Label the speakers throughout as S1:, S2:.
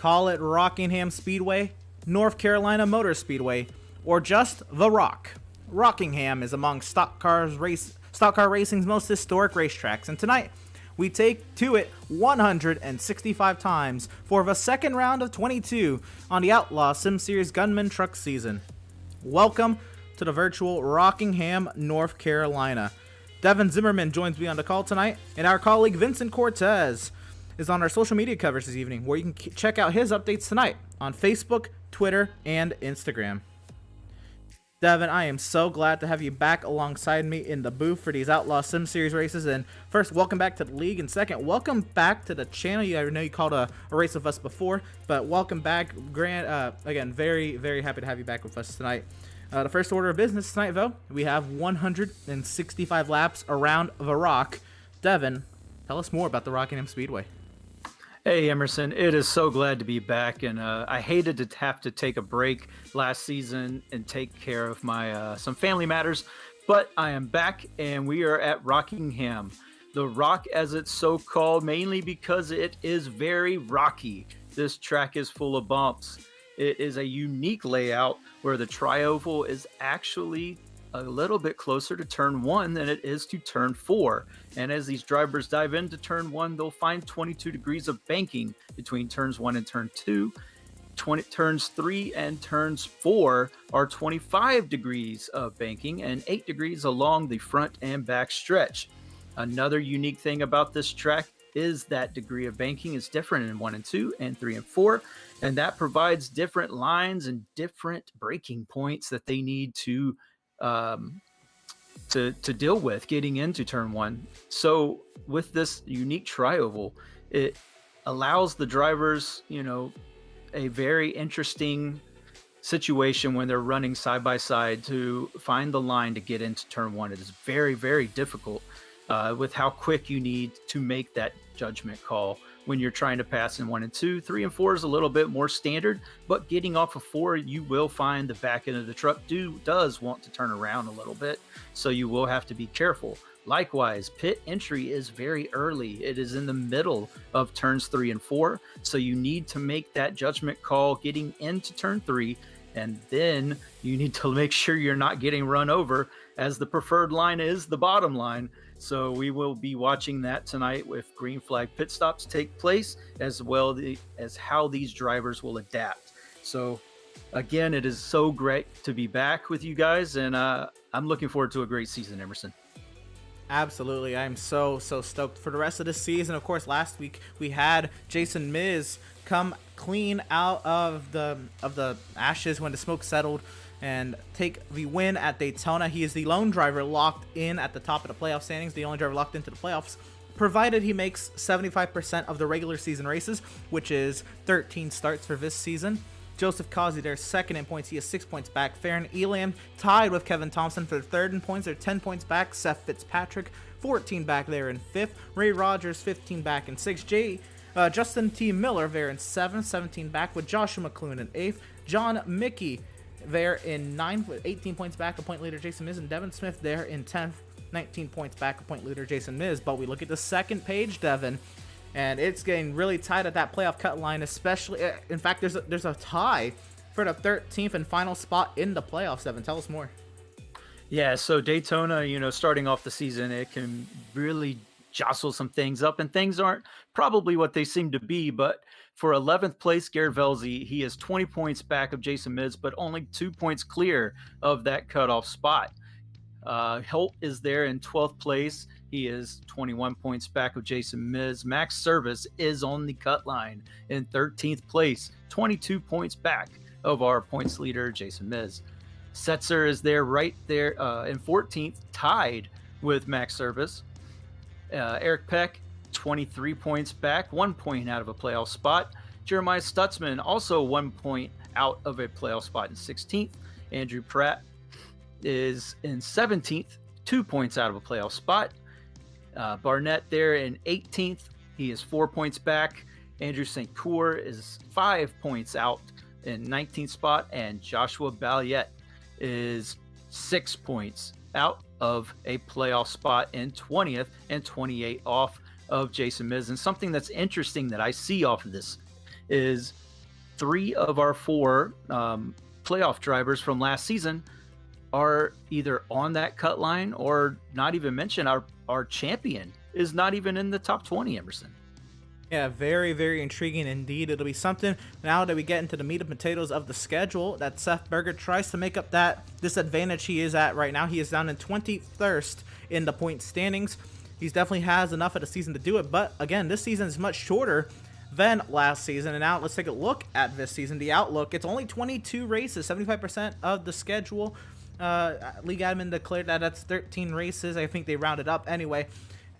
S1: Call it Rockingham Speedway, North Carolina Motor Speedway, or just The Rock. Rockingham is among stock car racing's most historic racetracks, and tonight we take to it 165 times for the second round of 22 on the Outlaws Sim Series Gunman Truck season. Welcome to the virtual Rockingham, North Carolina. Devin Zimmerman joins me on the call tonight, and our colleague Vincent Cortez is on our social media coverage this evening, where you can check out his updates tonight on Facebook, Twitter, and Instagram. Devin, I am so glad to have you back alongside me in the booth for these Outlaw Sim Series races. And first, welcome back to the league, and second, welcome back to the channel. I know you called a race with us before, but welcome back. Again, very, very happy to have you back with us tonight. The first order of business tonight, though, we have 165 laps around the Rock. Devin, tell us more about the Rockingham Speedway.
S2: Hey Emerson, it is so glad to be back, and I hated to have to take a break last season and take care of my some family matters, but I am back and we are at Rockingham. The Rock, as it's so called, mainly because it is very rocky. This track is full of bumps. It is a unique layout where the tri-oval is actually a little bit closer to turn 1 than it is to turn 4. And as these drivers dive into turn 1, they'll find 22 degrees of banking between turns 1 and turn 2. Turns 3 and turns 4 are 25 degrees of banking and 8 degrees along the front and back stretch. Another unique thing about this track is that degree of banking is different in 1 and 2 and 3 and 4, and that provides different lines and different braking points that they need to deal with getting into turn 1. So with this unique tri-oval, it allows the drivers, a very interesting situation when they're running side by side to find the line to get into turn 1. It is very, very difficult with how quick you need to make that judgment call when you're trying to pass in 1 and 2. 3 and 4 is a little bit more standard, but getting off of 4, you will find the back end of the truck does want to turn around a little bit, so you will have to be careful. Likewise, pit entry is very early. It is in the middle of turns 3 and 4, so you need to make that judgment call getting into turn 3, and then you need to make sure you're not getting run over, as the preferred line is the bottom line. So we will be watching that tonight with green flag pit stops take place, as well as how these drivers will adapt. So again, it is so great to be back with you guys, and I'm looking forward to a great season, Emerson.
S1: Absolutely. I'm so stoked for the rest of the season. Of course, last week we had Jason Miz come clean out of the ashes when the smoke settled and take the win at Daytona. He is the lone driver locked in at the top of the playoff standings, the only driver locked into the playoffs, provided he makes 75% of the regular season races, which is 13 starts for this season. Joseph Causey there second in points. He is 6 points back. Farron Elam tied with Kevin Thompson for third in points. They're 10 points back. Seth Fitzpatrick 14 back there in fifth. Ray Rogers 15 back in sixth. Justin T. Miller there in seventh, 17 back, with Joshua McClune in eighth. John Mickey there in ninth with 18 points back, a point leader Jason Miz, and Devin Smith there in 10th, 19 points back, a point leader Jason Miz. But we look at the second page, Devin, and it's getting really tight at that playoff cut line, especially, in fact, there's a tie for the 13th and final spot in the playoffs. Devin, tell us more.
S2: Yeah, so Daytona, starting off the season, it can really jostle some things up, and things aren't probably what they seem to be. But for 11th place, Garrett Velzy, he is 20 points back of Jason Miz, but only 2 points clear of that cutoff spot. Holt is there in 12th place. He is 21 points back of Jason Miz. Max Service is on the cut line in 13th place, 22 points back of our points leader, Jason Miz. Setzer is there right there in 14th, tied with Max Service. Eric Peck, 23 points back, 1 point out of a playoff spot. Jeremiah Stutzman, also 1 point out of a playoff spot in 16th. Andrew Pratt is in 17th, 2 points out of a playoff spot. Barnett there in 18th. He is 4 points back. Andrew St. Cour is 5 points out in 19th spot. And Joshua Balliet is 6 points out of a playoff spot in 20th and 28 off of Jason Miz. And something that's interesting that I see off of this is 3 of our 4 playoff drivers from last season are either on that cut line, or not even mention our champion is not even in the top 20, Emerson.
S1: Yeah, very, very intriguing indeed. It'll be something now that we get into the meat and potatoes of the schedule that Seth Berger tries to make up that disadvantage he is at right now. He is down in 21st in the point standings. He definitely has enough of the season to do it, but again, this season is much shorter than last season. And now let's take a look at this season. The outlook, it's only 22 races, 75% of the schedule. League admin declared that that's 13 races. I think they rounded up anyway.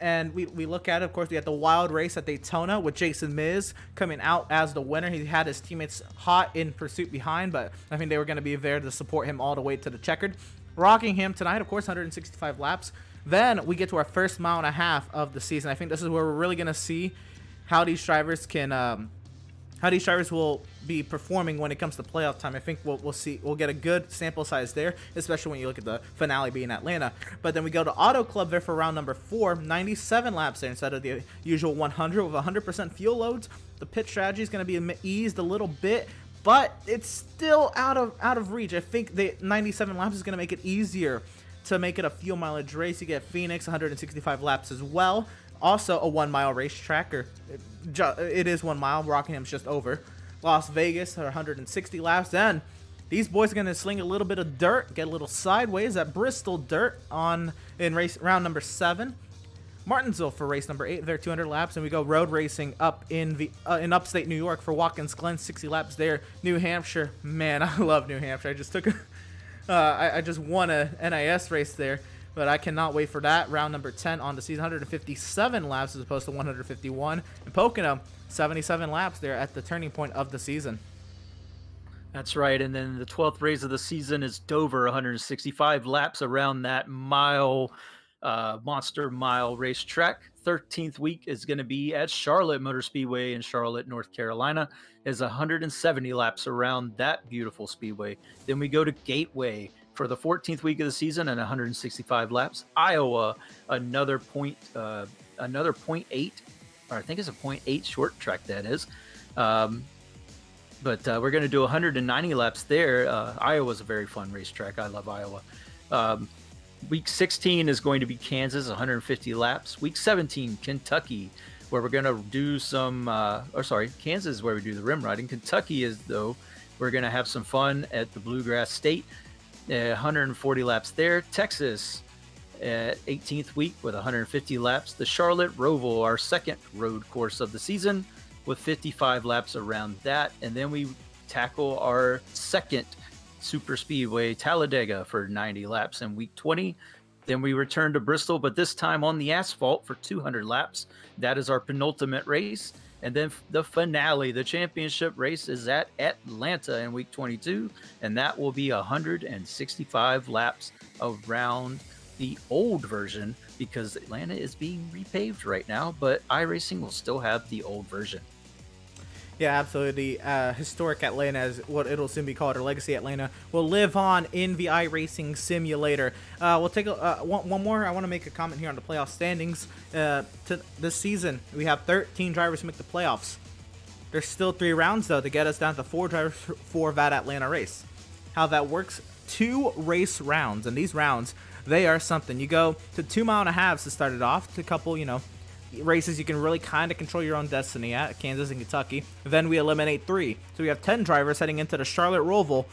S1: And we look at it, of course, we had the wild race at Daytona with Jason Miz coming out as the winner. He had his teammates hot in pursuit behind, but I think they were going to be there to support him all the way to the checkered. Rockingham tonight, of course, 165 laps. Then we get to our first mile and a half of the season. I think this is where we're really going to see how these drivers can how these drivers will be performing when it comes to playoff time. I think we'll get a good sample size there, especially when you look at the finale being Atlanta. But then we go to Auto Club there for round number 4, 97 laps there instead of the usual 100 with 100% fuel loads. The pit strategy is going to be eased a little bit, but it's still out of reach. I think the 97 laps is going to make it easier to make it a fuel mileage race. You get Phoenix 165 laps as well. Also a 1 mile racetrack, or it is 1 mile. Rockingham's just over. Las Vegas 160 laps. Then these boys are going to sling a little bit of dirt, get a little sideways at Bristol dirt in race round number 7. Martinsville for race number 8. They're 200 laps, and we go road racing up in upstate New York for Watkins Glen, 60 laps there. New Hampshire, man, I love New Hampshire. I just took I just won a NIS race there. But I cannot wait for that. Round number 10 on the season, 157 laps as opposed to 151. And Pocono, 77 laps there at the turning point of the season.
S2: That's right. And then the 12th race of the season is Dover, 165 laps around that monster mile racetrack. 13th week is going to be at Charlotte Motor Speedway in Charlotte, North Carolina, is 170 laps around that beautiful speedway. Then we go to Gateway for the 14th week of the season and 165 laps. Iowa, another 0.8, or I think it's a 0.8 short track that is. But we're going to do 190 laps there. Iowa's a very fun racetrack. I love Iowa. Week 16 is going to be Kansas, 150 laps. Week 17, Kentucky, where we're going to do some, Kansas is where we do the rim riding. Kentucky is, though, we're going to have some fun at the Bluegrass State. 140 laps there. Texas, 18th week with 150 laps. The Charlotte Roval, our second road course of the season, with 55 laps around that. And then we tackle our second super speedway, Talladega, for 90 laps in week 20. Then we return to Bristol, but this time on the asphalt for 200 laps. That is our penultimate race. And then the finale, the championship race, is at Atlanta in week 22, and that will be 165 laps around the old version, because Atlanta is being repaved right now, but iRacing will still have the old version.
S1: Yeah, absolutely. Historic Atlanta, as what it'll soon be called, or Legacy Atlanta, will live on in the iRacing simulator. We'll take one more. I want to make a comment here on the playoff standings. To this season, we have 13 drivers who make the playoffs. There's still 3 rounds, though, to get us down to 4 drivers for that Atlanta race. How that works, 2 race rounds, and these rounds, they are something. You go to 2 mile and a halves to start it off, to a couple, races you can really kind of control your own destiny at, Kansas and Kentucky. Then we eliminate 3. So we have 10 drivers heading into the Charlotte Roval.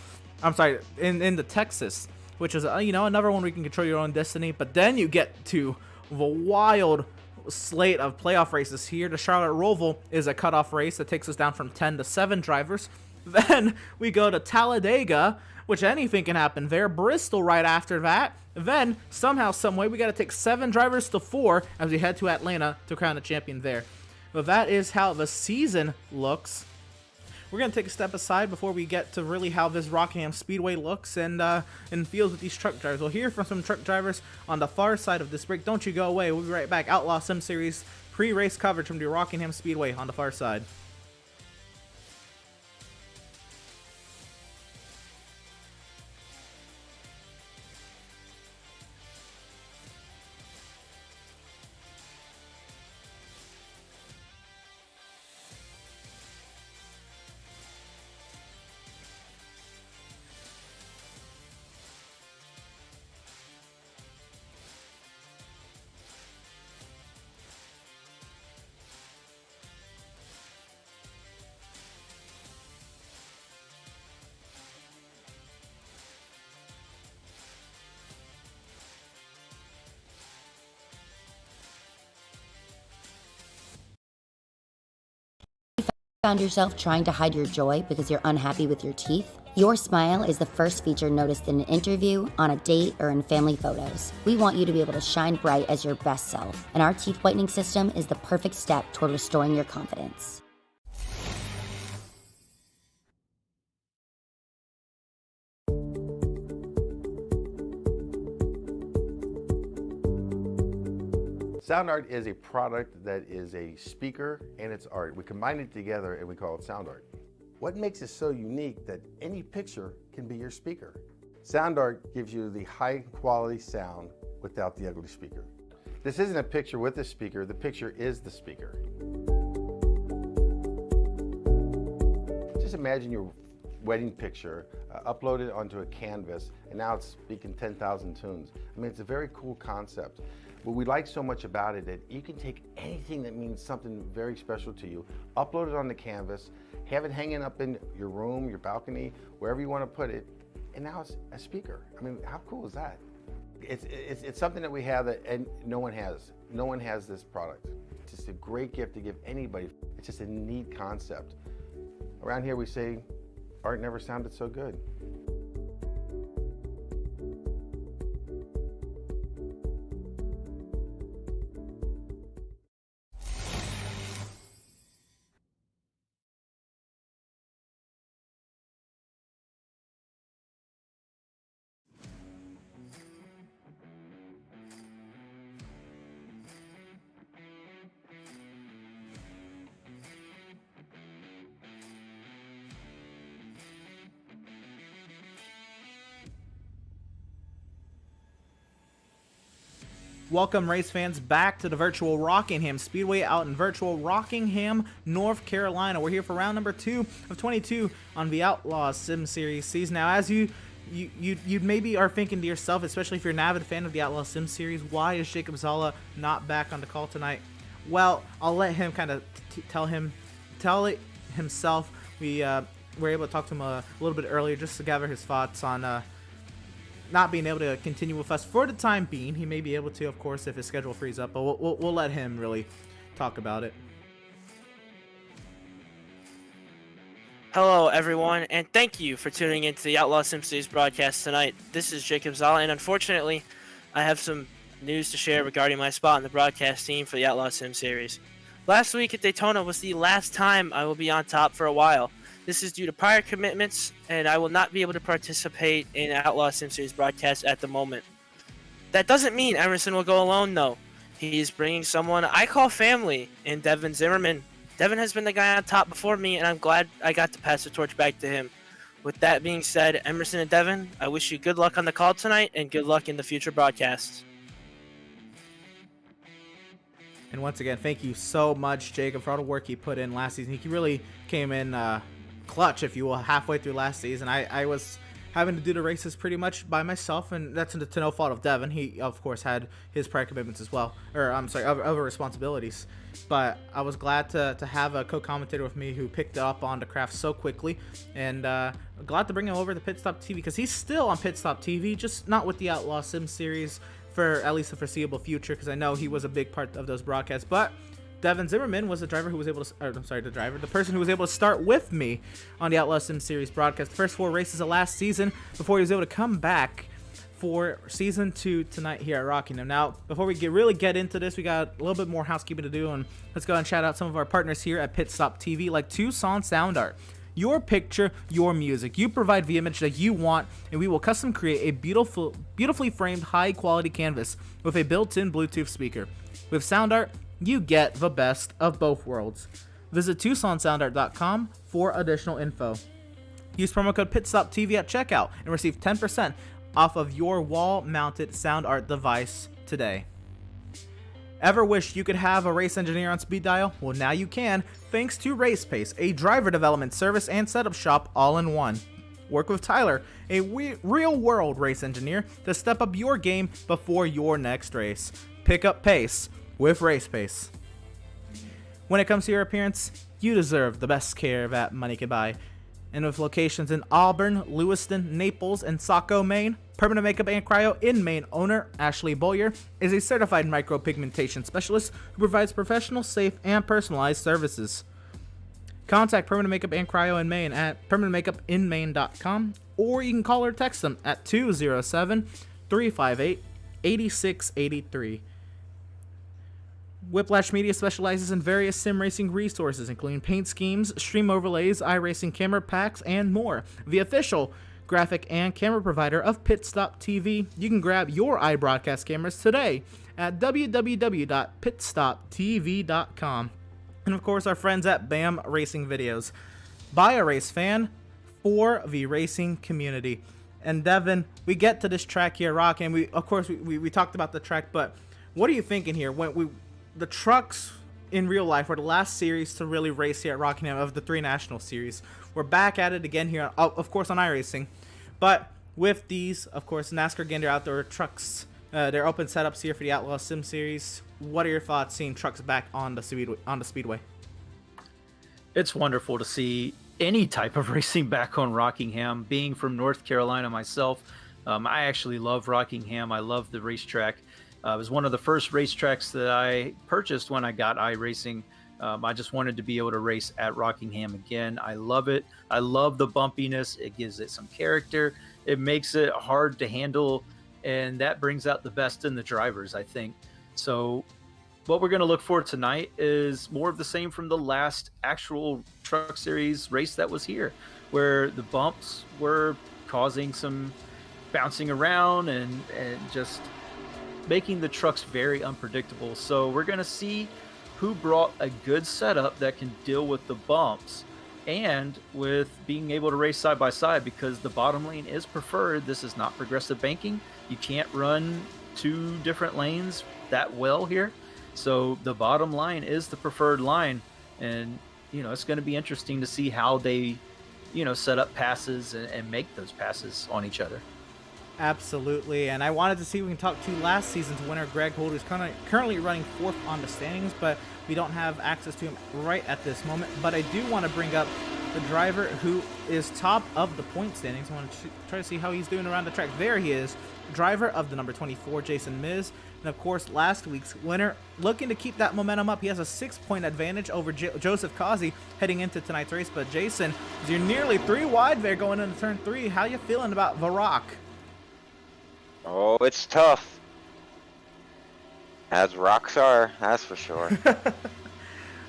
S1: I'm sorry, into Texas, which is, another one where you can control your own destiny. But then you get to the wild slate of playoff races here. The Charlotte Roval is a cutoff race that takes us down from 10 to 7 drivers. Then we go to Talladega, which anything can happen there. Bristol right after that. Then, somehow, someway, we got to take 7 drivers to 4 as we head to Atlanta to crown the champion there. But that is how the season looks. We're going to take a step aside before we get to really how this Rockingham Speedway looks and feels with these truck drivers. We'll hear from some truck drivers on the far side of this break. Don't you go away. We'll be right back. Outlaws Sim Series pre-race coverage from the Rockingham Speedway on the far side.
S3: Found yourself trying to hide your joy because you're unhappy with your teeth? Your smile is the first feature noticed in an interview, on a date, or in family photos. We want you to be able to shine bright as your best self, and our teeth whitening system is the perfect step toward restoring your confidence.
S4: Sound art is a product that is a speaker and it's art. We combine it together and we call it sound art. What makes it so unique that any picture can be your speaker? Sound art gives you the high quality sound without the ugly speaker. This isn't a picture with a speaker, the picture is the speaker. Just imagine your wedding picture uploaded onto a canvas and now it's speaking 10,000 tunes. I mean, it's a very cool concept. What we like so much about it that you can take anything that means something very special to you, upload it on the canvas, have it hanging up in your room, your balcony, wherever you want to put it, and now it's a speaker. I mean, how cool is that? It's something that we have that and no one has. No one has this product. It's just a great gift to give anybody. It's just a neat concept. Around here we say, art never sounded so good.
S1: Welcome, race fans, back to the virtual Rockingham Speedway out in virtual Rockingham, North Carolina. We're here for round number 2 of 22 on the Outlaws Sim Series season. Now, as you maybe are thinking to yourself, especially if you're an avid fan of the Outlaws Sim Series, why is Jacob Zala not back on the call tonight? Well, I'll let him kind of tell it himself. We were able to talk to him a little bit earlier just to gather his thoughts on not being able to continue with us for the time being. He may be able to, of course, if his schedule frees up, but we'll let him really talk about it.
S5: Hello, everyone, and thank you for tuning into the Outlaw Sim Series broadcast tonight. This is Jacob Zala, and unfortunately, I have some news to share regarding my spot on the broadcast team for the Outlaw Sim Series. Last week at Daytona was the last time I will be on top for a while. This is due to prior commitments, and I will not be able to participate in Outlaw Sim Series broadcast at the moment. That doesn't mean Emerson will go alone, though. He is bringing someone I call family in Devin Zimmerman. Devin has been the guy on top before me, and I'm glad I got to pass the torch back to him. With that being said, Emerson and Devin, I wish you good luck on the call tonight and good luck in the future broadcasts.
S1: And once again, thank you so much, Jacob, for all the work he put in last season. He really came in clutch, if you will, halfway through last season. I was having to do the races pretty much by myself, and that's to no fault of Devin. He, of course, had his prior commitments as well, or I'm sorry, other responsibilities. But I was glad to have a co-commentator with me who picked up on the craft so quickly, and glad to bring him over to PitStop TV because he's still on PitStop TV, just not with the Outlaw Sim Series for at least the foreseeable future, because I know he was a big part of those broadcasts. But Devin Zimmerman was the driver who was able to, the person who was able to start with me on the Outlaw Sim Series broadcast. The first 4 races of last season before he was able to come back for season 2 tonight here at Rockingham. Now, before we really get into this, we got a little bit more housekeeping to do, and let's go and shout out some of our partners here at PitStop TV, like Tucson Sound Art. Your picture, your music. You provide the image that you want, and we will custom create a beautifully framed, high-quality canvas with a built-in Bluetooth speaker. With Sound Art, you get the best of both worlds. Visit TucsonSoundArt.com for additional info. Use promo code PitStopTV at checkout and receive 10% off of your wall-mounted sound art device today. Ever wished you could have a race engineer on speed dial? Well, now you can, thanks to RacePace, a driver development service and setup shop all in one. Work with Tyler, a real-world race engineer, to step up your game before your next race. Pick up pace with RacePace. When it comes to your appearance, you deserve the best care that money can buy. And with locations in Auburn, Lewiston, Naples, and Saco, Maine, Permanent Makeup and Cryo in Maine owner Ashley Boyer is a certified micropigmentation specialist who provides professional, safe, and personalized services. Contact Permanent Makeup and Cryo in Maine at permanentmakeupinmaine.com, or you can call or text them at 207-358-8683. Whiplash Media specializes in various sim racing resources, including paint schemes, stream overlays, iRacing camera packs, and more. The official graphic and camera provider of PitStop TV. You can grab your iBroadcast cameras today at www.pitstoptv.com. And of course, our friends at BAM Racing Videos. By a race fan for the racing community. And Devin, we get to this track here, Rockingham. We talked about the track, but what are you thinking here? The trucks in real life were the last series to really race here at Rockingham of the 3 national series. We're back at it again here, of course, on iRacing. But with these, of course, NASCAR Gander Outdoor trucks, they're open setups here for the Outlaws Sim Series. What are your thoughts seeing trucks back on the Speedway?
S2: It's wonderful to see any type of racing back on Rockingham. Being from North Carolina myself, I actually love Rockingham. I love the racetrack. It was one of the first racetracks that I purchased when I got iRacing. I just wanted to be able to race at Rockingham again. I love it. I love the bumpiness. It gives it some character. It makes it hard to handle, and that brings out the best in the drivers, I think. So what we're going to look for tonight is more of the same from the last actual Truck Series race that was here, where the bumps were causing some bouncing around and just making the trucks very unpredictable. So we're going to see who brought a good setup that can deal with the bumps and with being able to race side by side, because the bottom lane is preferred. This is not progressive banking. You can't run 2 different lanes that well here. So the bottom line is the preferred line. And, it's going to be interesting to see how they, set up passes and make those passes on each other.
S1: Absolutely, and I wanted to see if we can talk to last season's winner, Greg Holt, who's currently running 4th on the standings, but we don't have access to him right at this moment. But I do want to bring up the driver who is top of the point standings. I want to try to see how he's doing around the track. There he is, driver of the number 24, Jason Miz. And of course, last week's winner, looking to keep that momentum up. He has a 6-point advantage over Joseph Causey heading into tonight's race. But Jason, you're nearly 3 wide there going into turn 3. How you feeling about the Rock?
S6: Oh, it's tough. As rocks are, that's for sure.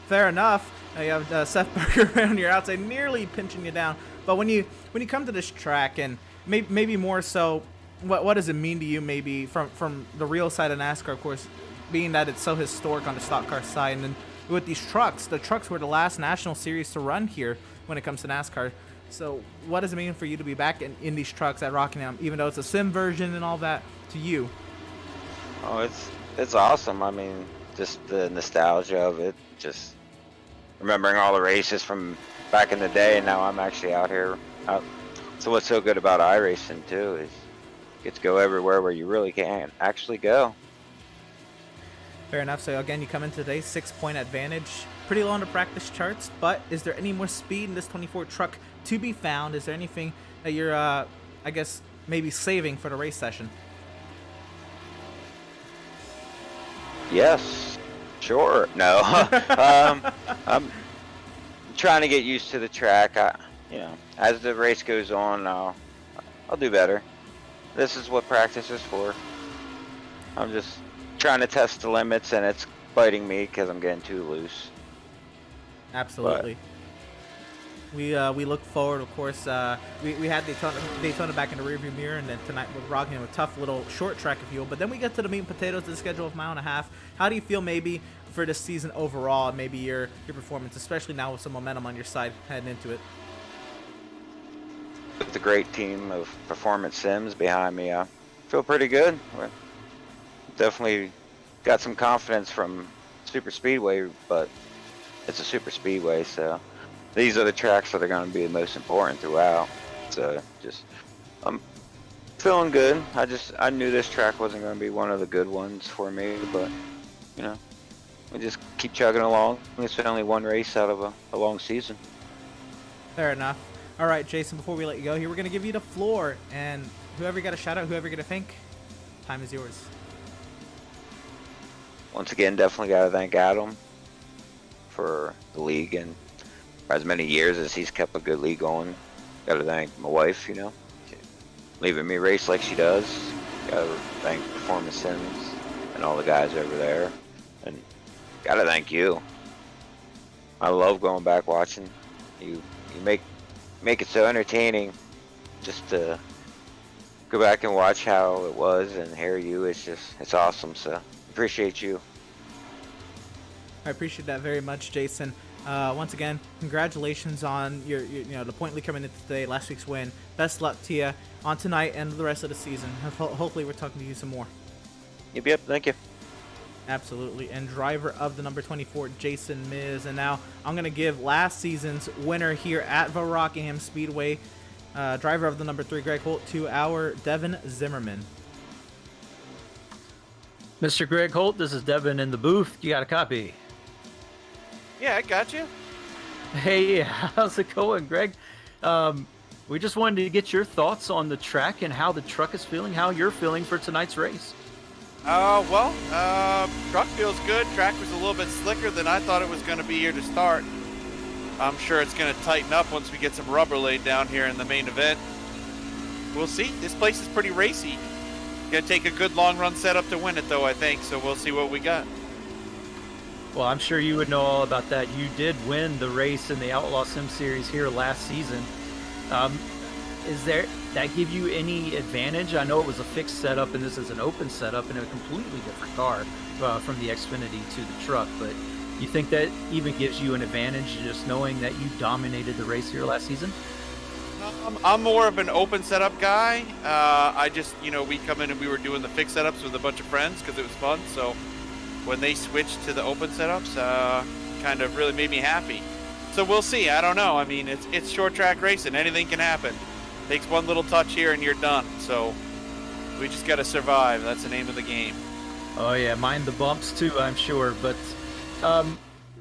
S1: Fair enough. You have Seth Berger on your outside, nearly pinching you down. But when you come to this track, and maybe more so, what does it mean to you? Maybe from the real side of NASCAR, of course, being that it's so historic on the stock car side, and then with these trucks, the trucks were the last national series to run here when it comes to NASCAR. So what does it mean for you to be back in these trucks at Rockingham, even though it's a sim version and all that, to you?
S6: Oh, it's awesome. I mean, just the nostalgia of it, just remembering all the races from back in the day, and now I'm actually out here. So what's so good about iRacing too is you get to go everywhere where you really can't actually go.
S1: Fair enough. So again, you come in today, 6-point advantage, pretty low on the practice charts. But is there any more speed in this 24 truck to be found? Is there anything that you're, I guess, maybe saving for the race session?
S6: Yes, sure. No, I'm trying to get used to the track. As the race goes on, I'll do better. This is what practice is for. I'm just trying to test the limits, and it's biting me because I'm getting too loose.
S1: Absolutely. But we look forward, of course. We had Daytona back in the rearview mirror, and then tonight with Rockingham, a tough little short track, if you will. But then we get to the meat and potatoes of the schedule of 1.5 miles. How do you feel maybe for this season overall, and maybe your performance, especially now with some momentum on your side heading into it?
S6: With the great team of Performance Sims behind me, I feel pretty good. We're definitely got some confidence from Super Speedway, but it's a Super Speedway, so these are the tracks that are going to be the most important throughout. So I'm feeling good. I knew this track wasn't going to be one of the good ones for me, but we just keep chugging along. It's only one race out of a long season.
S1: Fair enough. All right, Jason, before we let you go here, we're going to give you the floor, and whoever you got to shout out, whoever you got to thank, time is yours.
S6: Once again, definitely got to thank Adam for the league and for as many years as he's kept a good league going. Gotta thank my wife, leaving me race like she does. Gotta thank Performance Sims and all the guys over there. And gotta thank you. I love going back watching. You make it so entertaining just to go back and watch how it was and hear you. It's awesome. So appreciate you.
S1: I appreciate that very much, Jason. Once again, congratulations on your the point lead coming into today, last week's win. Best luck to you on tonight and the rest of the season. Hopefully we're talking to you some more.
S6: Yep, thank you.
S1: Absolutely. And driver of the number 24, Jason Miz. And now I'm going to give last season's winner here at the Rockingham Speedway, driver of the number 3, Greg Holt, to our Devin Zimmerman.
S2: Mr. Greg Holt, this is Devin in the booth. You got a copy?
S7: Yeah, I got you.
S2: Hey, how's it going, Greg? We just wanted to get your thoughts on the track and how the truck is feeling, how you're feeling for tonight's race.
S7: Truck feels good. Track was a little bit slicker than I thought it was going to be here to start. I'm sure it's going to tighten up once we get some rubber laid down here in the main event. We'll see. This place is pretty racy. Going to take a good long run setup to win it, though, I think. So we'll see what we got.
S2: Well, I'm sure you would know all about that. You did win the race in the Outlaws Sim Series here last season. Is that give you any advantage? I know it was a fixed setup and this is an open setup in a completely different car from the Xfinity to the truck, but you think that even gives you an advantage just knowing that you dominated the race here last season?
S7: I'm more of an open setup guy. I just, we come in and we were doing the fixed setups with a bunch of friends because it was fun. So when they switched to the open setups, kind of really made me happy. So we'll see. I don't know. I mean, it's short track racing. Anything can happen. Takes one little touch here and you're done. So we just got to survive. That's the name of the game.
S2: Oh yeah, mind the bumps too, I'm sure. But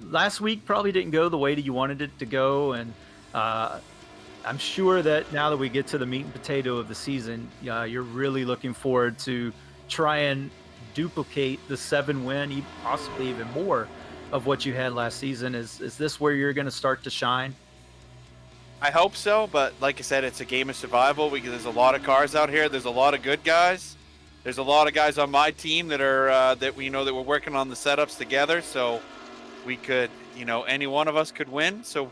S2: last week probably didn't go the way that you wanted it to go, and I'm sure that now that we get to the meat and potato of the season, you're really looking forward to try and duplicate the 7-win, possibly even more of what you had last season. Is this where you're going to start to shine?
S7: I hope so, but like I said, it's a game of survival. There's a lot of cars out here. There's a lot of good guys. There's a lot of guys on my team that are that we know that we're working on the setups together. So we could, any one of us could win. So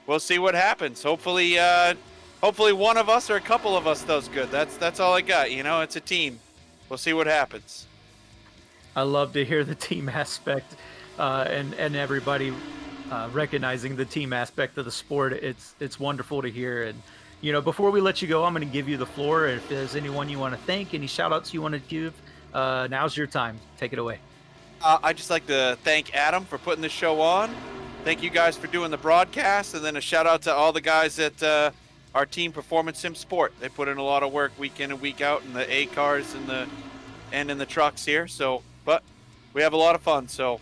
S7: we'll see what happens. Hopefully one of us or a couple of us does good. That's all I got. It's a team. We'll see what happens.
S2: I love to hear the team aspect and everybody recognizing the team aspect of the sport. It's wonderful to hear. And before we let you go, I'm going to give you the floor. If there's anyone you want to thank, any shout outs you want to give, now's your time. Take it away.
S7: I'd just like to thank Adam for putting this show on. Thank you guys for doing the broadcast, and then a shout out to all the guys at our team, Performance Sim Sport. They put in a lot of work week in and week out in the A cars and in the trucks here. So, but we have a lot of fun. So.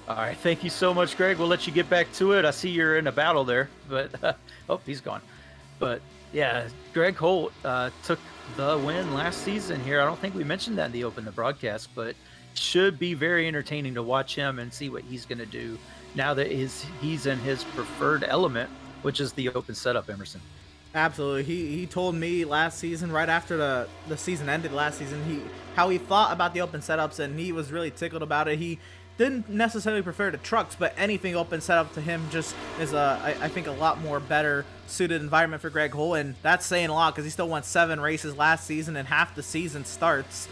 S2: All right, thank you so much, Greg. We'll let you get back to it. I see you're in a battle there, but oh, he's gone. But yeah, Greg Holt took the win last season here. I don't think we mentioned that in the broadcast, but should be very entertaining to watch him and see what he's going to do now that he's in his preferred element, which is the open setup, Emerson.
S1: Absolutely. He told me last season, right after the season ended last season, how he thought about the open setups, and he was really tickled about it. He didn't necessarily prefer the trucks, but anything open setup to him just is I think a lot more better suited environment for Greg Holt, and that's saying a lot because he still won 7 races last season and half the season starts.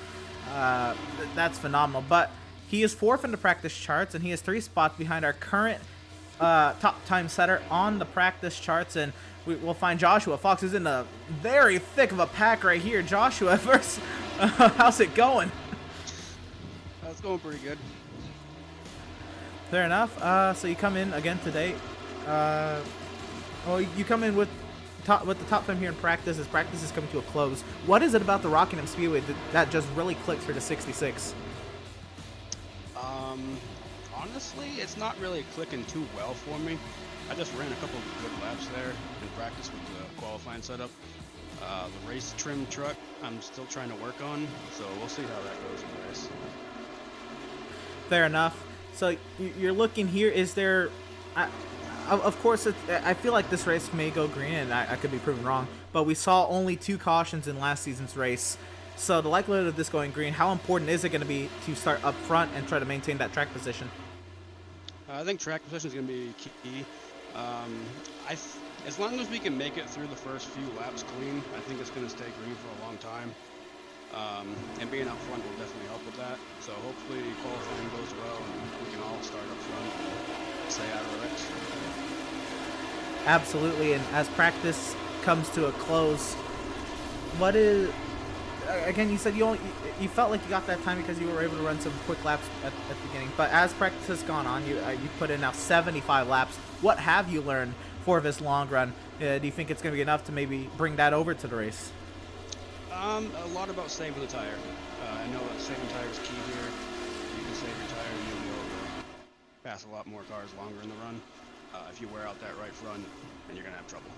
S1: That's phenomenal. But he is 4th in the practice charts, and he is 3 spots behind our current top time setter on the practice charts, and we'll find Joshua Fox, who's in the very thick of a pack right here. Joshua, first, how's it going?
S8: It's going pretty good.
S1: Fair enough. So you come in again today. You come in with the top time here in practice. As practice is coming to a close, what is it about the Rockingham Speedway that just really clicks for the 66?
S8: Honestly, it's not really clicking too well for me. I just ran a couple of good laps there in practice with the qualifying setup. The race trim truck, I'm still trying to work on, so we'll see how that goes in the race.
S1: Fair enough. So you're looking here. Is there? Of course, I feel like this race may go green, and I could be proven wrong, but we saw only 2 cautions in last season's race. So the likelihood of this going green, how important is it going to be to start up front and try to maintain that track position?
S8: I think track position is going to be key. As long as we can make it through the first few laps clean, I think it's going to stay green for a long time. And being up front will definitely help with that. So hopefully qualifying goes well and we can all start up front and stay out of the wrecks.
S1: Absolutely, and as practice comes to a close, what is... Again, you said you felt like you got that time because you were able to run some quick laps at the beginning. But as practice has gone on, you put in now 75 laps. What have you learned for this long run? Do you think it's going to be enough to maybe bring that over to the race?
S8: A lot about saving the tire. I know that saving tire is key here. You can save your tire and you'll be able to pass a lot more cars longer in the run. If you wear out that right front, then you're going to have trouble.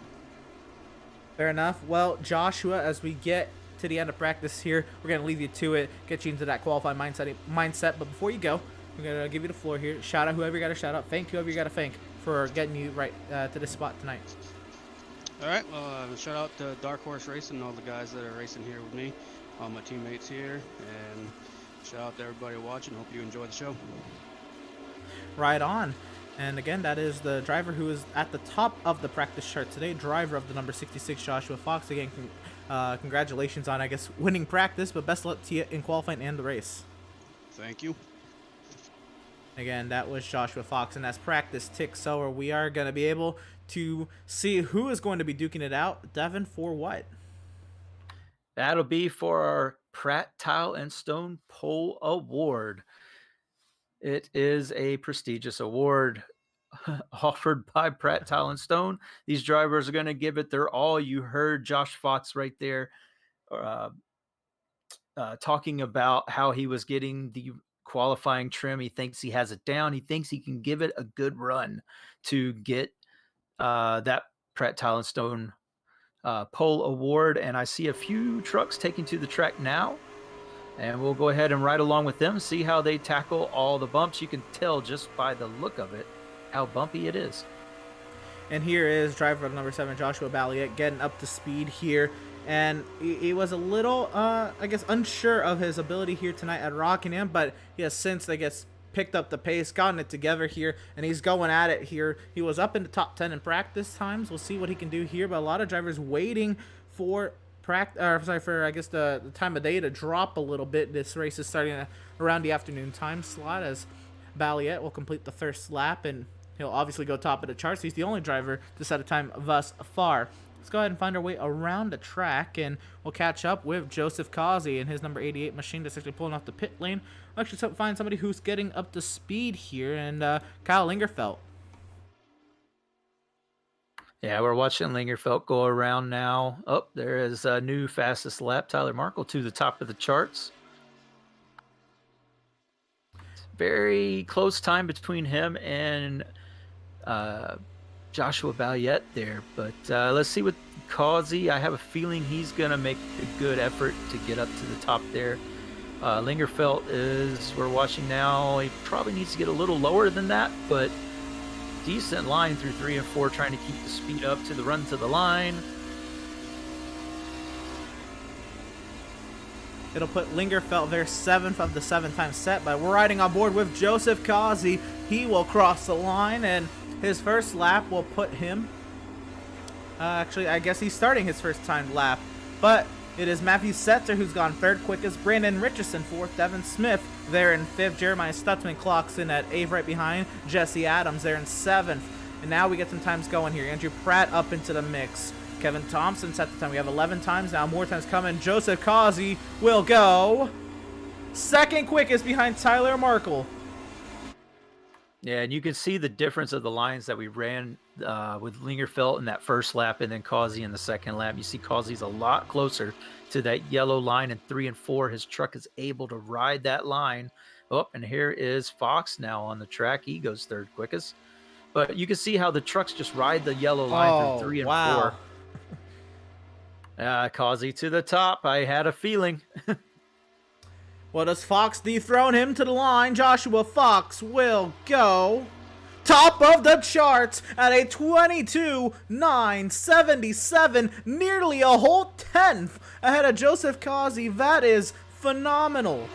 S1: Fair enough. Well, Joshua, as we get to the end of practice here, we're going to leave you to it, get you into that qualifying mindset. But before you go, we're going to give you the floor here. Shout out whoever you got to shout out. Thank whoever you got to thank for getting you right to this spot tonight.
S8: All right, well, shout out to Dark Horse Racing and all the guys that are racing here with me, all my teammates here, and shout out to everybody watching. Hope you enjoy the show.
S1: Right on. And again, that is the driver who is at the top of the practice chart today, driver of the number 66, Joshua Fox. Again, congratulations on, I guess, winning practice, but best of luck to you in qualifying and the race.
S8: Thank you.
S1: Again, that was Joshua Fox, and as practice ticks over, we are going to be able to see who is going to be duking it out. Devin, for what?
S2: That'll be for our Pratt Tile and Stone Pole Award. It is a prestigious award offered by Pratt Tile and Stone. These drivers are going to give it their all. You heard Josh Fox right there talking about how he was getting the qualifying trim. He thinks he has it down. He thinks he can give it a good run to get that Pratt Tile and Stone Pole Award. And I see a few trucks taking to the track now. And we'll go ahead and ride along with them, see how they tackle all the bumps. You can tell just by the look of it how bumpy it is.
S1: And here is driver of number 7, Joshua Balliet, getting up to speed here. And he was a little, I guess, unsure of his ability here tonight at Rockingham, but he has since, I guess, picked up the pace, gotten it together here, and he's going at it here. He was up in the top 10 in practice times. We'll see what he can do here, but a lot of drivers waiting for I guess the time of day to drop a little bit. This race is starting around the afternoon time slot, as Balliet will complete the first lap, and he'll obviously go top of the charts. He's the only driver to set a time thus far. Let's go ahead and find our way around the track, and we'll catch up with Joseph Causey and his number 88 machine that's actually pulling off the pit lane. We'll actually find somebody who's getting up to speed here, and Kyle Lingerfelt.
S2: Yeah, we're watching Lingerfelt go around now. Oh, there is a new fastest lap. Tyler Markle to the top of the charts. Very close time between him and Joshua Balliet there. But let's see what Causey. I have a feeling he's going to make a good effort to get up to the top there. Lingerfelt is, we're watching now, he probably needs to get a little lower than that, but decent line through 3 and 4, trying to keep the speed up to the run to the line.
S1: It'll put Lingerfelt there 7th of the 7-time set, but we're riding on board with Joseph Causey. He will cross the line, and his first lap will put him, actually, I guess he's starting his first time lap, but it is Matthew Setzer who's gone 3rd quickest, Brandon Richardson 4th, Devin Smith there in 5th, Jeremiah Stutzman clocks in at 8th right behind, Jesse Adams there in 7th, and now we get some times going here. Andrew Pratt up into the mix. Kevin Thompson set the time. We have 11 times now, more times coming. Joseph Causey will go 2nd quickest behind Tyler Markle.
S2: Yeah, and you can see the difference of the lines that we ran with Lingerfelt in that first lap and then Causey in the second lap. You see Causey's a lot closer to that yellow line in 3 and 4. His truck is able to ride that line. Oh, and here is Fox now on the track. He goes 3rd quickest. But you can see how the trucks just ride the yellow line through 3 and 4. Causey to the top. I had a feeling.
S1: Well, does Fox dethrone him to the line? Joshua Fox will go top of the charts at a 22.977, nearly a whole tenth ahead of Joseph Kazi. That is phenomenal.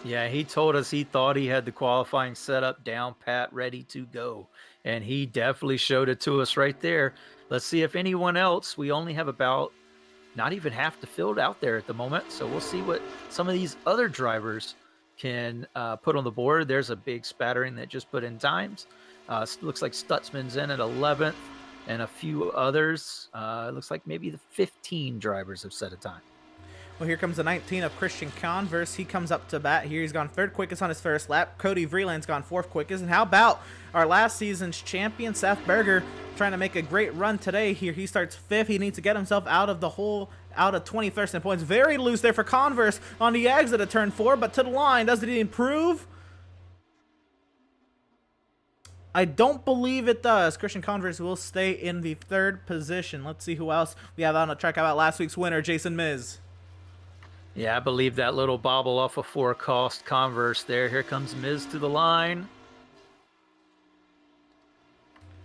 S2: Yeah, he told us he thought he had the qualifying setup down pat, ready to go. And he definitely showed it to us right there. Let's see if anyone else, we only have about not even half the field out there at the moment. So we'll see what some of these other drivers can put on the board. There's a big spattering that just put in times. Looks like Stutzman's in at 11th and a few others. Looks like maybe the 15 drivers have set a time.
S1: Well, here comes the 19 of Christian Converse. He comes up to bat here. He's gone third quickest on his first lap. Cody Vreeland's gone fourth quickest. And how about our last season's champion, Seth Berger, trying to make a great run today here. He starts fifth. He needs to get himself out of 21st in points. Very loose there for Converse on the exit of turn 4, but to the line. Does it improve? I don't believe it does. Christian Converse will stay in the third position. Let's see who else we have on the track. How about last week's winner, Jason Miz?
S2: Yeah, I believe that little bobble off a 4-cost Converse there. Here comes Miz to the line.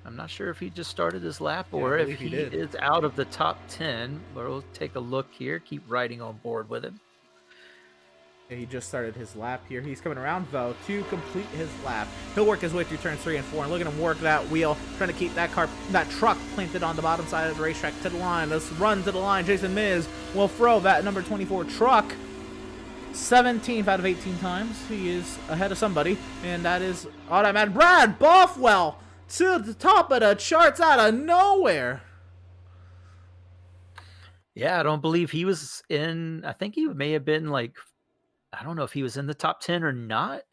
S2: I'm not sure if he just started his lap or if he is out of the top 10, but we'll take a look here. Keep riding on board with him.
S1: Yeah, he just started his lap here. He's coming around, though, to complete his lap. He'll work his way through turns 3 and 4, and look at him work that wheel, trying to keep that truck planted on the bottom side of the racetrack to the line. Let's run to the line. Jason Miz will throw that number 24 truck 17th out of 18 times. He is ahead of somebody, and that is automatic. Brad Bothwell to the top of the charts out of nowhere.
S2: Yeah, I don't believe he was in. I think he may have been like, I don't know if he was in the top 10 or not.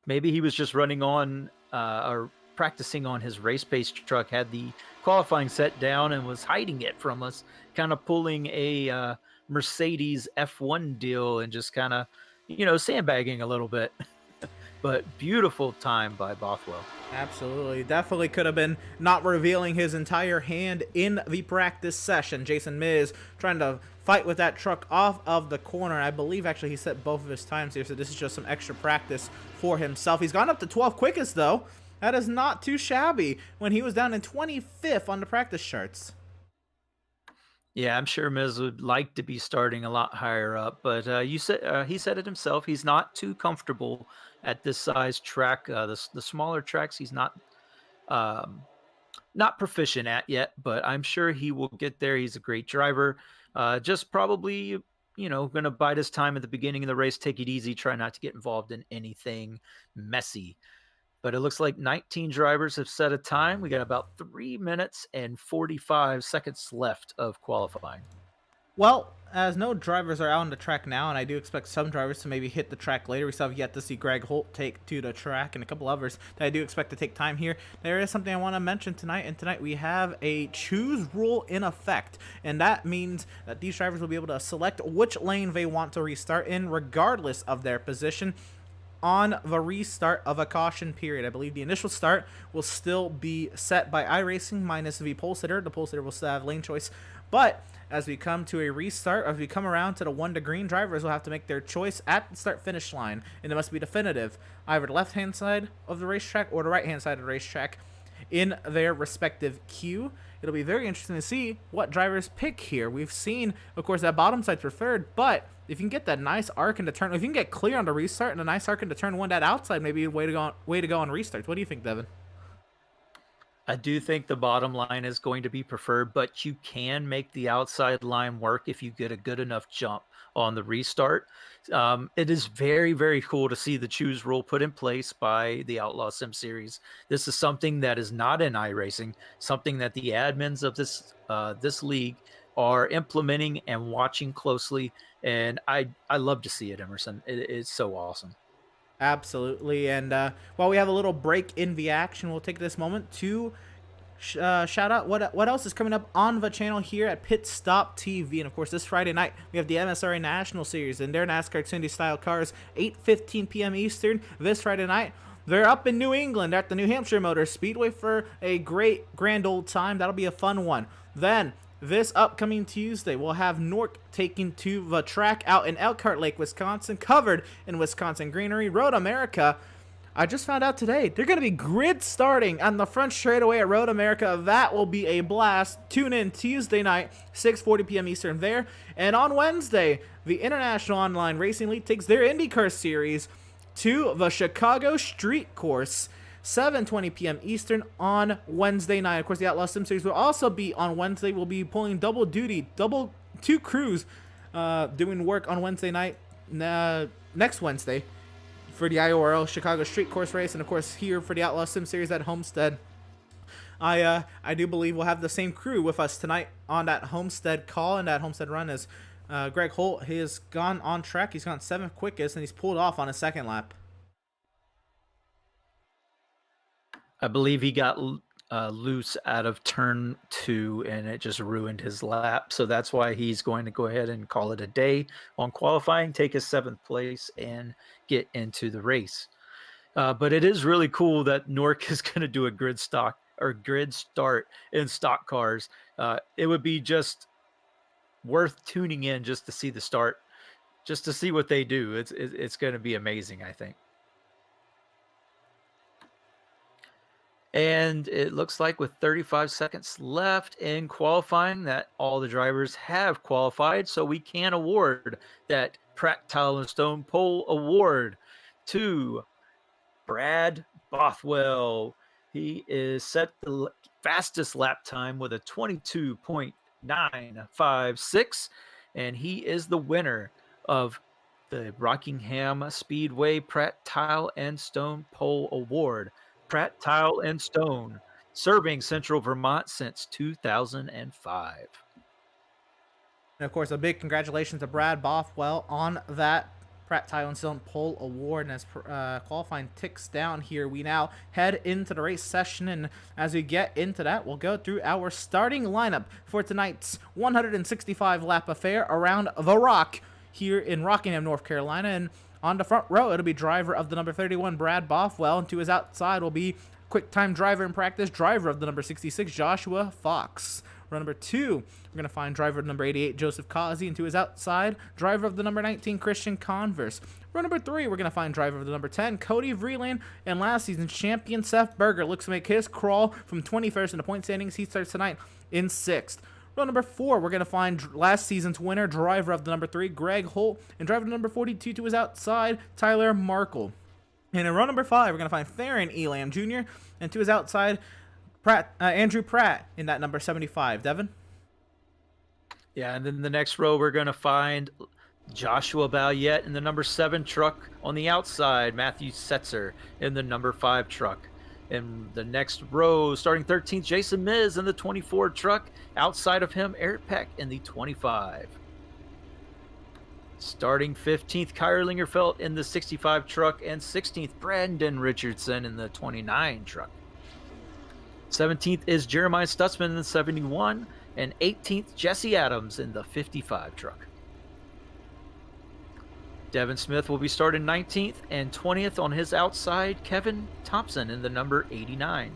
S2: Maybe he was just running on or practicing on his race pace truck, had the qualifying set down and was hiding it from us, kind of pulling a Mercedes F1 deal and just kind of, sandbagging a little bit. But beautiful time by Bothwell.
S1: Absolutely. Definitely could have been not revealing his entire hand in the practice session. Jason Miz trying to fight with that truck off of the corner. I believe actually he set both of his times here, so this is just some extra practice for himself. He's gone up to 12 quickest, though. That is not too shabby when he was down in 25th on the practice charts.
S2: Yeah, I'm sure Miz would like to be starting a lot higher up, but he said it himself. He's not too comfortable at this size track. The smaller tracks he's not proficient at yet, but I'm sure he will get there. He's a great driver. Just probably, going to bide his time at the beginning of the race, take it easy, try not to get involved in anything messy. But it looks like 19 drivers have set a time. We got about 3 minutes and 45 seconds left of qualifying.
S1: Well, as no drivers are out on the track now, and I do expect some drivers to maybe hit the track later. We still have yet to see Greg Holt take to the track and a couple others that I do expect to take time here. There is something I want to mention tonight, and tonight we have a choose rule in effect, and that means that these drivers will be able to select which lane they want to restart in regardless of their position on the restart of a caution period. I believe the initial start will still be set by iRacing minus the pole sitter. The pole sitter will still have lane choice, but as we come to a restart, as we come around to the 1 to green, drivers will have to make their choice at the start-finish line, and it must be definitive, either the left-hand side of the racetrack or the right-hand side of the racetrack in their respective queue. It'll be very interesting to see what drivers pick here. We've seen, of course, that bottom side's preferred, but if you can get that nice arc into turn, if you can get clear on the restart and a nice arc into turn 1, that outside may be a way to go on restarts. What do you think, Devin?
S2: I do think the bottom line is going to be preferred, but you can make the outside line work if you get a good enough jump on the restart. It is very, very cool to see the choose rule put in place by the Outlaws Sim Series. This is something that is not in iRacing, something that the admins of this league are implementing and watching closely, and I love to see it, Emerson. It's so awesome.
S1: Absolutely. And while we have a little break in the action, we'll take this moment to shout out what else is coming up on the channel here at PitStop TV. And of course, this Friday night we have the MSRA National Series and their NASCAR Xfinity style cars, 8:15 p.m. Eastern this Friday night. They're up in New England at the New Hampshire Motor Speedway for a great grand old time. That'll be a fun one. Then this upcoming Tuesday, we'll have Nork taking to the track out in Elkhart Lake, Wisconsin, covered in Wisconsin greenery. Road America I just found out today, they're going to be grid starting on the front straightaway at Road America. That will be a blast. Tune in Tuesday night, 6:40 p.m. Eastern there. And on Wednesday, the International Online Racing League takes their IndyCar series to the Chicago Street Course, 7:20 p.m. Eastern on Wednesday night. Of course, the Outlaws Sim Series will also be on Wednesday. We'll be pulling double duty, two crews doing work on Wednesday night, next Wednesday, for the IORL Chicago Street Course race, and of course here for the Outlaw Sim Series at Homestead. I do believe we'll have the same crew with us tonight on that Homestead call and that Homestead run as Greg Holt. He has gone on track. He's gone 7th quickest, and he's pulled off on his second lap.
S2: I believe he got loose out of turn 2, and it just ruined his lap. So that's why he's going to go ahead and call it a day on qualifying, take his 7th place, and get into the race. But it is really cool that Nork is going to do a grid start in stock cars. It would be just worth tuning in just to see the start, just to see what they do. It's going to be amazing, I think. And it looks like with 35 seconds left in qualifying that all the drivers have qualified, so we can award that Pratt Tile and Stone Pole Award to Brad Bothwell. He is set the fastest lap time with a 22.956, and he is the winner of the Rockingham Speedway Pratt Tile and Stone Pole Award. Pratt Tile and Stone, serving Central Vermont since 2005.
S1: And of course, a big congratulations to Brad Bothwell on that Pratt Tile and Stone Pole Award. And as qualifying ticks down here, we now head into the race session. And as we get into that, we'll go through our starting lineup for tonight's 165 lap affair around the Rock here in Rockingham, North Carolina. And on the front row, it'll be driver of the number 31, Brad Bothwell, and to his outside will be quick-time driver in practice, driver of the number 66, Joshua Fox. Row number 2, we're going to find driver of number 88, Joseph Causey, and to his outside, driver of the number 19, Christian Converse. Row number 3, we're going to find driver of the number 10, Cody Vreeland, and last season's champion, Seth Berger, looks to make his crawl from 21st in the point standings. He starts tonight in 6th. Row number 4, we're going to find last season's winner, driver of the number 3, Greg Holt, and driver of the number 42 to his outside, Tyler Markle. And in row number 5, we're going to find Theron Elam Jr., and to his outside, Andrew Pratt in that number 75. Devin?
S2: Yeah, and then the next row, we're going to find Joshua Balliet in the number 7 truck. On the outside, Matthew Setzer in the number 5 truck. In the next row, starting 13th, Jason Miz in the 24 truck. Outside of him, Eric Peck in the 25. Starting 15th, Kyra Lingerfeld in the 65 truck. And 16th, Brandon Richardson in the 29 truck. 17th is Jeremiah Stutzman in the 71. And 18th, Jesse Adams in the 55 truck. Devin Smith will be starting 19th, and 20th on his outside, Kevin Thompson in the number 89.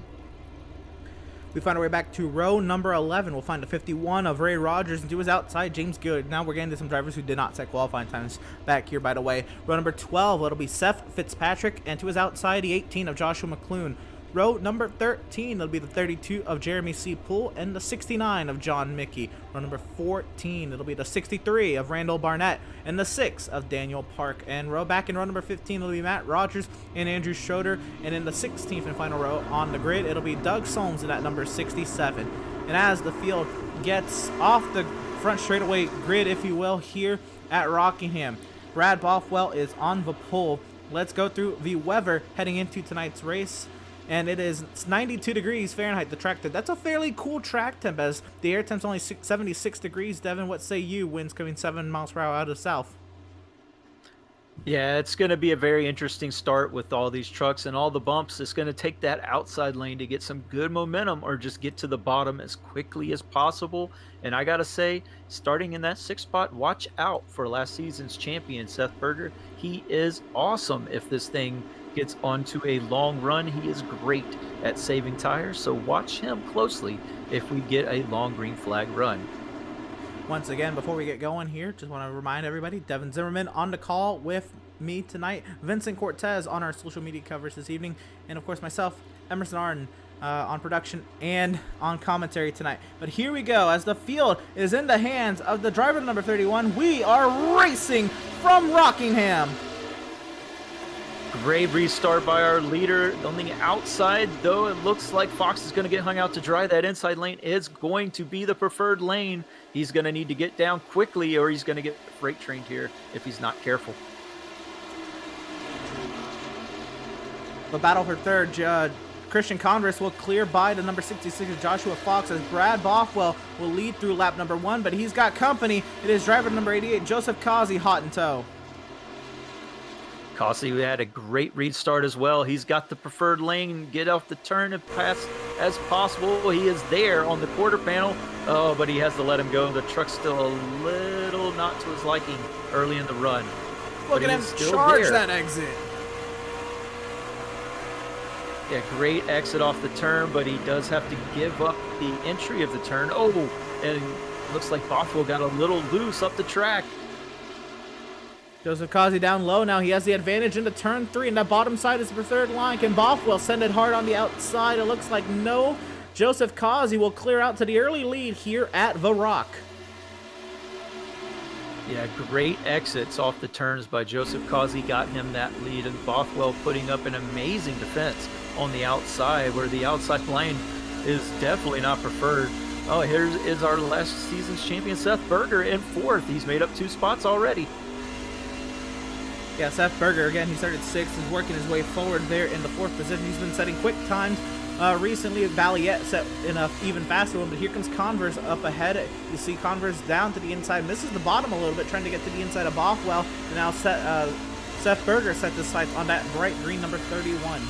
S1: We find our way back to row number 11. We'll find the 51 of Ray Rogers, and to his outside, James Good. Now we're getting to some drivers who did not set qualifying times back here, by the way. Row number 12, it'll be Seth Fitzpatrick, and to his outside, the 18 of Joshua McClune. Row number 13, it'll be the 32 of Jeremy C. Poole and the 69 of John Mickey. Row number 14, it'll be the 63 of Randall Barnett and the 6 of Daniel Park. And back in row number 15, it'll be Matt Rogers and Andrew Schroeder. And in the 16th and final row on the grid, it'll be Doug Solms in that number 67. And as the field gets off the front straightaway grid, if you will, here at Rockingham, Brad Bothwell is on the pole. Let's go through the weather heading into tonight's race. And it's 92 degrees Fahrenheit, the track temp. That's a fairly cool track temp, as the air temp's only 76 degrees. Devin, what say you? Winds coming 7 miles per hour out of the south.
S2: Yeah, it's going to be a very interesting start with all these trucks and all the bumps. It's going to take that outside lane to get some good momentum or just get to the bottom as quickly as possible. And I got to say, starting in that 6th spot, watch out for last season's champion, Seth Berger. He is awesome if this thing gets onto a long run. He is great at saving tires, so watch him closely if we get a long green flag run.
S1: Once again, before we get going here, just want to remind everybody, Devin Zimmerman on the call with me tonight, Vincent Cortez on our social media coverage this evening, and of course myself, Emerson Arden, on production and on commentary tonight. But here we go, as the field is in the hands of the driver number 31. We are racing from Rockingham.
S2: Great restart by our leader on the outside, though it looks like Fox is going to get hung out to dry. That inside lane is going to be the preferred lane. He's going to need to get down quickly, or he's going to get freight trained here if he's not careful.
S1: The battle for third, Christian Converse will clear by the number 66 Joshua Fox, as Brad Bothwell will lead through lap number 1, but he's got company. It is driver number 88, Joseph Kazi, hot in tow.
S2: Kazi had a great restart as well. He's got the preferred lane, get off the turn and pass as possible. He is there on the quarter panel. Oh, but he has to let him go. The truck's still a little not to his liking early in the run.
S1: Look at him charge that exit.
S2: Yeah, great exit off the turn, but he does have to give up the entry of the turn. Oh, and looks like Bothwell got a little loose up the track.
S1: Joseph Kazi down low now. He has the advantage into turn 3, and that bottom side is the third line. Can Bothwell send it hard on the outside? It looks like no. Joseph Kazi will clear out to the early lead here at the Rock.
S2: Yeah, great exits off the turns by Joseph Kazi got him that lead, and Bothwell putting up an amazing defense on the outside, where the outside lane is definitely not preferred. Oh, here is our last season's champion, Seth Berger, in 4th. He's made up 2 spots already.
S1: Yeah, Seth Berger, again, he started 6th, is working his way forward there in the 4th position. He's been setting quick times. Recently, Balliet set in a even faster one, but here comes Converse up ahead. You see Converse down to the inside, misses the bottom a little bit, trying to get to the inside of Bothwell. And now Seth Berger set his sights on that bright green number 31.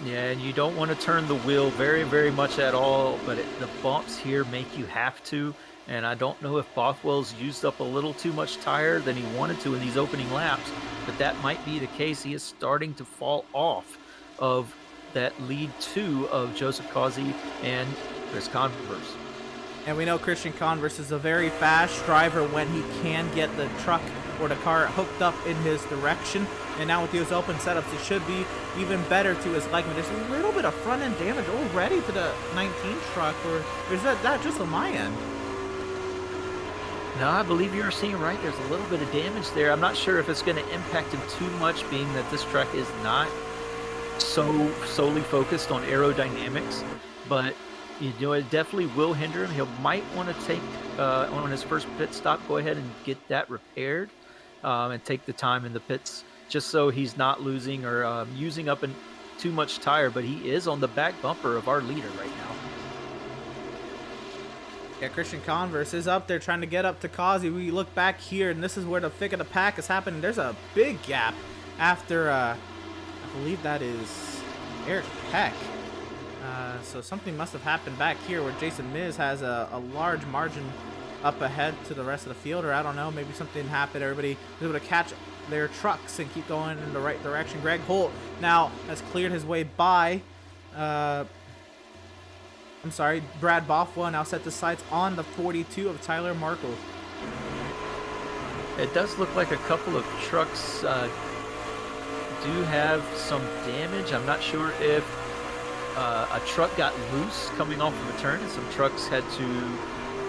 S2: Yeah, and you don't want to turn the wheel very, very much at all, but the bumps here make you have to. And I don't know if Bothwell's used up a little too much tire than he wanted to in these opening laps, but that might be the case. He is starting to fall off of that lead 2 of Joseph Kazi and Chris Converse.
S1: And we know Christian Converse is a very fast driver when he can get the truck or the car hooked up in his direction. And now with those open setups, it should be even better to his liking. There's a little bit of front end damage already to the 19 truck, or is that just on my end?
S2: No, I believe you're seeing right. There's a little bit of damage there. I'm not sure if it's going to impact him too much, being that this track is not so solely focused on aerodynamics, but it definitely will hinder him. He might want to take on his first pit stop, go ahead and get that repaired, and take the time in the pits, just so he's not losing or using up too much tire. But he is on the back bumper of our leader right now.
S1: Yeah, Christian Converse is up there trying to get up to Kazi. We look back here, and this is where the thick of the pack is happening. There's a big gap after, I believe that is Eric Peck. So something must have happened back here where Jason Miz has a large margin up ahead to the rest of the field, or I don't know, maybe something happened. Everybody was able to catch their trucks and keep going in the right direction. Greg Holt now has cleared his way by Brad Bothwell now set the sights on the 42 of Tyler Markle.
S2: It does look like a couple of trucks do have some damage. I'm not sure if a truck got loose coming off of a turn, and some trucks had to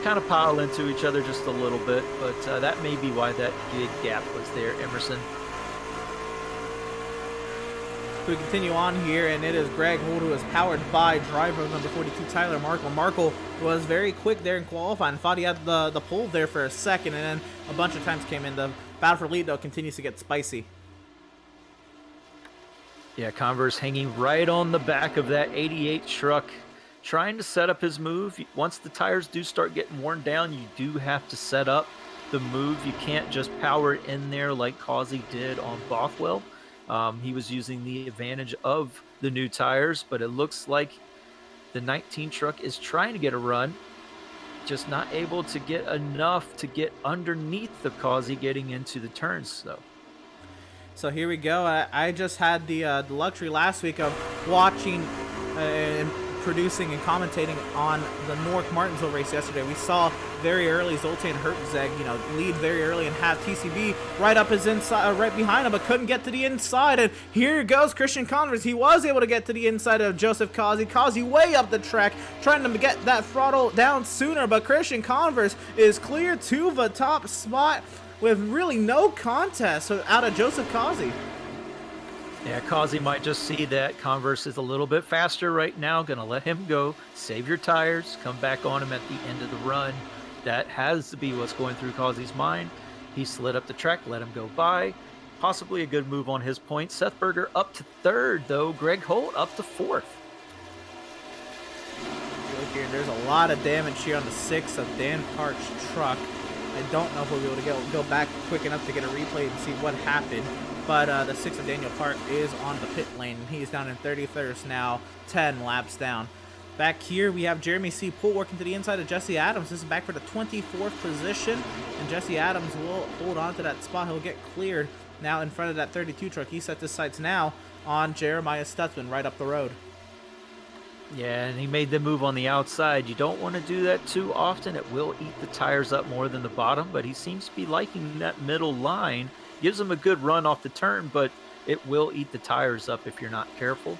S2: kind of pile into each other just a little bit, but that may be why that big gap was there, Emerson.
S1: We continue on here, and it is Greg Holt who is powered by driver number 42, Tyler Markle. Markle was very quick there in qualifying. Thought he had the pole there for a second, and then a bunch of times came in. The battle for lead, though, continues to get spicy.
S2: Yeah, Converse hanging right on the back of that 88 truck, trying to set up his move. Once the tires do start getting worn down, you do have to set up the move. You can't just power it in there like Kazi did on Bothwell. He was using the advantage of the new tires, but it looks like the 19 truck is trying to get a run, just not able to get enough to get underneath the Kazi getting into the turns, though.
S1: So here we go. I just had the luxury last week of watching and producing and commentating on the Newark Martinsville race yesterday. We saw very early Zoltan Hertzeg, lead very early and have TCB right up his inside, right behind him, but couldn't get to the inside. And here goes Christian Converse. He was able to get to the inside of Joseph Kazi. Kazi way up the track, trying to get that throttle down sooner, but Christian Converse is clear to the top spot with really no contest out of Joseph Kazi.
S2: Yeah, Kazi might just see that Converse is a little bit faster right now. Going to let him go. Save your tires. Come back on him at the end of the run. That has to be what's going through Kazi's mind. He slid up the track, let him go by. Possibly a good move on his point. Seth Berger up to third, though. Greg Holt up to fourth.
S1: Here, there's a lot of damage here on the 6 of Dan Park's truck. I don't know if we'll be able to go back quick enough to get a replay and see what happened. But the 6 of Daniel Park is on the pit lane. He's down in 31st now, 10 laps down. Back here, we have Jeremy C. Poole working to the inside of Jesse Adams. This is back for the 24th position, and Jesse Adams will hold on to that spot. He'll get cleared now in front of that 32 truck. He sets his sights now on Jeremiah Stutzman right up the road.
S2: Yeah, and he made the move on the outside. You don't want to do that too often. It will eat the tires up more than the bottom, but he seems to be liking that middle line. Gives him a good run off the turn, but it will eat the tires up if you're not careful.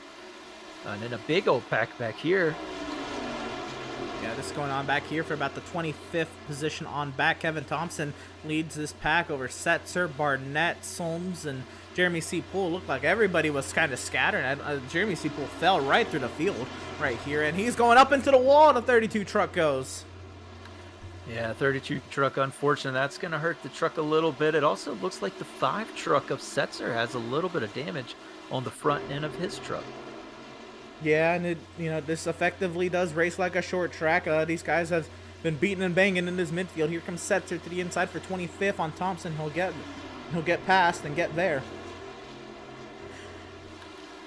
S2: And then a big old pack back here.
S1: Yeah, this is going on back here for about the 25th position on back. Kevin Thompson leads this pack over Setzer, Barnett, Solms, and Jeremy C. Poole. Looked like everybody was kind of scattered. Jeremy C. Poole fell right through the field right here, and he's going up into the wall. The 32 truck goes.
S2: Yeah, 32 truck, unfortunate. That's going to hurt the truck a little bit. It also looks like the 5 truck of Setzer has a little bit of damage on the front end of his truck.
S1: Yeah, and this effectively does race like a short track. These guys have been beating and banging in this midfield. Here comes Setzer to the inside for 25th on Thompson. He'll get past and get there.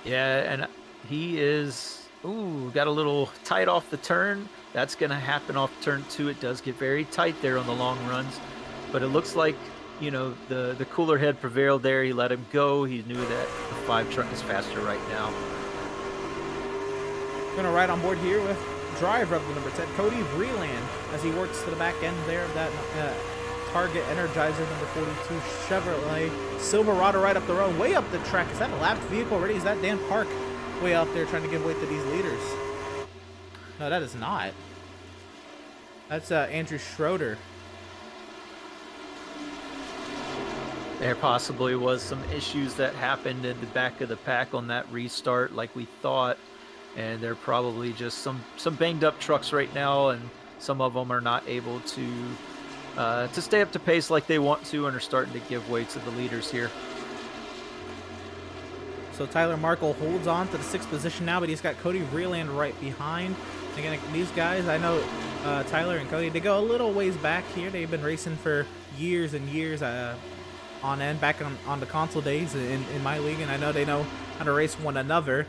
S2: Yeah, and he is got a little tight off the turn. That's going to happen off turn 2. It does get very tight there on the long runs. But it looks like, the cooler head prevailed there. He let him go. He knew that the 5 truck is faster right now.
S1: Going to ride on board here with driver of the number 10, Cody Vreeland, as he works to the back end there of that Target Energizer number 42 Chevrolet Silverado right up the road, way up the track. Is that a lapped vehicle already? Is that Dan Park way out there trying to give way to these leaders? No, that is not. That's Andrew Schroeder.
S2: There possibly was some issues that happened in the back of the pack on that restart like we thought. And they're probably just some banged up trucks right now, and some of them are not able to stay up to pace like they want to and are starting to give way to the leaders here.
S1: So Tyler Markle holds on to the 6th position now, but he's got Cody Vreeland right behind. Again, these guys, I know Tyler and Cody, they go a little ways back here. They've been racing for years and years on end, back on the console days in my league, and I know they know how to race one another.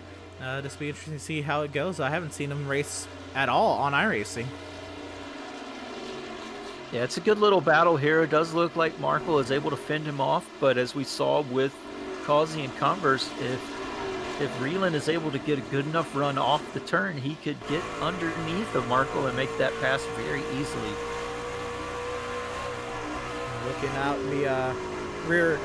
S1: This will be interesting to see how it goes. I haven't seen them race at all on iRacing.
S2: Yeah, it's a good little battle here. It does look like Markle is able to fend him off, but as we saw with Causey and Converse, if Vreeland is able to get a good enough run off the turn, he could get underneath of Markle and make that pass very easily.
S1: Looking out the rear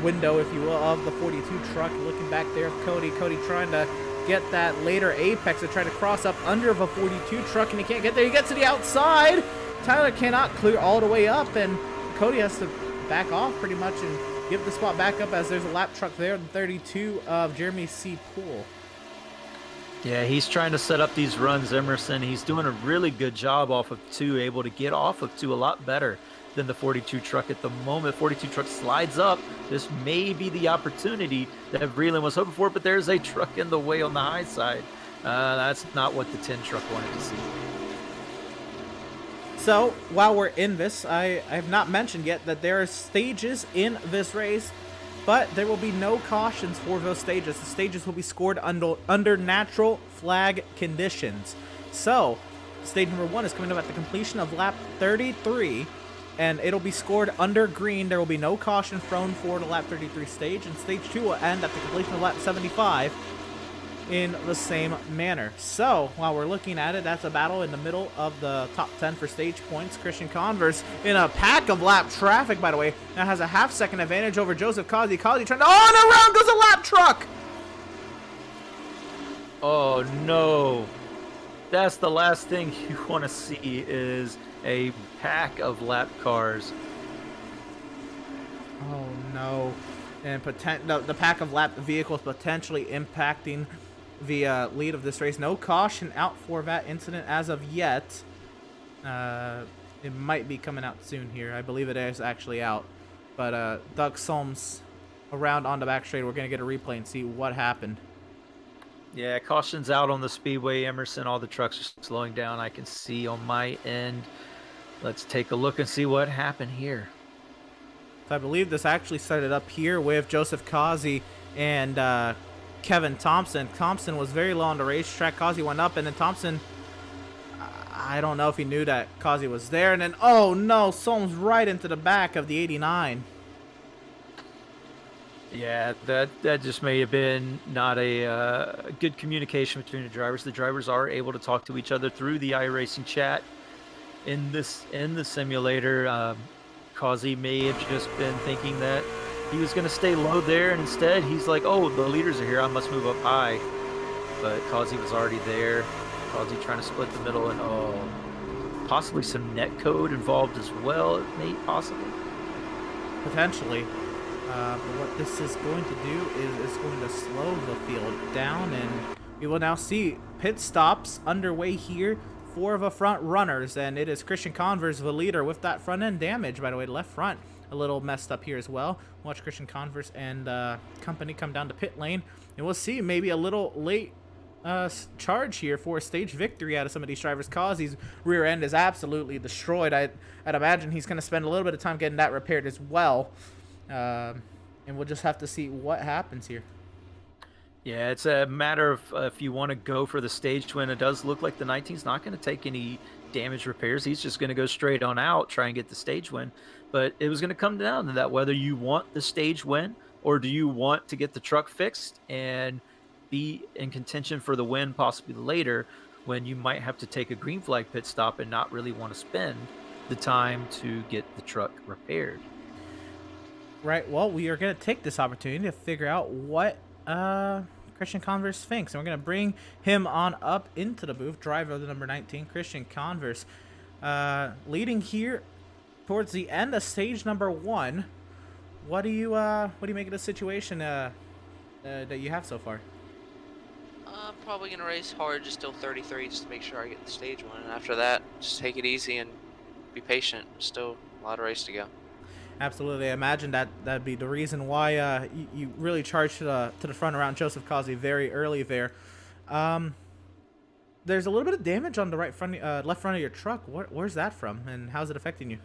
S1: window, if you will, of the 42 truck, looking back there, Cody trying to get that later apex to try to cross up under the 42 truck, and he can't get there. He gets to the outside. Tyler cannot clear all the way up, and Cody has to back off pretty much and give the spot back up as there's a lap truck there, the 32 of Jeremy C. Poole.
S2: Yeah, he's trying to set up these runs, Emerson. He's doing a really good job off of 2, able to get off of 2 a lot better than the 42 truck at the moment. 42 truck slides up. This may be the opportunity that Vreeland was hoping for, but there's a truck in the way on the high side. That's not what the 10 truck wanted to see.
S1: So, while we're in this, I have not mentioned yet that there are stages in this race, but there will be no cautions for those stages. The stages will be scored under natural flag conditions. So, stage number 1 is coming up at the completion of lap 33, and it'll be scored under green. There will be no caution thrown for the lap 33 stage, and stage 2 will end at the completion of lap 75. in the same manner. So while we're looking at it, that's a battle in the middle of the top 10 for stage points. Christian Converse in a pack of lap traffic, by the way, now has a half-second advantage over Joseph Causey. Causey trying to, oh, and around goes a lap truck.
S2: Oh no, that's the last thing you want to see is a pack of lap cars.
S1: Oh no. And the pack of lap vehicles potentially impacting the lead of this race. No caution out for that incident as of yet. It might be coming out soon here. I believe it is actually out. But Doug Solms around on the back straight. We're going to get a replay and see what happened.
S2: Yeah, caution's out on the Speedway. Emerson, all the trucks are slowing down. I can see on my end. Let's take a look and see what happened here.
S1: So I believe this actually started up here with Joseph Causey and Kevin Thompson. Thompson was very low on the racetrack. Causey went up, and then Thompson, I don't know if he knew that Causey was there. And then, oh no, Solms right into the back of the 89.
S2: Yeah, that just may have been not a good communication between the drivers. The drivers are able to talk to each other through the iRacing chat in the simulator. Causey may have just been thinking that he was going to stay low there, and instead he's like, oh, the leaders are here, I must move up high. But Causey was already there. Causey trying to split the middle, and oh, possibly some net code involved as well, Nate, possibly.
S1: Potentially. But what this is going to do is it's going to slow the field down, and we will now see pit stops underway here. 4 of the front runners, and it is Christian Converse, the leader, with that front end damage. By the way, left front a little messed up here as well. Watch Christian Converse and company come down to pit lane, and we'll see maybe a little late charge here for a stage victory out of some of these drivers. Causey's rear end is absolutely destroyed. I'd imagine he's going to spend a little bit of time getting that repaired as well, and we'll just have to see what happens here.
S2: Yeah, it's a matter of if you want to go for the stage win. It does look like the 19's not going to take any damage repairs. He's just going to go straight on out, try and get the stage win. But it was going to come down to that, whether you want the stage win or do you want to get the truck fixed and be in contention for the win possibly later, when you might have to take a green flag pit stop and not really want to spend the time to get the truck repaired.
S1: Right, well, we are going to take this opportunity to figure out what Christian Converse thinks, and we're going to bring him on up into the booth. Driver of the number 19, Christian Converse, leading here towards the end of stage number 1. What do you make of the situation that you have so far?
S9: I'm probably gonna race hard just till 33, just to make sure I get the stage one, and after that, just take it easy and be patient. Still a lot of race to go.
S1: Absolutely. I imagine that'd be the reason why you really charged to the front around Joseph Causey very early there. There's a little bit of damage on the left front of your truck. Where's that from, and how's it affecting you?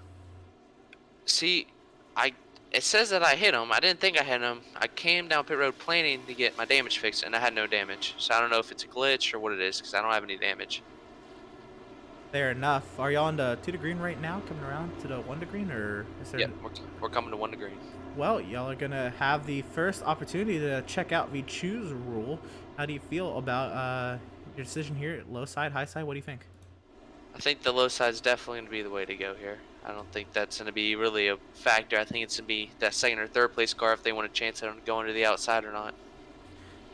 S9: See, it says that I hit him. I didn't think I hit him. I came down pit road planning to get my damage fixed, and I had no damage. So I don't know if it's a glitch or what it is, because I don't have any damage.
S1: Fair enough. Are y'all on the 2 to green right now, coming around to the 1 to green, or is there?
S9: Yep, we're coming to 1 to green.
S1: Well, y'all are gonna have the first opportunity to check out the choose rule. How do you feel about your decision here? Low side, high side? What do you think?
S9: I think the low side is definitely going to be the way to go here. I don't think that's going to be really a factor. I think it's going to be that second or third place car if they want a chance at going to the outside or not.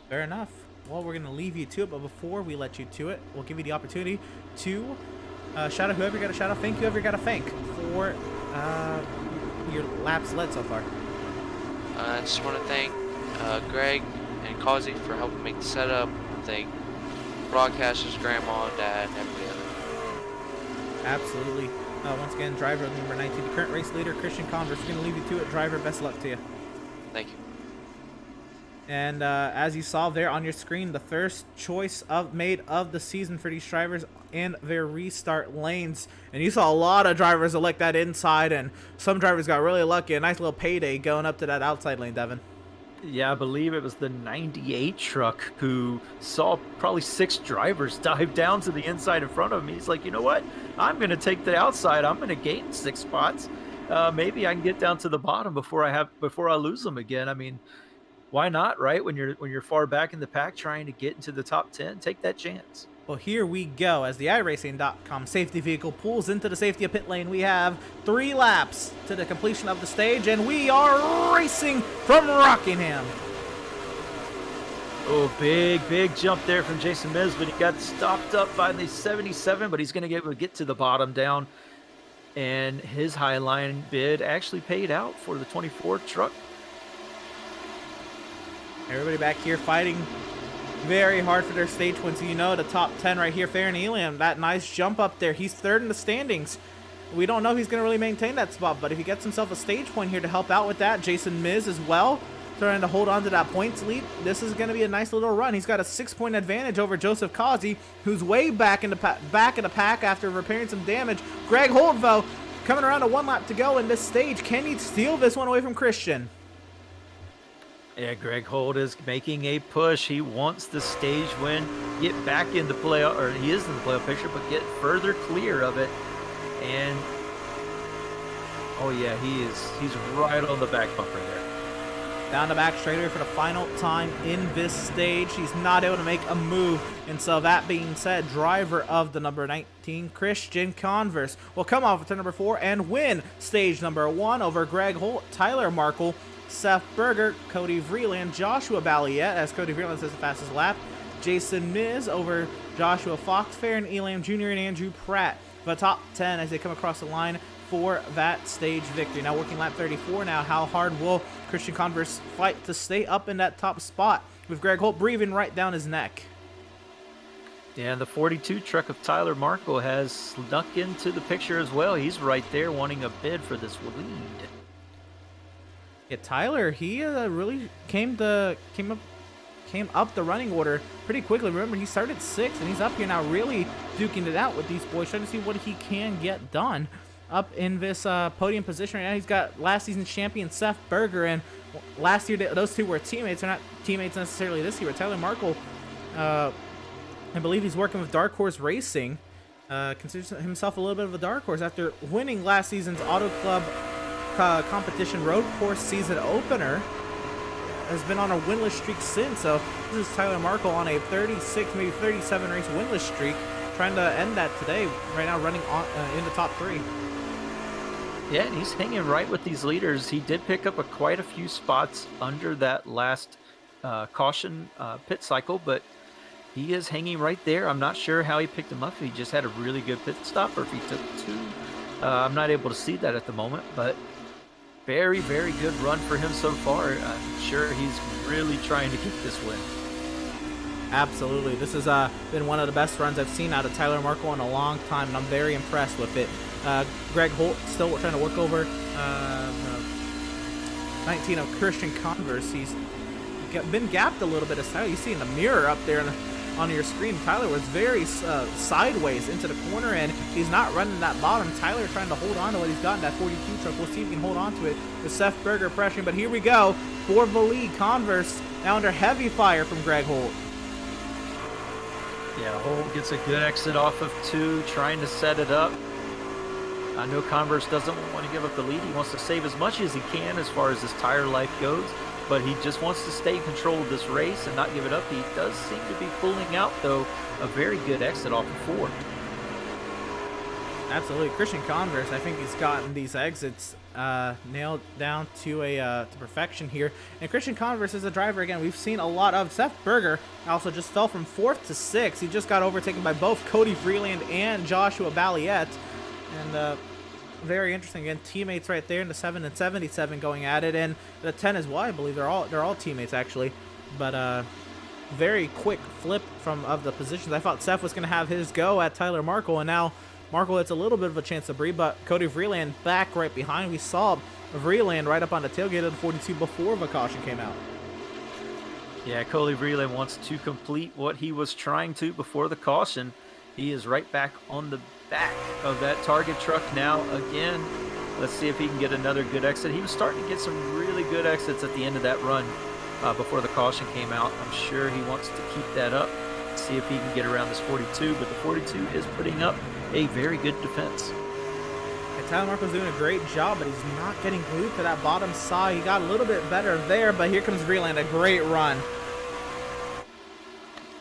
S1: Fair enough. Well, we're going to leave you to it, but before we let you to it, we'll give you the opportunity to shout out whoever you got to shout out, thank whoever you got to thank for your laps led so far.
S9: I just want to thank Greg and Causey for helping make the setup. I thank broadcasters, grandma, dad, and everybody else.
S1: Absolutely. Once again, driver number 19, the current race leader, Christian Converse. We're going to leave you to it. Driver, best luck to you.
S9: Thank you.
S1: And as you saw there on your screen, the first choice made of the season for these drivers and their restart lanes. And you saw a lot of drivers elect that inside, and some drivers got really lucky. A nice little payday going up to that outside lane, Devin.
S2: Yeah, I believe it was the 98 truck who saw probably 6 drivers dive down to the inside in front of me. He's like, you know what? I'm going to take the outside. I'm going to gain 6 spots. Maybe I can get down to the bottom before I lose them again. I mean, why not, right? When you're far back in the pack trying to get into the top 10, take that chance.
S1: Well, here we go. As the iRacing.com safety vehicle pulls into the safety of pit lane, we have 3 laps to the completion of the stage, and we are racing from Rockingham.
S2: Oh, big jump there from Jason Miz, but he got stopped up by the 77, but he's going to be able to get to the bottom down. And his Highline bid actually paid out for the 24 truck.
S1: Everybody back here fighting very hard for their stage win. So you know the top 10 right here, Farron Elam, that nice jump up there. He's 3rd in the standings. We don't know if he's going to really maintain that spot, but if he gets himself a stage point here to help out with that, Jason Miz as well, trying to hold on to that points lead. This is going to be a nice little run. He's got a 6-point advantage over Joseph Causey, who's way back in the back of the pack after repairing some damage. Greg Holt, though, coming around to 1 lap to go in this stage. Can he steal this one away from Christian?
S2: Yeah, Greg Holt is making a push. He wants the stage win, get back in the playoff, or he is in the playoff picture, but get further clear of it. And oh yeah, he's right on the back bumper there.
S1: Down the back straightaway for the final time in this stage. He's not able to make a move. And so that being said, driver of the number 19, Christian Converse, will come off to number 4 and win stage number 1 over Greg Holt, Tyler Markle, Seth Berger, Cody Vreeland, Joshua Balliet, as Cody Vreeland says the fastest lap, Jason Miz over Joshua Fox, Farron Elam Jr., and Andrew Pratt. The top 10 as they come across the line for that stage victory. Now working lap 34 now. How hard will Christian Converse fight to stay up in that top spot with Greg Holt breathing right down his neck?
S2: Yeah, the 42 truck of Tyler Markle has snuck into the picture as well. He's right there wanting a bid for this lead.
S1: Yeah, Tyler, he really came up the running order pretty quickly. Remember, he started 6th, and he's up here now really duking it out with these boys, trying to see what he can get done up in this podium position right now. He's got last season's champion Seth Berger, and last year those two were teammates. They're not teammates necessarily this year. But Tyler Markle, I believe he's working with Dark Horse Racing, considers himself a little bit of a dark horse after winning last season's Auto Club competition road course season opener. Has been on a winless streak since. So this is Tyler Markle on a 36, maybe 37 race winless streak, trying to end that today. Right now, running on in the top 3.
S2: Yeah, and he's hanging right with these leaders. He did pick up quite a few spots under that last caution pit cycle, but he is hanging right there. I'm not sure how he picked him up. If he just had a really good pit stop, or if he took 2. I'm not able to see that at the moment, but very, very good run for him so far. I'm sure he's really trying to get this win.
S1: Absolutely. This has been one of the best runs I've seen out of Tyler Markle in a long time, and I'm very impressed with it. Greg Holt still trying to work over 19 of Christian Converse. He's been gapped a little bit as Tyler. You see in the mirror up there on your screen, Tyler was very sideways into the corner, and he's not running that bottom. Tyler trying to hold on to what he's got in that 42 truck. We'll see if he can hold on to it with Seth Berger pressuring. But here we go for the lead. Converse now under heavy fire from Greg Holt.
S2: Yeah, Holt gets a good exit off of 2, trying to set it up. I know Converse doesn't want to give up the lead. He wants to save as much as he can as far as his tire life goes, but he just wants to stay in control of this race and not give it up. He does seem to be pulling out, though, a very good exit off of 4.
S1: Absolutely. Christian Converse, I think he's gotten these exits nailed down to perfection here. And Christian Converse is a driver, again, we've seen a lot of. Seth Berger also just fell from 4th to 6th. He just got overtaken by both Cody Vreeland and Joshua Balliet. And very interesting. Again, teammates right there in the 7 and 77 going at it. And the 10 as well, I believe. They're all teammates, actually. But very quick flip of the positions. I thought Seth was going to have his go at Tyler Markle, and now Markle gets a little bit of a chance to breathe, but Cody Vreeland back right behind. We saw Vreeland right up on the tailgate of the 42 before the caution came out.
S2: Yeah, Cody Vreeland wants to complete what he was trying to before the caution. He is right back on the back of that target truck now again. Let's see if he can get another good exit. He was starting to get some really good exits at the end of that run before the caution came out. I'm sure he wants to keep that up, see if he can get around this 42, but the 42 is putting up a very good defense.
S1: And Tyler Marco's doing a great job, but he's not getting glued to that bottom side. He got a little bit better there, but here comes Vreeland, a great run.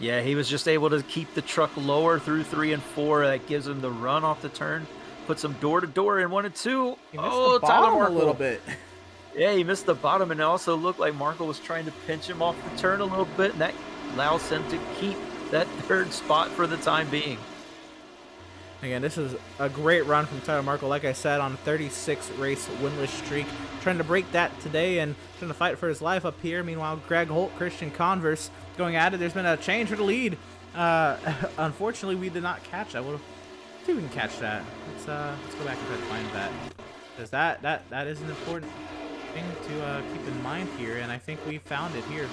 S2: Yeah, he was just able to keep the truck lower through 3 and 4. That gives him the run off the turn, puts him door to door in 1 and 2.
S1: He missed the bottom a little bit.
S2: Yeah, he missed the bottom, and it also looked like Marco was trying to pinch him off the turn a little bit, and that allows him to keep that 3rd spot for the time being.
S1: Again, this is a great run from Tyler Marco, like I said, on a 36-race winless streak. Trying to break that today and trying to fight for his life up here. Meanwhile, Greg Holt, Christian Converse going at it. There's been a change for the lead. Unfortunately, we did not catch that. We'll see if we can catch that. Let's go back and try to find that. Because that is an important thing to keep in mind here, and I think we found it here.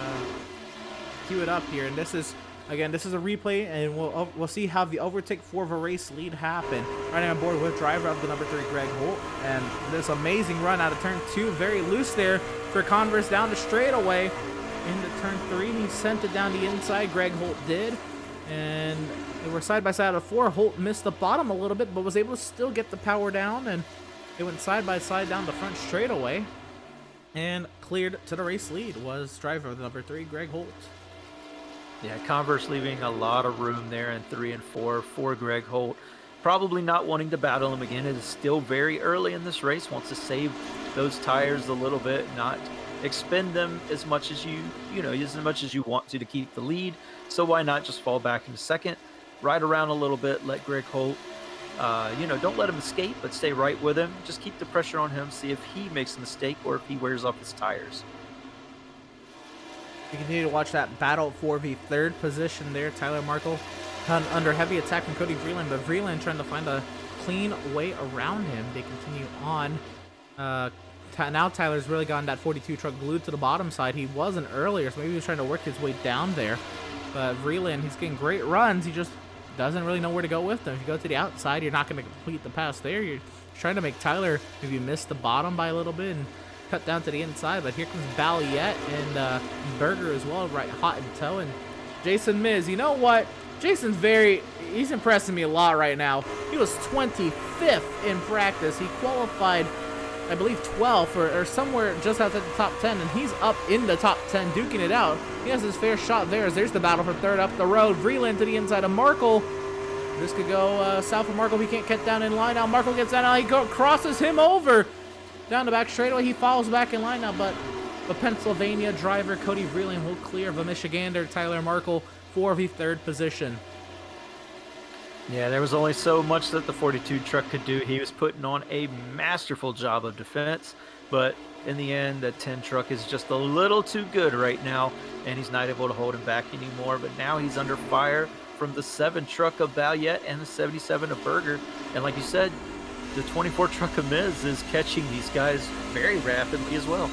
S1: Let's cue it up here, and this is... Again, this is a replay, and we'll see how the overtake for the race lead happen. Riding on board with driver of the number 3, Greg Holt, and this amazing run out of turn 2, very loose there for Converse down the straightaway into turn 3. He sent it down the inside. Greg Holt did, and they were side by side out of 4. Holt missed the bottom a little bit, but was able to still get the power down, and they went side by side down the front straightaway, and cleared to the race lead was driver of the number 3, Greg Holt.
S2: Yeah, Converse leaving a lot of room there in 3 and 4 for Greg Holt. Probably not wanting to battle him again. It is still very early in this race. Wants to save those tires a little bit, not expend them as much as as much as you want to keep the lead. So why not just fall back into second, ride around a little bit, let Greg Holt, don't let him escape, but stay right with him. Just keep the pressure on him, see if he makes a mistake or if he wears off his tires.
S1: You continue to watch that battle for the 3rd position there. Tyler Marco under heavy attack from Cody Vreeland, but Vreeland trying to find a clean way around him. They continue on. Now Tyler's really gotten that 42 truck glued to the bottom side. He wasn't earlier, so maybe he was trying to work his way down there. But Vreeland, he's getting great runs. He just doesn't really know where to go with them. If you go to the outside, you're not going to complete the pass there. You're trying to make Tyler maybe miss the bottom by a little bit and cut down to the inside, but here comes Balliet and Berger as well, right hot in tow, and Jason Miz. You know what? Jason's he's impressing me a lot right now. He was 25th in practice. He qualified, I believe, 12th or somewhere just outside the top 10, and he's up in the top 10, duking it out. He has his fair shot there. There's the battle for 3rd up the road. Vreeland to the inside of Markle. This could go south of Markle. He can't get down in line now. Markle gets down now. He crosses him over. Down the back straightaway, he follows back in line now, but the Pennsylvania driver, Cody Vreeland, will clear the Michigander, Tyler Markle, for the 3rd position.
S2: Yeah, there was only so much that the 42 truck could do. He was putting on a masterful job of defense, but in the end, the 10 truck is just a little too good right now, and he's not able to hold him back anymore. But now he's under fire from the 7 truck of Balliet and the 77 of Berger, and like you said, the 24 truck of Miz is catching these guys very rapidly as well.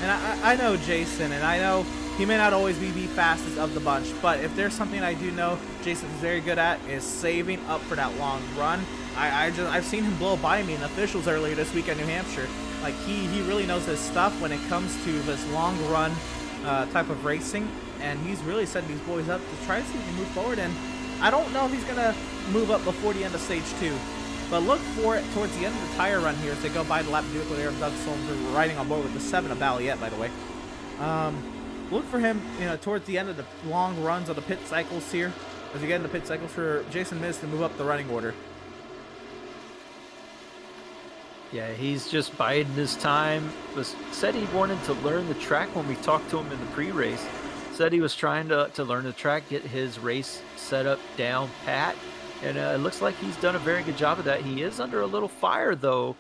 S1: And I know Jason, and I know he may not always be the fastest of the bunch, but if there's something I do know Jason's very good at is saving up for that long run. I've seen him blow by me in officials earlier this week at New Hampshire. Like he really knows his stuff when it comes to this long run type of racing, and he's really setting these boys up to try to see if he can move forward. And I don't know if he's gonna move up before the end of stage 2. But look for it towards the end of the tire run here as they go by the lap vehicle there of Doug Solms, riding on board with the 7 of Balliet, by the way. Look for him, towards the end of the long runs of the pit cycles here, as you get into pit cycles for Jason Miz to move up the running order.
S2: Yeah, he's just biding his time. Said he wanted to learn the track when we talked to him in the pre-race. Said he was trying to learn the track, get his race set up down pat. And it looks like he's done a very good job of that. He is under a little fire, though,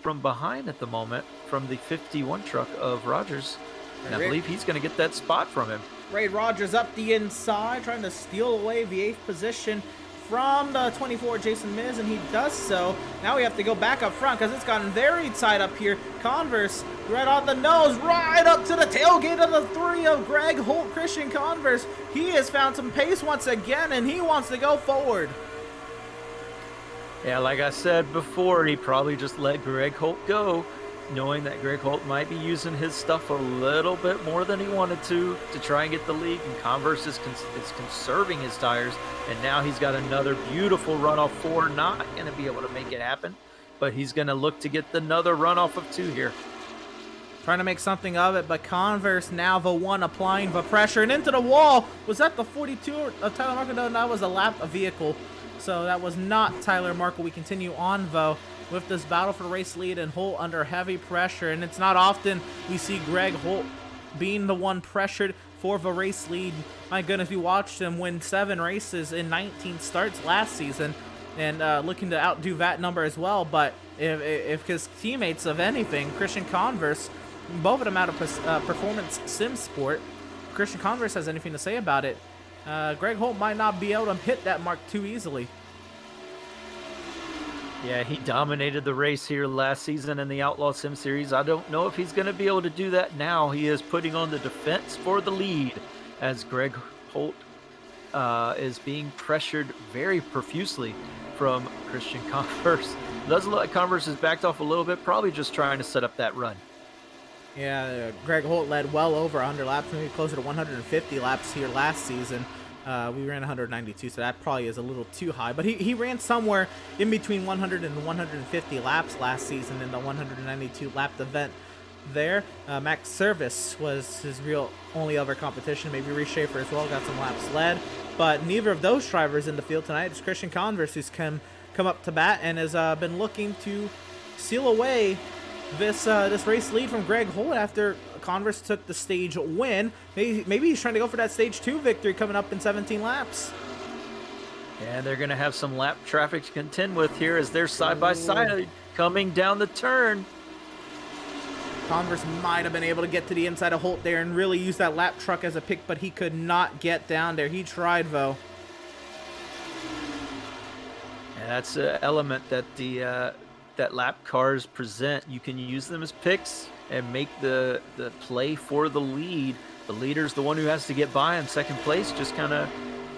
S2: from behind at the moment, from the 51 truck of Rogers. And I believe he's going to get that spot from him.
S1: Ray Rogers up the inside, trying to steal away the 8th position from the 24 Jason Miz, and he does so. Now we have to go back up front because it's gotten very tight up here. Converse right on the nose, right up to the tailgate of the 3 of Greg Holt, Christian Converse. He has found some pace once again, and he wants to go forward.
S2: Yeah, like I said before, he probably just let Greg Holt go, knowing that Greg Holt might be using his stuff a little bit more than he wanted to try and get the lead, and Converse is conserving his tires, and now he's got another beautiful runoff 4, not going to be able to make it happen. but he's going to look to get another run off of 2 here.
S1: Trying to make something of it, but Converse now the one applying the pressure and into the wall. Was that the 42 of Tyler Markle? No, that was a lap vehicle. So that was not Tyler Markle. We continue on though with this battle for the race lead, and Holt under heavy pressure. And it's not often we see Greg Holt being the one pressured for the race lead. My goodness, we watched him win 7 races in 19 starts last season, and looking to outdo that number as well. But if his teammates of anything, Christian Converse, both of them out of performance sim sport, Christian Converse has anything to say about it, Greg Holt might not be able to hit that mark too easily.
S2: Yeah, he dominated the race here last season in the Outlaws Sim Series. I don't know if he's going to be able to do that now. He is putting on the defense for the lead as Greg Holt is being pressured very profusely from Christian Converse. Doesn't look like Converse has backed off a little bit, probably just trying to set up that run.
S1: Yeah, Greg Holt led well over 100 laps, maybe closer to 150 laps here last season. We ran 192, so that probably is a little too high. But he ran somewhere in between 100 and 150 laps last season in the 192 lap event there. Max Service was his real only other competition. Maybe Reece Schaefer as well got some laps led. But neither of those drivers in the field tonight. It's Christian Converse who's come up to bat and has been looking to seal away this race lead from Greg Holt after Converse took the stage win. Maybe he's trying to go for that stage 2 victory coming up in 17 laps.
S2: And they're going to have some lap traffic to contend with here as they're side by side coming down the turn.
S1: Converse might have been able to get to the inside of Holt there and really use that lap truck as a pick, but he could not get down there. He tried though.
S2: And that's an element that that lap cars present. You can use them as picks and make the play for the lead. The leader's the one who has to get by him. Second place just kind of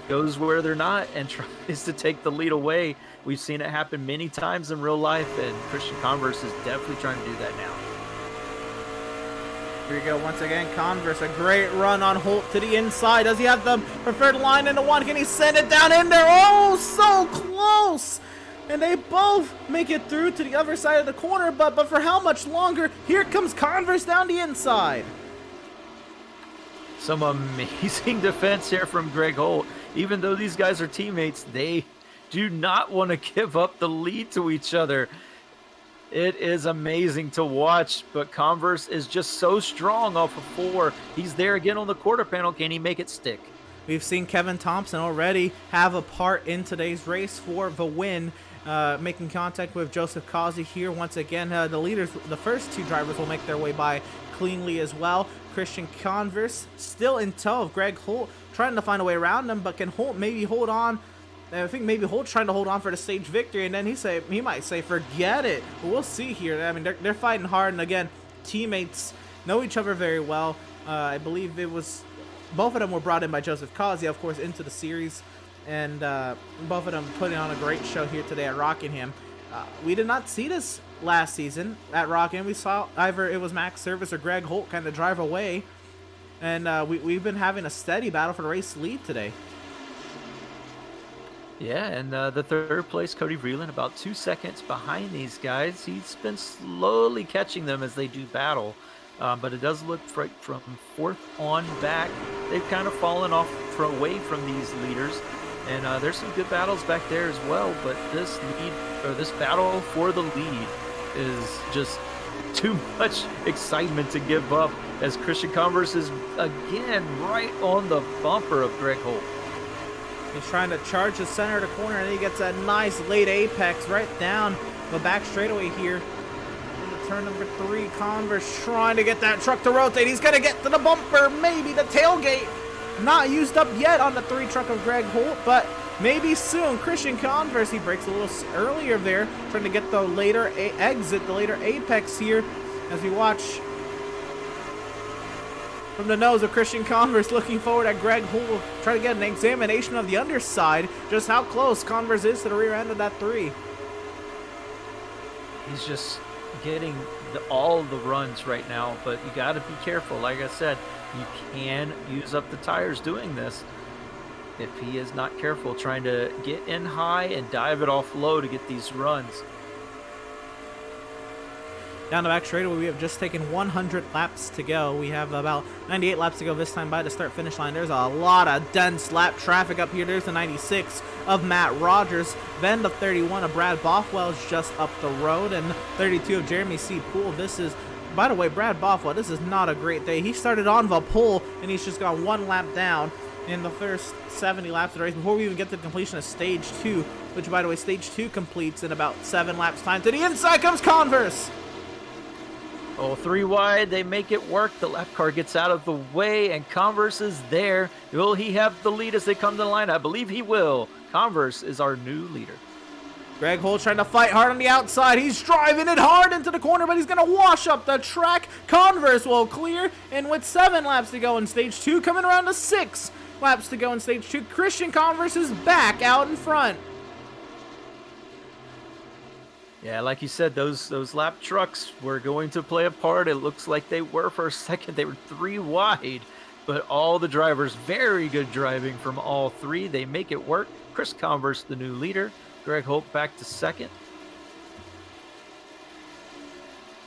S2: goes where they're not and tries to take the lead away. We've seen it happen many times in real life, and Christian Converse is definitely trying to do that now.
S1: Here we go once again. Converse, a great run on Holt to the inside. Does he have the preferred line into one? Can he send it down in there? Oh, so close! And they both make it through to the other side of the corner, but for how much longer? Here comes Converse down the inside.
S2: Some amazing defense here from Greg Holt. Even though these guys are teammates, they do not want to give up the lead to each other. It is amazing to watch, but Converse is just so strong off of 4. He's there again on the quarter panel. Can he make it stick?
S1: We've seen Kevin Thompson already have a part in today's race for the win. Making contact with Joseph Causey here once again. The leaders, the first 2 drivers will make their way by cleanly as well. Christian Converse still in tow of Greg Holt, trying to find a way around him, but can Holt maybe hold on? I think maybe Holt's trying to hold on for the stage victory, and then he might say forget it. But we'll see here. I mean, they're fighting hard, and again, teammates know each other very well. I believe it was both of them were brought in by Joseph Causey, of course, into the series. And both of them putting on a great show here today at Rockingham. We did not see this last season at Rockingham. We saw either it was Max Service or Greg Holt kind of drive away. And we've been having a steady battle for the race lead today.
S2: Yeah, and the third place, Cody Vreeland, about 2 seconds behind these guys. He's been slowly catching them as they do battle. But it does look like from 4th on back, they've kind of fallen off away from these leaders. And there's some good battles back there as well, but this battle for the lead is just too much excitement to give up as Christian Converse is again right on the bumper of Greg Holt.
S1: He's trying to charge the center of the corner, and he gets a nice late apex right down the back straightaway here. Into turn number 3, Converse trying to get that truck to rotate. He's going to get to the bumper, maybe the tailgate. Not used up yet on the 3 truck of Greg Holt, but maybe soon. Christian Converse, he breaks a little earlier there, trying to get the later exit, the later apex here, as we watch from the nose of Christian Converse, looking forward at Greg Holt, trying to get an examination of the underside, just how close Converse is to the rear end of that 3.
S2: He's just getting all the runs right now, but you got to be careful. Like I said, you can use up the tires doing this if he is not careful, trying to get in high and dive it off low to get these runs.
S1: down the back straightaway. We have just taken 100 laps to go. We have about 98 laps to go this time by the start finish line. There's a lot of dense lap traffic up here. There's the 96 of Matt Rogers, then the 31 of Brad Bothwell is just up the road, and 32 of Jeremy C. Poole. This is, by the way, Brad Bothwell, this is not a great day. He started on the pole, and he's just gone one lap down in the first 70 laps of the race before we even get to the completion of stage 2, which, by the way, stage 2 completes in about 7 laps time. To the inside comes Converse.
S2: Oh, 3 wide, they make it work. The lap car gets out of the way, and Converse is there. Will he have the lead as they come to the line? I believe he will. Converse is our new leader.
S1: Greg Holt trying to fight hard on the outside. He's driving it hard into the corner, but he's going to wash up the track. Converse will clear, and with 7 laps to go in stage 2, coming around to 6 laps to go in stage 2, Christian Converse is back out in front.
S2: Yeah, like you said, those lap trucks were going to play a part. It looks like they were for a second. They were 3 wide, but all the drivers, very good driving from all 3. They make it work. Chris Converse, the new leader. Greg Holt back to second.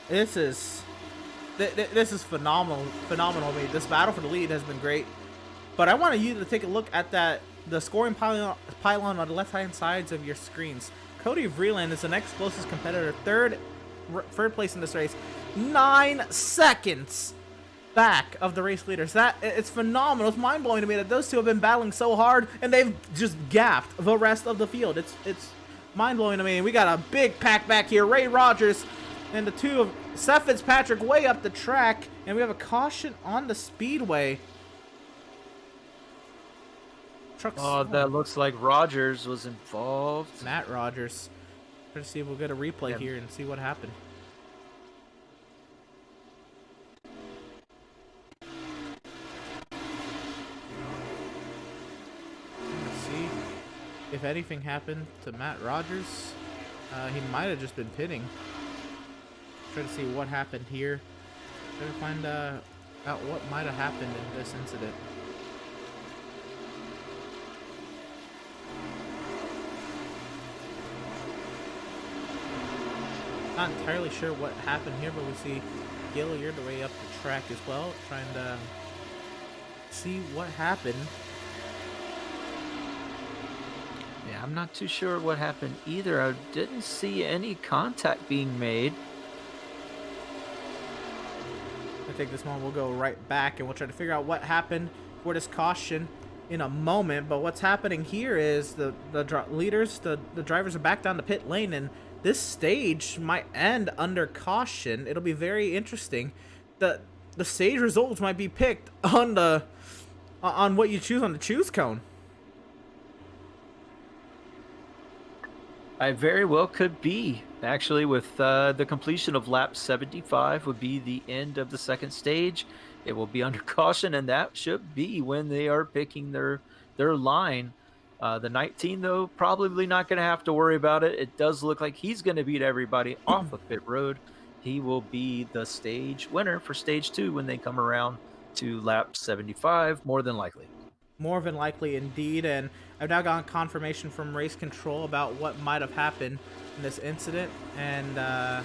S1: This is phenomenal to me. This battle for the lead has been great, but I wanted you to take a look at the scoring pylon on the left-hand sides of your screens. Cody Vreeland is the next closest competitor, third place in this race, 9 seconds back of the race leaders. It's phenomenal. It's mind-blowing to me that those two have been battling so hard and they've just gapped the rest of the field. It's mind-blowing to me. And we got a big pack back here. Ray Rogers and the 2 of Seth Fitzpatrick way up the track, and we have a caution on the Speedway.
S2: Oh, that looks like Rogers was involved.
S1: Matt Rogers. Let's see if we'll get a replay here and see what happened. Let's see if anything happened to Matt Rogers. He might have just been pitting. Try to see what happened here. Try to find out what might have happened in this incident. Not entirely sure what happened here, but we see Gilliard the way up the track as well, trying to see what happened.
S2: Yeah, I'm not too sure what happened either. I didn't see any contact being made.
S1: I'll take this moment. We'll go right back and we'll try to figure out what happened for this caution in a moment. But what's happening here is the drivers are back down the pit lane, and this stage might end under caution. It'll be very interesting. The stage results might be picked on what you choose on the choose cone.
S2: I very well could be. Actually, with the completion of lap 75 would be the end of the second stage. It will be under caution, and that should be when they are picking their line. The 19, though, probably not going to have to worry about it. It does look like he's going to beat everybody off of pit road. He will be the stage winner for stage 2 when they come around to lap 75, more than likely.
S1: More than likely, indeed. And I've now gotten confirmation from race control about what might have happened in this incident. And we'll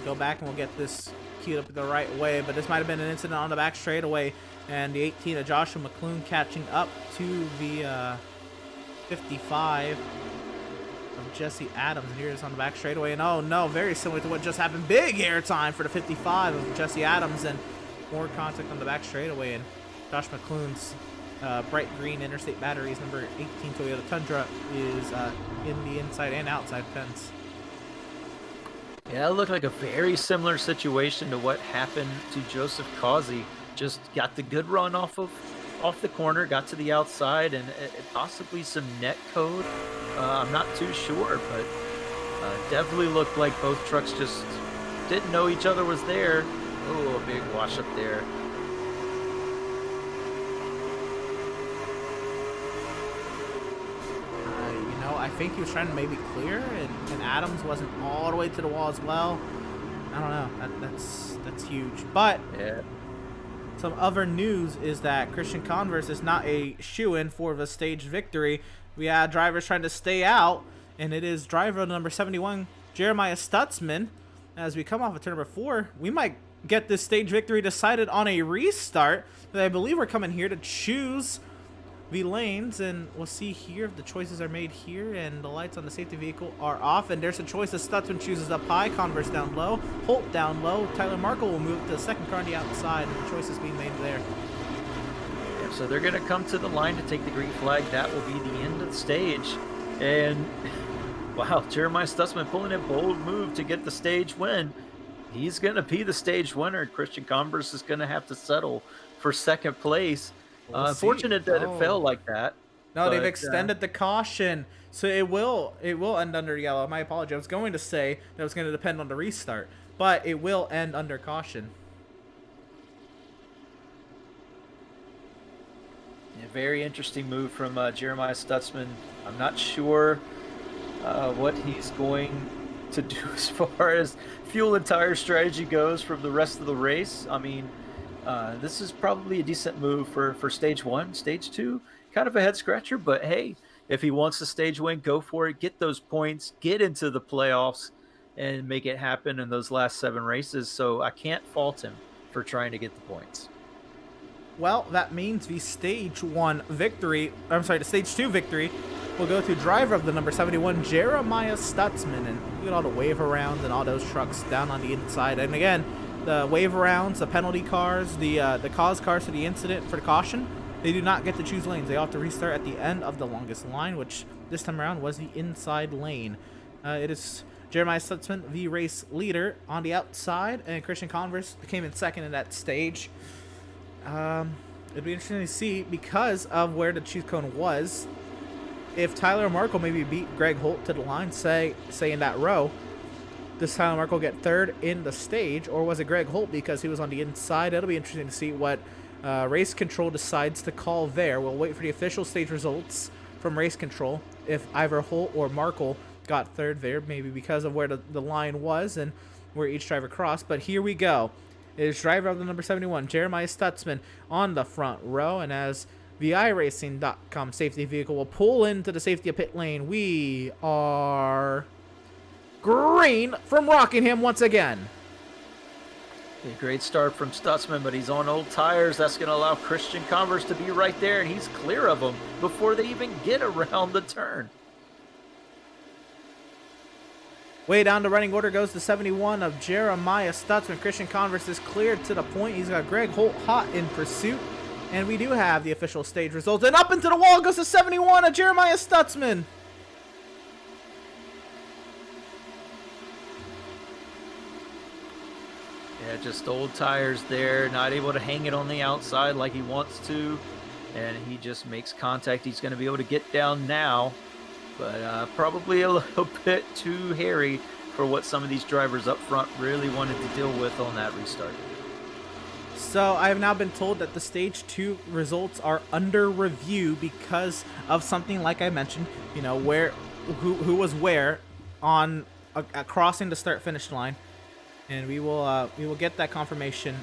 S1: go back and we'll get this queued up the right way. But this might have been an incident on the back straightaway. And the 18 of Joshua McClune catching up to the 55 of Jesse Adams. And here's on the back straightaway. And oh no, very similar to what just happened. Big air time for the 55 of Jesse Adams. And more contact on the back straightaway. And Josh McClune's bright green interstate batteries, number 18 Toyota Tundra, is in the inside and outside fence.
S2: Yeah, it looked like a very similar situation to what happened to Joseph Causey. Just got the good run off the corner, got to the outside, and possibly some net code. I'm not too sure, but definitely looked like both trucks just didn't know each other was there. Oh, a big wash up there.
S1: I think he was trying to maybe clear, and Adams wasn't all the way to the wall as well. I don't know. That's huge. But
S2: yeah.
S1: Some other news is that Christian Converse is not a shoo-in for the stage victory. We had drivers trying to stay out, and it is driver number 71, Jeremiah Stutzman, As we come off of turn number 4, we might get this stage victory decided on a restart. But I believe we're coming here to choose the lanes, and we'll see here if the choices are made here, and the lights on the safety vehicle are off, and there's a choice of Stutzman chooses up high, Converse down low, Holt down low, Tyler Markle will move to the second car on the outside, and the choice is being made there.
S2: Yeah, so they're going to come to the line to take the green flag. That will be the end of the stage. And wow, Jeremiah Stutzman pulling a bold move to get the stage win. He's going to be the stage winner. Christian Converse is going to have to settle for second place. Unfortunate that it fell like that.
S1: No, they've extended the caution, so it will end under yellow. My apologies. I was going to say that it was going to depend on the restart, but it will end under caution.
S2: A very interesting move from Jeremiah Stutzman. I'm not sure what he's going to do as far as fuel and tire strategy goes from the rest of the race. I mean, this is probably a decent move for stage 1. Stage 2, kind of a head scratcher, but hey, if he wants the stage win, go for it. Get those points, get into the playoffs, and make it happen in those last 7 races. So I can't fault him for trying to get the points.
S1: Well, that means the stage 1 victory, I'm sorry, the stage 2 victory will go to driver of the number 71, Jeremiah Stutzman. And look at all the wave arounds and all those trucks down on the inside. And again, the wave arounds, the penalty cars, the cause cars for the incident for the caution, they do not get to choose lanes. They all have to restart at the end of the longest line, which this time around was the inside lane. It is Jeremiah Stutzman, the race leader, on the outside, and Christian Converse came in second in that stage. It'd be interesting to see, because of where the choose cone was, if Tyler Markle maybe beat Greg Holt to the line, say in that row, does Tyler Markle get third in the stage, or was it Greg Holt because he was on the inside? It'll be interesting to see what race control decides to call there. We'll wait for the official stage results from race control if either Holt or Markle got third there, maybe because of where the line was and where each driver crossed. But here we go. It is driver of the number 71, Jeremiah Stutzman, on the front row, and as the iRacing.com safety vehicle will pull into the safety of pit lane, we are green from Rockingham once again.
S2: A great start from Stutzman, but he's on old tires. That's going to allow Christian Converse to be right there, and he's clear of them before they even get around the turn.
S1: Way down the running order goes the 71 of Jeremiah Stutzman. Christian Converse is cleared to the point. He's got Greg Holt hot in pursuit. And we do have the official stage results. And up into the wall goes the 71 of Jeremiah Stutzman.
S2: Yeah, just old tires there. Not able to hang it on the outside like he wants to. And he just makes contact. He's going to be able to get down now. But probably a little bit too hairy for what some of these drivers up front really wanted to deal with on that restart.
S1: So I have now been told that the stage 2 results are under review because of something like I mentioned, you know, who was where on crossing the start finish line, and we will get that confirmation.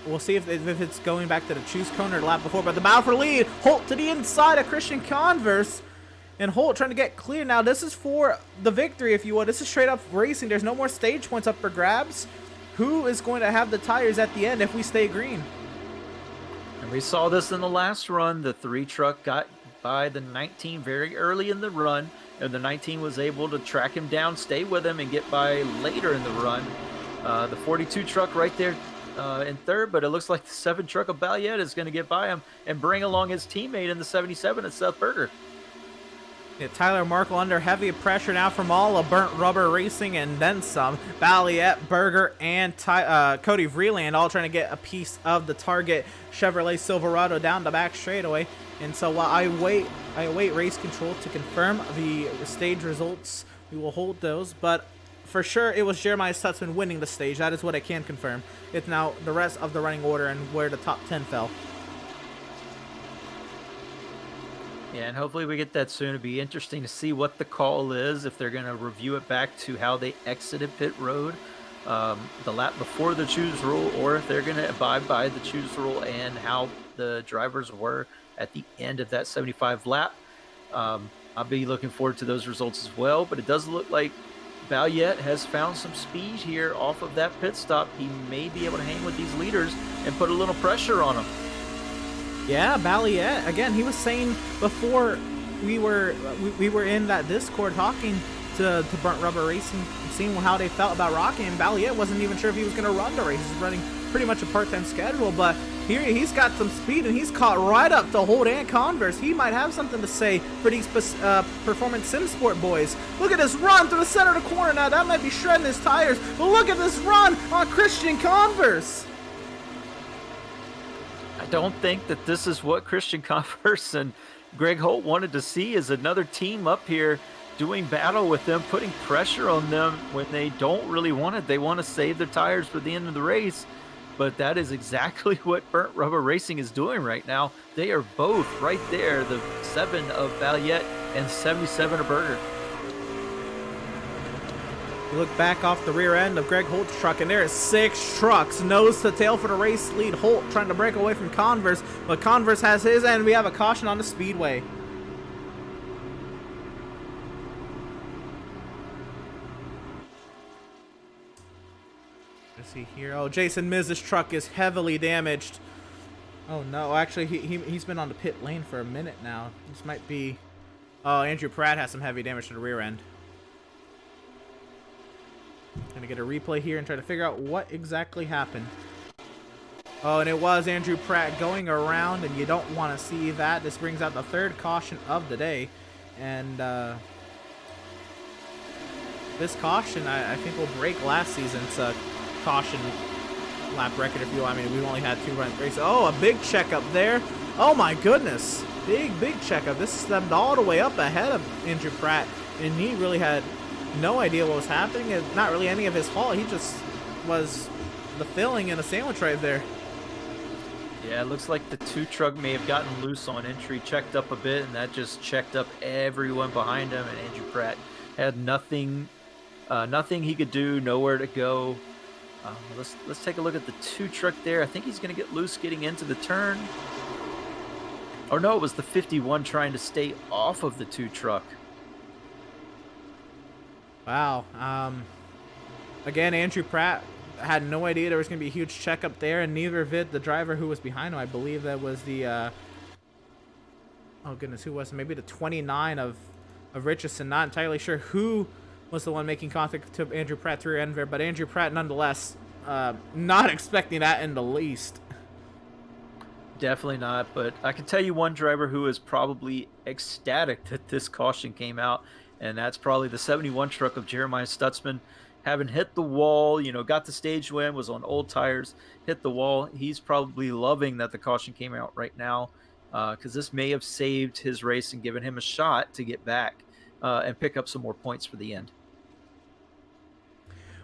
S1: We'll see if it's going back to the choose cone or the lap before. But the battle for lead, Holt to the inside of Christian Converse. And Holt trying to get clear. Now, this is for the victory, if you will. This is straight up racing. There's no more stage points up for grabs. Who is going to have the tires at the end if we stay green?
S2: And we saw this in the last run. The 3 truck got by the 19 very early in the run. And the 19 was able to track him down, stay with him, and get by later in the run. The 42 truck right there in third, but it looks like the 7 truck of Balliet is going to get by him and bring along his teammate in the 77 at Seth Berger.
S1: Yeah, Tyler Markle under heavy pressure now from all of Burnt Rubber Racing and then some. Balliet, Berger, and Cody Vreeland all trying to get a piece of the target Chevrolet Silverado down the back straightaway. And so while I await race control to confirm the stage results, we will hold those. But for sure, it was Jeremiah Stutzman winning the stage. That is what I can confirm. It's now the rest of the running order and where the top 10 fell.
S2: Yeah, and hopefully we get that soon. It'd be interesting to see what the call is, if they're going to review it back to how they exited pit road, the lap before the choose rule, or if they're going to abide by the choose rule and how the drivers were at the end of that 75 lap. I'll be looking forward to those results as well, but it does look like Balliet has found some speed here off of that pit stop. He may be able to hang with these leaders and put a little pressure on them.
S1: Yeah, Balliet, again, he was saying before we were in that Discord talking to Burnt Rubber Racing, seeing how they felt about Rockingham. Balliet wasn't even sure if he was going to run the race. He's running pretty much a part-time schedule, but here he's got some speed and he's caught right up to Holt and Converse. He might have something to say for these Performance Sim Sport boys. Look at this run through the center of the corner. Now that might be shredding his tires, but look at this run on Christian Converse.
S2: I don't think that this is what Christian Converse and Greg Holt wanted to see, is another team up here doing battle with them, putting pressure on them when they don't really want it. They want to save their tires for the end of the race, but that is exactly what Burnt Rubber Racing is doing right now. They are both right there, the 7 of Balliet and 77 of Berger.
S1: You look back off the rear end of Greg Holt's truck, and there is 6 trucks nose to tail for the race lead. Holt trying to break away from Converse, but Converse has his end. We have a caution on the Speedway. Let's see here. Oh, Jason Miz's truck is heavily damaged. Oh no, actually he's been on the pit lane for a minute now. This might be... Oh, Andrew Pratt has some heavy damage to the rear end. Gonna get a replay here and try to figure out what exactly happened. Oh, and it was Andrew Pratt going around, and you don't want to see that. This brings out the 3rd caution of the day, and this caution I think will break last season's caution lap record, if you will. I mean, we've only had 2 run races. Oh, a big checkup there. Oh my goodness, big checkup. This stemmed all the way up ahead of Andrew Pratt, and he really had no idea what was happening. It's not really any of his fault. He just was the filling in a sandwich right there.
S2: Yeah, it looks like the 2 truck may have gotten loose on entry, checked up a bit, and that just checked up everyone behind him, and Andrew Pratt had nothing he could do, nowhere to go. Let's take a look at the 2 truck there. I think he's going to get loose getting into the turn. Or no, it was the 51 trying to stay off of the 2 truck.
S1: Wow. Again, Andrew Pratt had no idea there was going to be a huge checkup there, and neither did the driver who was behind him. I believe that was the, oh goodness, who was it? Maybe the 29 of Richardson. Not entirely sure who was the one making contact to Andrew Pratt's rear end there, but Andrew Pratt nonetheless not expecting that in the least.
S2: Definitely not, but I can tell you one driver who is probably ecstatic that this caution came out, and that's probably the 71 truck of Jeremiah Stutzman. Having hit the wall, got the stage win, was on old tires, hit the wall. He's probably loving that the caution came out right now, because this may have saved his race and given him a shot to get back and pick up some more points for the end.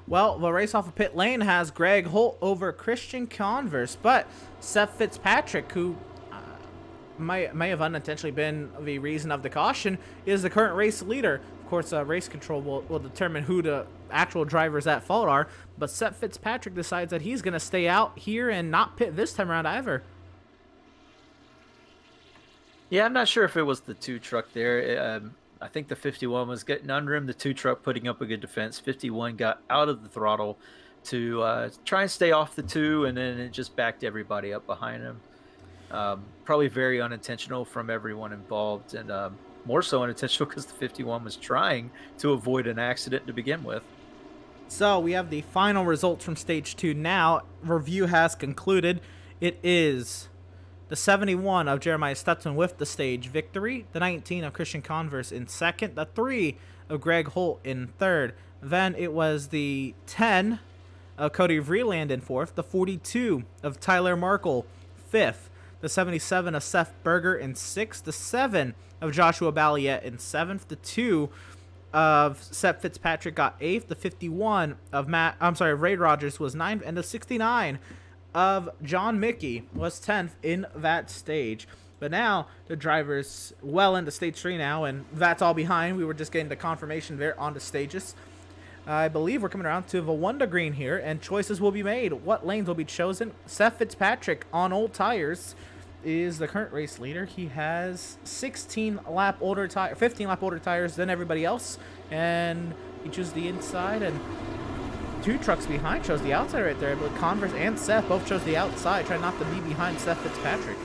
S1: Well, the race off of pit lane has Greg Holt over Christian Converse, but Seth Fitzpatrick, who may have unintentionally been the reason of the caution, is the current race leader. Of course, race control will determine who the actual drivers at fault are, but Seth Fitzpatrick decides that he's going to stay out here and not pit this time around either.
S2: Yeah, I'm not sure if it was the 2 truck there. I think the 51 was getting under him, the 2 truck putting up a good defense. 51 got out of the throttle to try and stay off the 2, and then it just backed everybody up behind him. Probably very unintentional from everyone involved, and more so unintentional because the 51 was trying to avoid an accident to begin with.
S1: So we have the final results from stage 2 now. Review has concluded. It is the 71 of Jeremiah Stutzman with the stage victory, the 19 of Christian Converse in second, the 3 of Greg Holt in third. Then it was the 10 of Cody Vreeland in fourth, the 42 of Tyler Markle fifth, the 77 of Seth Berger in sixth, the 7 of Joshua Balliet in seventh, the 2 of Seth Fitzpatrick got eighth, the 51 of Ray Rogers was ninth, and the 69 of John Mickey was 10th in that stage. But now the drivers well into stage 3 now, and that's all behind. We were just getting the confirmation there on the stages. I believe we're coming around to the Wonder Green here, and choices will be made. What lanes will be chosen? Seth Fitzpatrick on old tires is the current race leader. He has 15 lap older tires than everybody else, and He chose the inside, and 2 trucks behind chose the outside right there. But Converse and Seth both chose the outside, trying not to be behind Seth Fitzpatrick.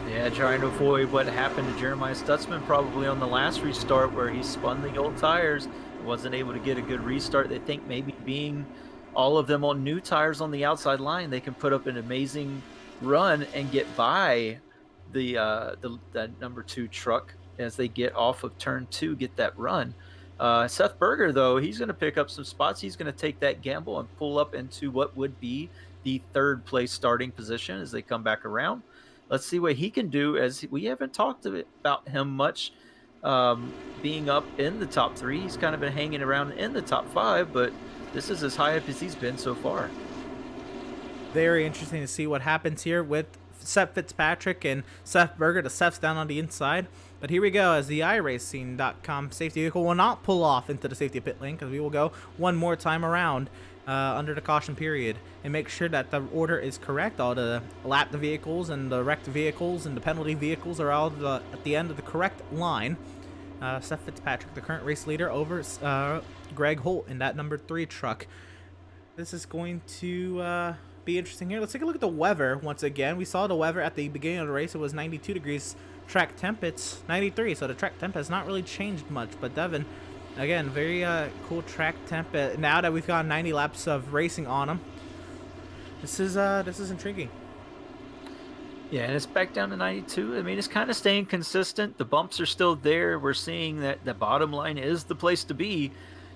S2: Yeah, trying to avoid what happened to Jeremiah Stutzman probably on the last restart where he spun the old tires, wasn't able to get a good restart. They think maybe being all of them on new tires on the outside line, they can put up an amazing run and get by the number 2 truck as they get off of turn 2, get that run. Seth Berger, though, he's going to pick up some spots. He's going to take that gamble and pull up into what would be the 3rd place starting position as they come back around. Let's see what he can do, as we haven't talked about him much being up in the top 3. He's kind of been hanging around in the top 5, but this is as high up as he's been so far.
S1: Very interesting to see what happens here with Seth Fitzpatrick and Seth Berger. The Seth's down on the inside. But here we go, as the iRacing.com safety vehicle will not pull off into the safety pit lane, because we will go one more time around under the caution period and make sure that the order is correct. All the lapped vehicles and the wrecked vehicles and the penalty vehicles are all at the end of the correct line. Seth Fitzpatrick, the current race leader, over Greg Holt in that number 3 truck. This is going to be interesting here. Let's take a look at the weather once again. We saw the weather at the beginning of the race. It was 92 degrees track temp. It's 93, so the track temp has not really changed much. But Devin, again, very cool track temp. Now that we've got 90 laps of racing on them, this is intriguing.
S2: Yeah, and it's back down to 92. I mean, it's kind of staying consistent. The bumps are still there. We're seeing that the bottom line is the place to be.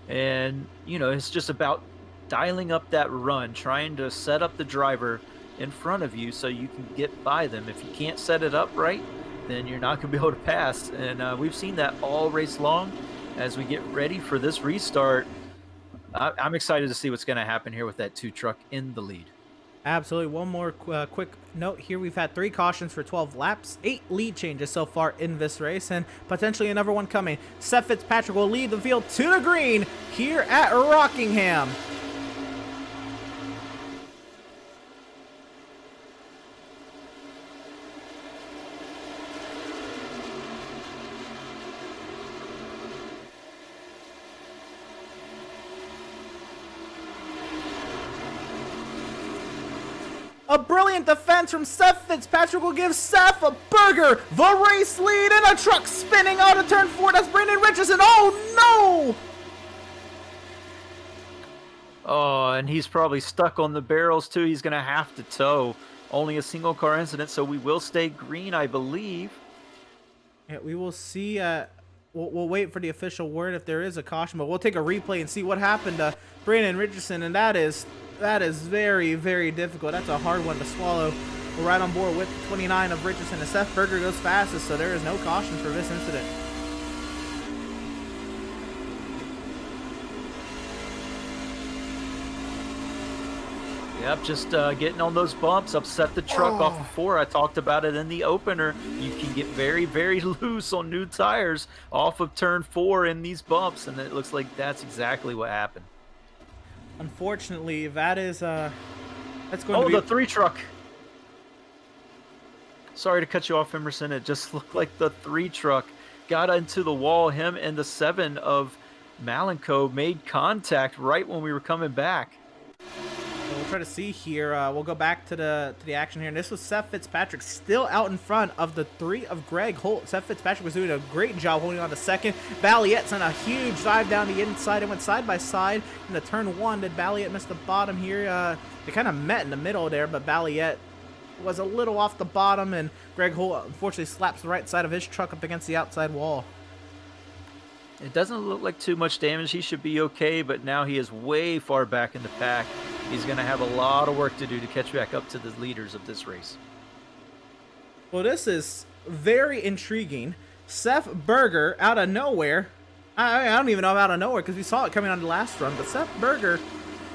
S2: And, you know, it's just about dialing up that run, trying to set up the driver in front of you so you can get by them. If you can't set it up right, then you're not going to be able to pass. And we've seen that all race long. As we get ready for this restart, I'm excited to see what's going to happen here with that 2 truck in the lead.
S1: Absolutely. One more quick note here. We've had 3 cautions for 12 laps, 8 lead changes so far in this race, and potentially another one coming. Seth Fitzpatrick will lead the field to the green here at Rockingham. A brilliant defense from Seth Fitzpatrick will give Seth Berger the race lead, and a truck spinning out of turn 4. That's Brandon Richardson. Oh, no!
S2: Oh, and he's probably stuck on the barrels, too. He's going to have to tow. Only a single car incident, so we will stay green, I believe.
S1: Yeah, we will see. We'll wait for the official word if there is a caution, but we'll take a replay and see what happened to Brandon Richardson, and that is very, very difficult. That's a hard one to swallow. We're right on board with 29 of Richardson, and Seth Berger goes fastest, so there is no caution for this incident.
S2: Yep, just getting on those bumps, upset the truck off of 4. I talked about it in the opener. You can get very, very loose on new tires off of turn 4 in these bumps, and it looks like that's exactly what happened.
S1: Unfortunately, that's going to be...
S2: Oh, the 3 truck. Sorry to cut you off, Emerson. It just looked like the 3 truck got into the wall. Him and the 7 of Malenko made contact right when we were coming back.
S1: So we'll try to see here. We'll go back to the action here. And this was Seth Fitzpatrick still out in front of the 3 of Greg Holt. Seth Fitzpatrick was doing a great job holding on to 2nd. Balliet sent a huge dive down the inside and went side by side in the turn 1. Did Balliet miss the bottom here? They kind of met in the middle there, but Balliet was a little off the bottom, and Greg Holt unfortunately slaps the right side of his truck up against the outside wall.
S2: It doesn't look like too much damage. He should be okay, but now he is way far back in the pack. He's going to have a lot of work to do to catch back up to the leaders of this race.
S1: Well, this is very intriguing. Seth Berger out of nowhere. I don't even know out of nowhere because we saw it coming on the last run, but Seth Berger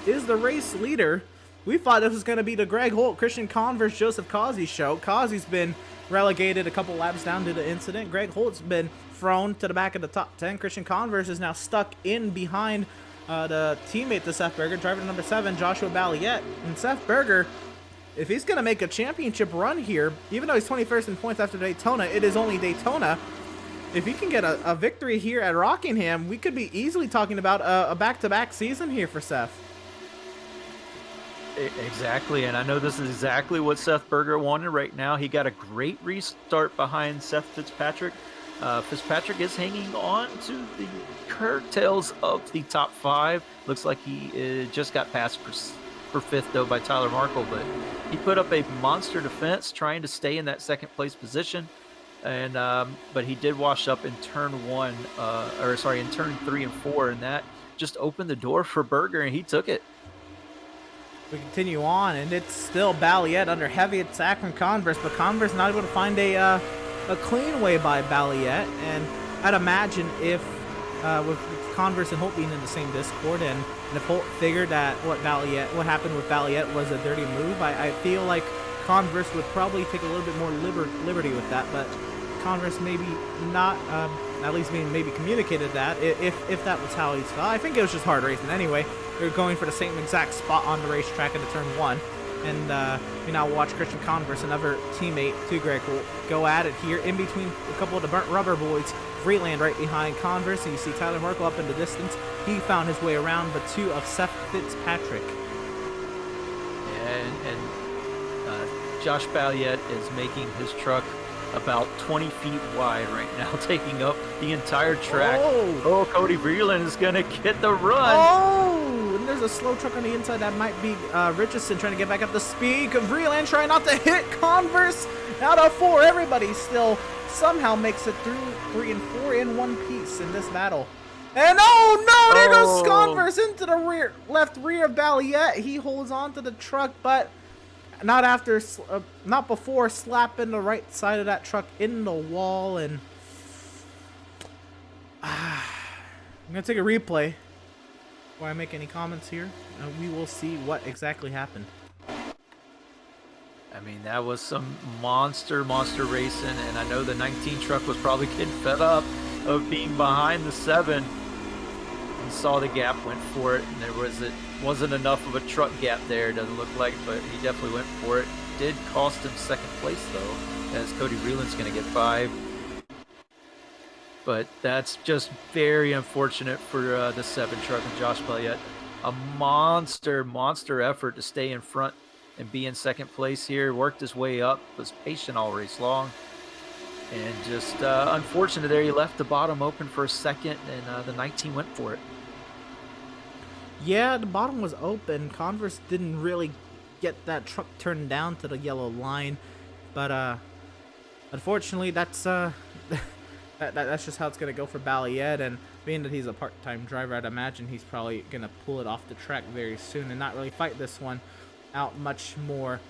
S1: is the race leader. We thought this was going to be the Greg Holt, Christian Converse, Joseph Causey show. Causey's been relegated a couple laps down due to the incident. Greg Holt's been thrown to the back of the top 10. Christian Converse is now stuck in behind the teammate to Seth Berger, driver number 7, Joshua Balliet. And Seth Berger, if he's going to make a championship run here, even though he's 21st in points after Daytona, it is only Daytona. if he can get a victory here at Rockingham, we could be easily talking about a back-to-back season here for Seth.
S2: Exactly, and I know this is exactly what Seth Berger wanted right now. He got a great restart behind Seth Fitzpatrick. Fitzpatrick is hanging on to the curtails of the top 5. Looks like he just got passed for 5th, though, by Tyler Markle, but he put up a monster defense trying to stay in that second place position. And but he did wash up in turn 3 and 4, and that just opened the door for Berger, and he took it.
S1: We continue on, and it's still Balliet under heavy attack from Converse, but Converse not able to find a clean way by Balliet. And I'd imagine if with Converse and Holt being in the same Discord, and if Holt figured that what happened with Balliet was a dirty move, I feel like Converse would probably take a little bit more liberty with that, but Converse maybe not, at least maybe communicated that if that was how he felt. I think it was just hard racing anyway. We were going for the same exact spot on the racetrack into turn 1, and we now watch Christian Converse, another teammate to Greg Holt, go at it here in between a couple of the burnt rubber boys. Freeland right behind Converse, and you see Tyler Markle up in the distance. He found his way around, but 2 of Seth Fitzpatrick.
S2: And Josh Balliet is making his truck about 20 feet wide right now, taking up the entire track. Oh, Cody Vreeland is going to get the run.
S1: Oh, and there's a slow truck on the inside. That might be Richardson trying to get back up to speed. Vreeland trying not to hit Converse. Out of 4, everybody still somehow makes it through 3 and 4 in one piece in this battle. And oh no, there goes Converse into the left rear of Balliet. He holds on to the truck, but not before slapping the right side of that truck in the wall. And I'm gonna take a replay before I make any comments here, and we will see what exactly happened.
S2: I mean, that was some monster racing, and I know the 19 truck was probably getting fed up of being behind the 7. He saw the gap, went for it, and wasn't enough of a truck gap there, doesn't look like, but he definitely went for it. Did cost him 2nd place, though, as Cody Vreeland's going to get 5. But that's just very unfortunate for the 7 truck and Josh Balliet. A monster effort to stay in front and be in 2nd place here. Worked his way up, was patient all race long. And just unfortunate there, he left the bottom open for a second, and the 19 went for it.
S1: Yeah, the bottom was open. Converse didn't really get that truck turned down to the yellow line, but unfortunately, that's that's just how it's gonna go for Balliet. And being that he's a part-time driver, I'd imagine he's probably gonna pull it off the track very soon and not really fight this one out much more.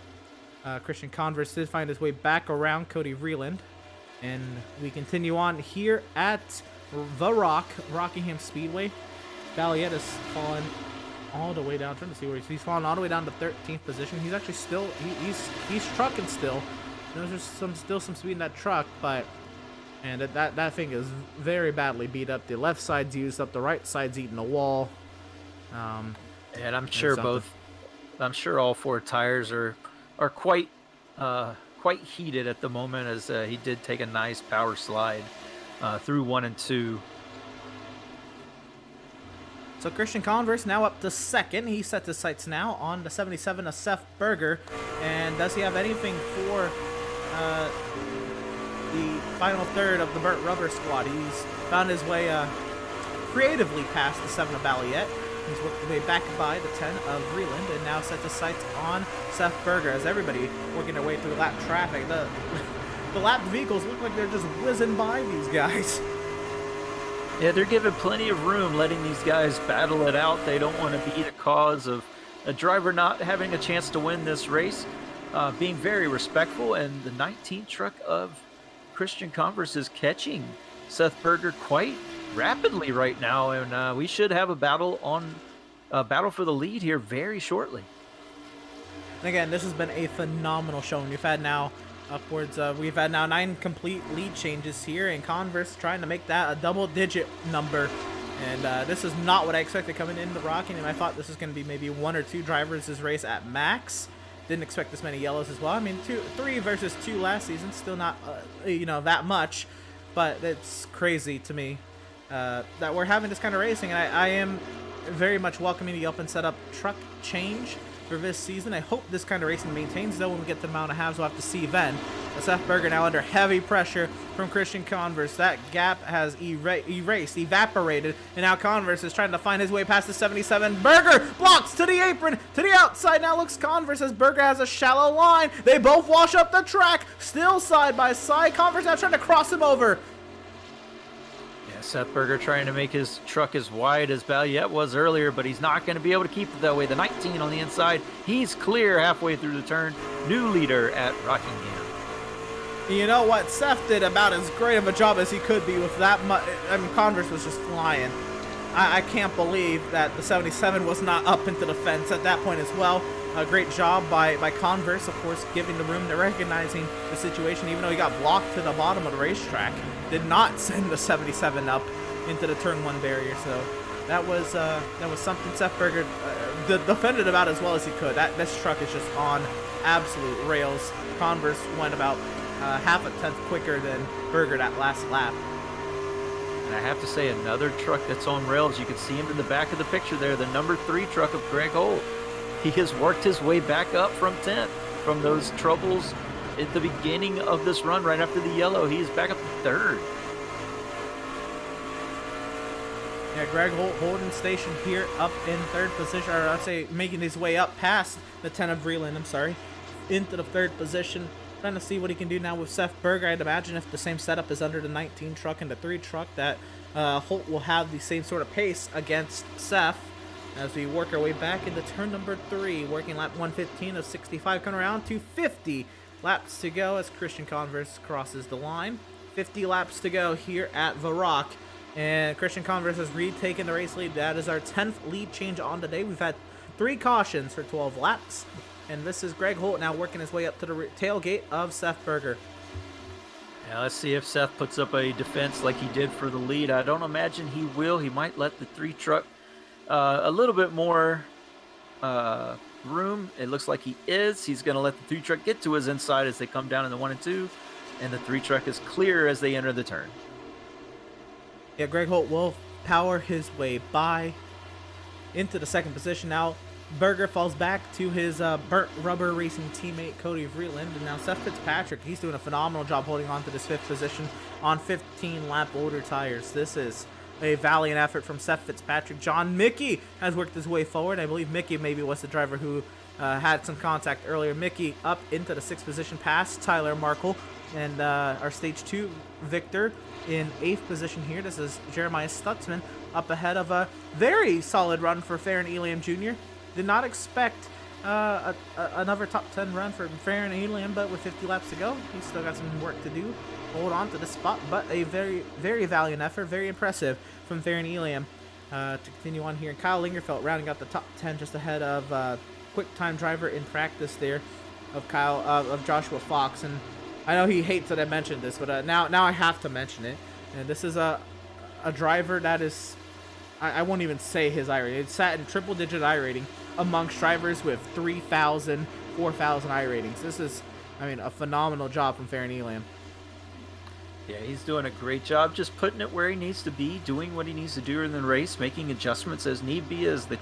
S1: Christian Converse did find his way back around Cody Vreeland, and we continue on here at the Rockingham Speedway. Balliet has fallen all the way down. I'm trying to see where he's fallen all the way down to 13th position. He's actually still he's trucking still. There's still some speed in that truck, but that thing is very badly beat up. The left side's used up, the right side's eating the wall.
S2: And I'm sure all 4 tires are quite heated at the moment, as he did take a nice power slide through 1 and 2.
S1: So Christian Converse now up to 2nd. He sets his sights now on the 77 of Seth Berger. And does he have anything for the final third of the burnt rubber squad? He's found his way creatively past the 7 of Balliet. He's worked his way back by the 10 of Vreeland, and now sets his sights on Seth Berger, as everybody working their way through lap traffic. The lap vehicles look like they're just whizzing by these guys.
S2: Yeah, they're giving plenty of room, letting these guys battle it out. They don't want to be the cause of a driver not having a chance to win this race. Being very respectful, and the 19 truck of Christian Converse is catching Seth Berger quite rapidly right now, and we should have a battle for the lead here very shortly.
S1: And again, this has been a phenomenal showing. We've had now 9 complete lead changes here, and Converse trying to make that a double-digit number. And this is not what I expected coming into Rockingham. I thought this was going to be maybe 1 or 2 drivers this race at max. Didn't expect this many yellows as well. I mean, 3 versus 2 last season, still not that much. but it's crazy to me that we're having this kind of racing, and I am very much welcoming the open setup truck change for this season. I hope this kind of racing maintains, though. When we get to the Mount of Halves, we'll have to see then. Seth Berger now under heavy pressure from Christian Converse. That gap has evaporated, and now Converse is trying to find his way past the 77. Berger blocks to the apron, to the outside. Now looks Converse as Berger has a shallow line. They both wash up the track, still side by side. Converse now trying to cross him over.
S2: Yeah, Seth Berger trying to make his truck as wide as Balliet was earlier, but he's not going to be able to keep it that way. The 19 on the inside, he's clear halfway through the turn. New leader at Rockingham.
S1: You know what? Seth did about as great of a job as he could be with that much. I mean, Converse was just flying. I can't believe that the 77 was not up into the fence at that point as well. A great job by Converse, of course, giving the room to recognizing the situation, even though he got blocked to the bottom of the racetrack. Did not send the 77 up into the turn 1 barrier. So that was something Seth Berger defended about as well as he could. This truck is just on absolute rails. Converse went about half a tenth quicker than Berger that last lap.
S2: And I have to say, another truck that's on rails. You can see him in the back of the picture there, the number 3 truck of Greg Holt. He has worked his way back up from 10th from those troubles at the beginning of this run right after the yellow. He's back up to 3rd.
S1: Yeah, Greg Holt holding station here up in 3rd position, or I'd say making his way up past the 10 of Vreeland, into the 3rd position. Trying to see what he can do now with Seth Berger. I'd imagine if the same setup is under the 19 truck and the 3 truck, that Holt will have the same sort of pace against Seth as we work our way back into turn number 3, working lap 115 of 65, coming around to 50 laps to go as Christian Converse crosses the line. 50 laps to go here at the Rock, and Christian Converse has retaken the race lead. That is our 10th lead change on today. We've had 3 cautions for 12 laps. And this is Greg Holt now working his way up to the tailgate of Seth Berger.
S2: Now let's see if Seth puts up a defense like he did for the lead. I don't imagine he will. He might let the 3 truck a little bit more room. It looks like he is. He's going to let the 3 truck get to his inside as they come down in the 1 and 2. And the 3 truck is clear as they enter the turn.
S1: Yeah, Greg Holt will power his way by into the 2nd position now. Berger falls back to his burnt rubber racing teammate Cody Vreeland, and now Seth Fitzpatrick, he's doing a phenomenal job holding on to this 5th position on 15 lap older tires. This is a valiant effort from Seth Fitzpatrick. John Mickey has worked his way forward. I believe Mickey maybe was the driver who had some contact earlier. Mickey up into the 6th position past Tyler Markle, and our stage 2 Victor in 8th position here. This is Jeremiah Stutzman up ahead of a very solid run for Farron Elam Jr. Did not expect another top 10 run for Farron Elam, but with 50 laps to go, he's still got some work to do. Hold on to the spot, but a very, very valiant effort, very impressive from Farron Elam to continue on here. And Kyle Lingerfeld rounding out the top 10 just ahead of quick time driver in practice there of Joshua Fox. And I know he hates that I mentioned this, but now I have to mention it. And this is a driver that is, I won't even say his I rating. It sat in triple-digit I rating amongst drivers with 3,000, 4,000 I ratings. This is, a phenomenal job from Farron Elam.
S2: Yeah, he's doing a great job just putting it where he needs to be, doing what he needs to do in the race, making adjustments as need be as the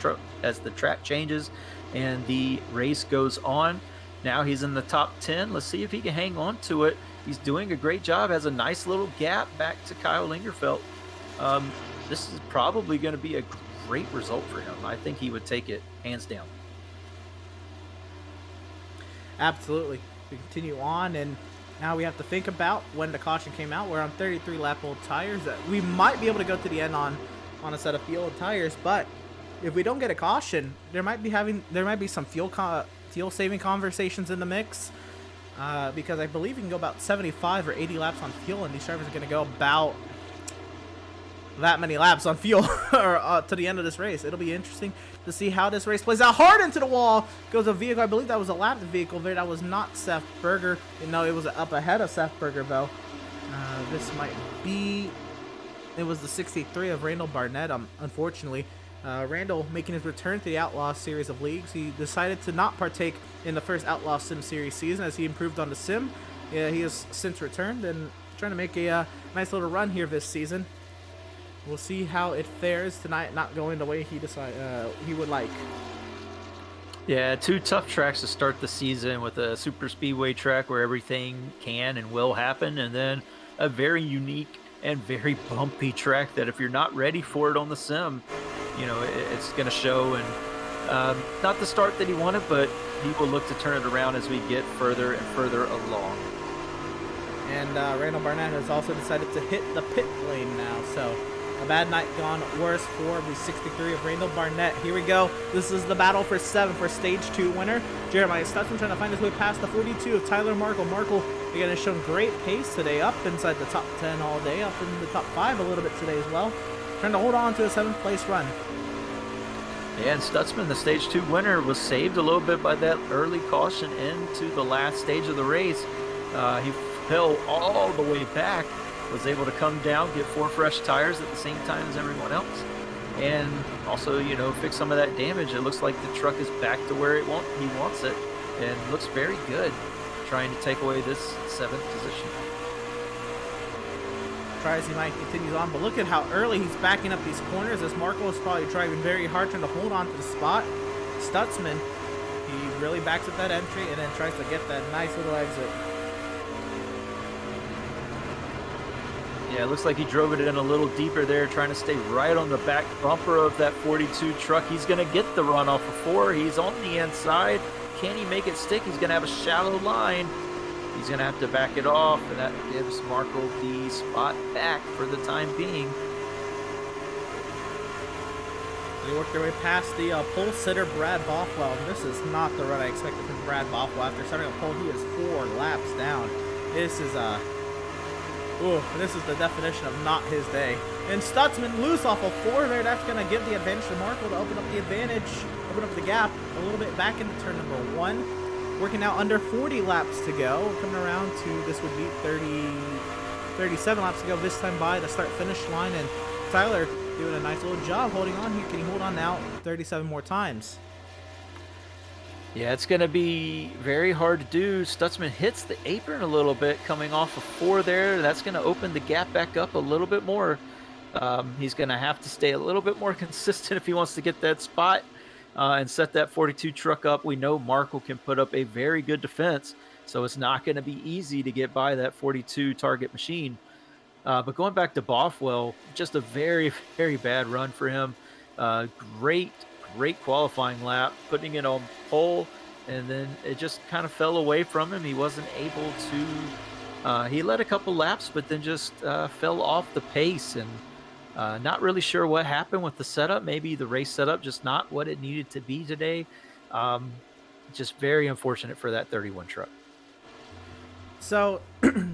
S2: track changes and the race goes on. Now he's in the top 10. Let's see if he can hang on to it. He's doing a great job, has a nice little gap back to Kyle Lingerfeld. This is probably going to be a great result for him. I think he would take it hands down.
S1: Absolutely. We continue on, and now we have to think about when the caution came out. We're on 33 lap old tires. We might be able to go to the end on a set of fuel tires, but if we don't get a caution, there might be some fuel saving conversations in the mix, because I believe you can go about 75 or 80 laps on fuel, and these drivers are going to go about that many laps on fuel or to the end of this race. It'll be interesting to see how this race plays out. Hard into the wall goes a vehicle. I believe that was a lap vehicle there. That was not Seth Berger. No, it was up ahead of Seth Berger, though. This might be... It was the 63 of Randall Barnett, unfortunately. Randall making his return to the Outlaws series of leagues. He decided to not partake in the first Outlaws Sim Series season as he improved on the sim. Yeah, he has since returned and trying to make a nice little run here this season. We'll see how it fares tonight, not going the way he would like.
S2: Yeah, 2 tough tracks to start the season, with a super speedway track where everything can and will happen, and then a very unique and very bumpy track that if you're not ready for it on the sim, it's going to show. And not the start that he wanted, but he will look to turn it around as we get further and further along.
S1: And Randall Barnett has also decided to hit the pit lane now, so a bad night gone worse for the 63 of Randall Barnett. Here we go. This is the battle for 7 for Stage 2 winner. Jeremiah Stutzman trying to find his way past the 42 of Tyler Markle. Markle, again, has shown great pace today, up inside the top 10 all day, up in the top 5 a little bit today as well. Trying to hold on to a 7th place run.
S2: Yeah, and Stutzman, the Stage 2 winner, was saved a little bit by that early caution into the last stage of the race. He fell all the way back, was able to come down, get 4 fresh tires at the same time as everyone else, and also, fix some of that damage. It looks like the truck is back to where he wants it, and looks very good, trying to take away this 7th position.
S1: Tries, he might continues on, but look at how early he's backing up these corners, as Marco is probably driving very hard, trying to hold on to the spot. Stutzman, he really backs up that entry and then tries to get that nice little exit.
S2: Yeah, it looks like he drove it in a little deeper there, trying to stay right on the back bumper of that 42 truck. He's going to get the run off of 4. He's on the inside. Can he make it stick? He's going to have a shallow line. He's going to have to back it off, and that gives Markle the spot back for the time being.
S1: They work their way past the pole sitter, Brad Bothwell. This is not the run I expected from Brad Bothwell. After starting a pole, he is 4 laps down. This is the definition of not his day. And Stutzman loose off of 4 there. That's going to give the advantage to Markle to open up the advantage, open up the gap a little bit back into turn number 1. Working out under 40 laps to go. Coming around to, this would be 37 laps to go this time by the start-finish line. And Tyler doing a nice little job holding on here. Can he hold on now 37 more times?
S2: Yeah, it's going to be very hard to do. Stutzman hits the apron a little bit coming off of 4 there. That's going to open the gap back up a little bit more. He's going to have to stay a little bit more consistent if he wants to get that spot and set that 42 truck up. We know Markle can put up a very good defense, so it's not going to be easy to get by that 42 target machine. But going back to Bothwell, just a very, very bad run for him. Great qualifying lap, putting it on pole, and then it just kind of fell away from him. He wasn't able to, he led a couple laps, but then just fell off the pace, and not really sure what happened with the setup. Maybe the race setup just not what it needed to be today. Just very unfortunate for that 31 truck.
S1: So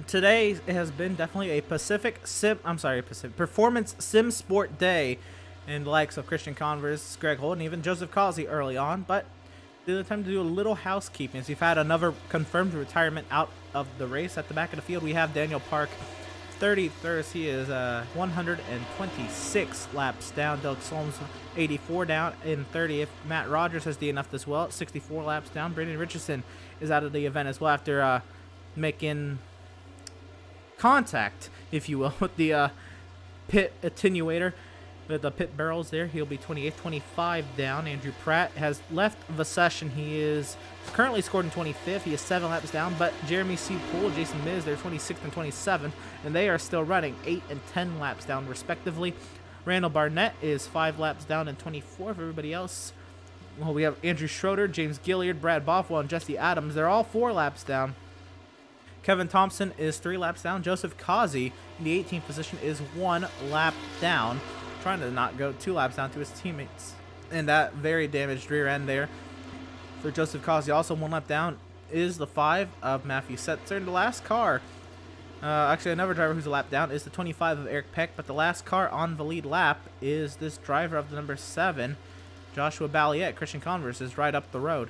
S1: today has been definitely a performance sim sport day, and the likes of Christian Converse, Greg Holden, even Joseph Causey early on. But the time to do a little housekeeping, as we've had another confirmed retirement out of the race. At the back of the field, we have Daniel Park, 33rd. He is 126 laps down. Doug Solms, 84 down in 30th. Matt Rogers has DNF'd as well, 64 laps down. Brandon Richardson is out of the event as well after making contact, if you will, with the pit attenuator, with the pit barrels there. He'll be 28th, 25 down. Andrew Pratt has left the session. He is currently scored in 25th. He is 7 laps down, but Jeremy C. Poole, Jason Miz, they're 26th and 27th, and they are still running 8 and 10 laps down respectively. Randall Barnett is 5 laps down and 24th. Everybody else, well, we have Andrew Schroeder, James Gilliard, Brad Bothwell, and Jesse Adams. They're all 4 laps down. Kevin Thompson is 3 laps down. Joseph Causey in the 18th position is 1 lap down, trying to not go 2 laps down to his teammates. And that very damaged rear end there for Joseph Causey. Also 1 lap down is the 5 of Matthew Setzer. And the last car, actually another driver who's a lap down, is the 25 of Eric Peck. But the last car on the lead lap is this driver of the number 7, Joshua Balliet. Christian Converse is right up the road.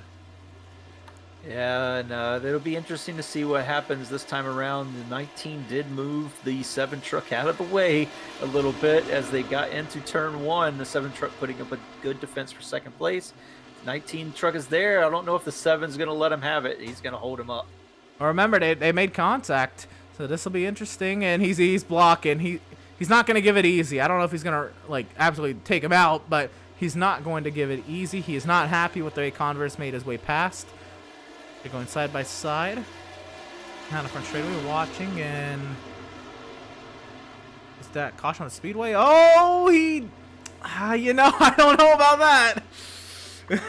S2: Yeah, and it'll be interesting to see what happens this time around. The 19 did move the 7 truck out of the way a little bit as they got into turn 1. The 7 truck putting up a good defense for second place. 19 truck is there. I don't know if the 7's going to let him have it. He's going to hold him up.
S1: Well, remember, they made contact, So this will be interesting, and he's blocking. He's not going to give it easy. I don't know if he's going to like absolutely take him out, but he's not going to give it easy. He is not happy with the way Converse made his way past. They're going side by side. Down the front straightaway, watching, and is that caution on the Speedway? Oh, he, you know, I don't know about that.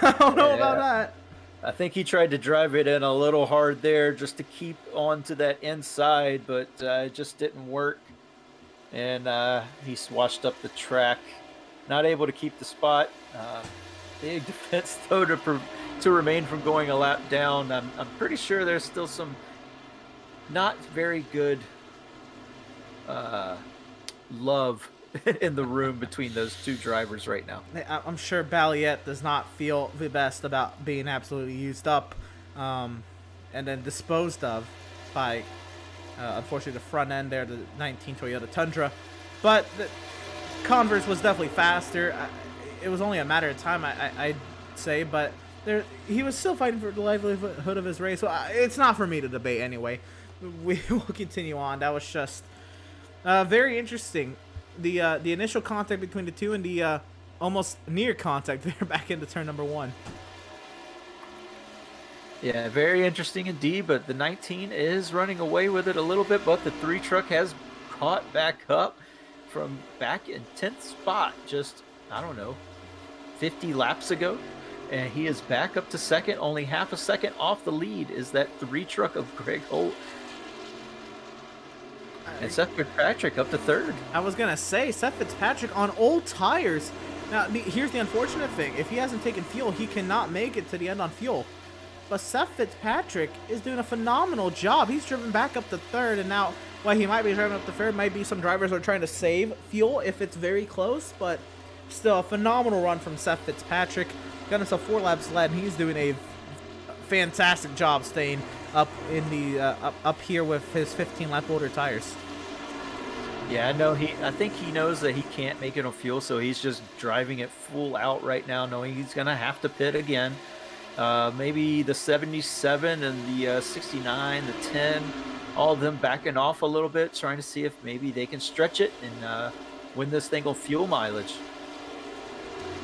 S1: I don't know about that.
S2: I think he tried to drive it in a little hard there just to keep on to that inside, but it just didn't work. And he swashed up the track, not able to keep the spot. Big defense, though, to remain from going a lap down. I'm pretty sure there's still some not very good love in the room between those two drivers right now.
S1: I'm sure Balliet does not feel the best about being absolutely used up and then disposed of by, unfortunately, the front end there, the 19 Toyota Tundra. But the Converse was definitely faster. It was only a matter of time, I'd say, but he was still fighting for the livelihood of his race. So it's not for me to debate anyway. We will continue on. That was just very interesting. The initial contact between the two and the almost near contact there back into turn number 1.
S2: Yeah, very interesting indeed, but the 19 is running away with it a little bit, but the 3 truck has caught back up from back in 10th spot just, I don't know, 50 laps ago, and he is back up to second, only half a second off the lead is that 3 truck of Greg Holt. And Seth Fitzpatrick up to third.
S1: I was going to say, Seth Fitzpatrick on old tires. Now, here's the unfortunate thing. If he hasn't taken fuel, he cannot make it to the end on fuel. But Seth Fitzpatrick is doing a phenomenal job. He's driven back up to third, and now, while he might be driving up to third, might be some drivers are trying to save fuel if it's very close, but still a phenomenal run from Seth Fitzpatrick. Got himself 4 laps led, and he's doing a fantastic job staying up in the up here with his 15-lap older tires.
S2: Yeah, no, I think he knows that he can't make it on fuel, so he's just driving it full out right now, knowing he's going to have to pit again. Maybe the 77 and the 69, the 10, all of them backing off a little bit, trying to see if maybe they can stretch it and win this thing on fuel mileage.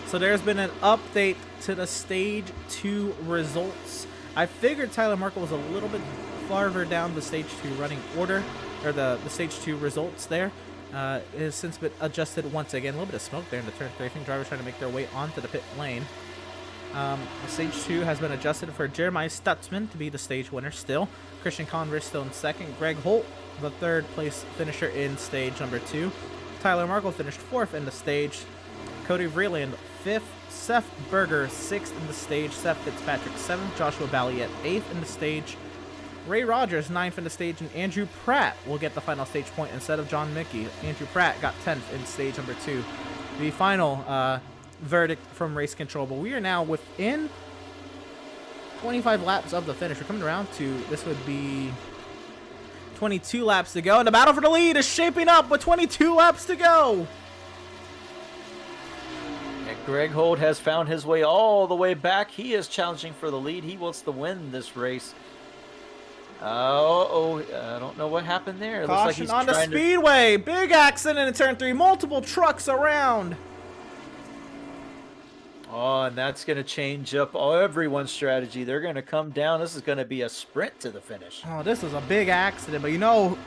S1: So there's been an update to the Stage 2 results. I figured Tyler Markle was a little bit farther down the Stage 2 running order, or the Stage 2 results there. It has since been adjusted once again. A little bit of smoke there in the turn 3. I think drivers trying to make their way onto the pit lane. The Stage 2 has been adjusted for Jeremiah Stutzman to be the stage winner still. Christian Converse still in second. Greg Holt, the third place finisher in stage number 2. Tyler Markle finished 4th in the stage. Cody Vreeland 5th. Seth Berger 6th in the stage. Seth Fitzpatrick 7th. Joshua Balliet 8th in the stage. Ray Rogers 9th in the stage, and Andrew Pratt will get the final stage point instead of John Mickey. Andrew Pratt got 10th in stage number 2. The final verdict from race control, but we are now within 25 laps of the finish. We're coming around to, this would be 22 laps to go, and the battle for the lead is shaping up with 22 laps to go.
S2: And Greg Holt has found his way all the way back. He is challenging for the lead. He wants to win this race. I don't know what happened there. It
S1: Caution
S2: looks like he's
S1: on the
S2: trying
S1: Speedway. Big accident in turn 3. Multiple trucks around.
S2: Oh, and that's going to change up everyone's strategy. They're going to come down. This is going to be a sprint to the finish.
S1: Oh, this was a big accident, but you know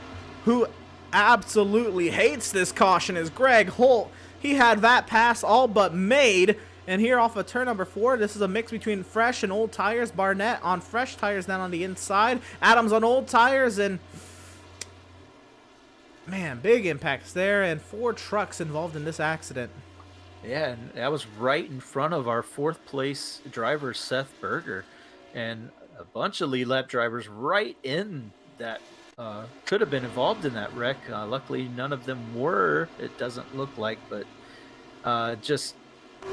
S1: who absolutely hates this caution is Greg Holt. He had that pass all but made. And here off of turn number 4, this is a mix between fresh and old tires. Barnett on fresh tires down on the inside. Adams on old tires, and man, big impacts there, and 4 trucks involved in this accident.
S2: Yeah, and that was right in front of our 4th place driver, Seth Berger, and a bunch of lead lap drivers right in that could have been involved in that wreck. Luckily, none of them were, it doesn't look like, but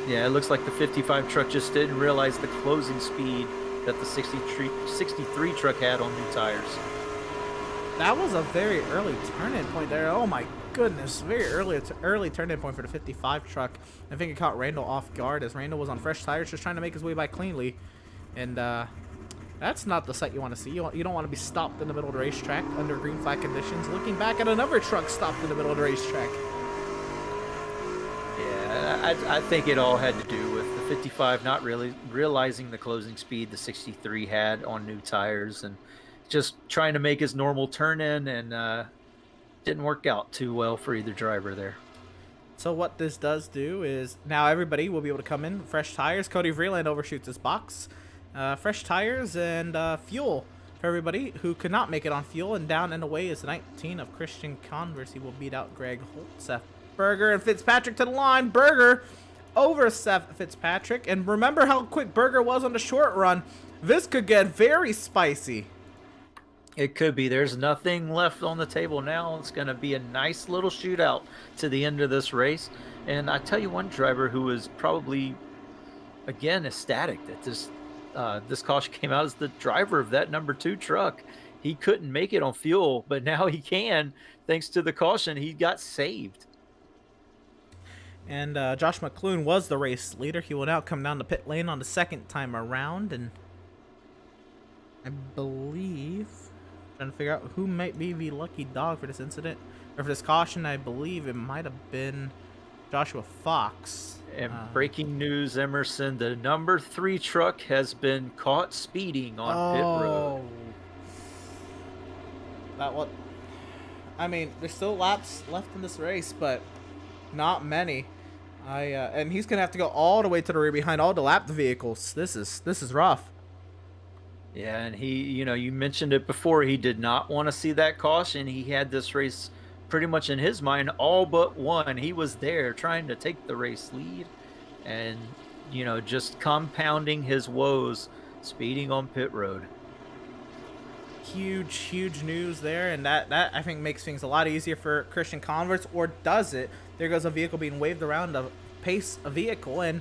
S2: yeah, it looks like the 55 truck just didn't realize the closing speed that the 63 truck had on new tires.
S1: That was a very early turn-in point there. Oh my goodness, very early turn-in point for the 55 truck. I think it caught Randall off guard as Randall was on fresh tires just trying to make his way by cleanly. And that That's not the sight you want to see. You don't want to be stopped in the middle of the racetrack under green flag conditions, looking back at another truck stopped in the middle of the racetrack.
S2: Yeah, I think it all had to do with the 55 not really realizing the closing speed the 63 had on new tires and just trying to make his normal turn in, and didn't work out too well for either driver there.
S1: So what this does do is now everybody will be able to come in fresh tires. Cody Vreeland overshoots his box. Fresh tires and fuel for everybody who could not make it on fuel. And down and away is the 19 of Christian Converse. He will beat out Greg Holt, Seth Berger, and Fitzpatrick to the line. Berger over Seth Fitzpatrick. And remember how quick Berger was on the short run. This could get very spicy.
S2: It could be. There's nothing left on the table now. It's going to be a nice little shootout to the end of this race. And I tell you, one driver who was probably, again, ecstatic that this caution came out is the driver of that number 2 truck. He couldn't make it on fuel, but now he can. Thanks to the caution, he got saved.
S1: And Josh McClune was the race leader. He will now come down the pit lane on the second time around. And I believe... trying to figure out who might be the lucky dog for this incident or for this caution. I believe it might have been Joshua Fox.
S2: And breaking news, Emerson, the number 3 truck has been caught speeding on pit road.
S1: That what? I mean, there's still laps left in this race, but not many. And he's gonna have to go all the way to the rear behind all the lapped vehicles. This is rough.
S2: Yeah, and he, you mentioned it before, he did not want to see that caution. He had this race pretty much in his mind, all but one. He was there trying to take the race lead and, just compounding his woes, speeding on pit road.
S1: Huge news there, and that I think makes things a lot easier for Christian Converse, or does it? There goes a vehicle being waved around to pace a vehicle, and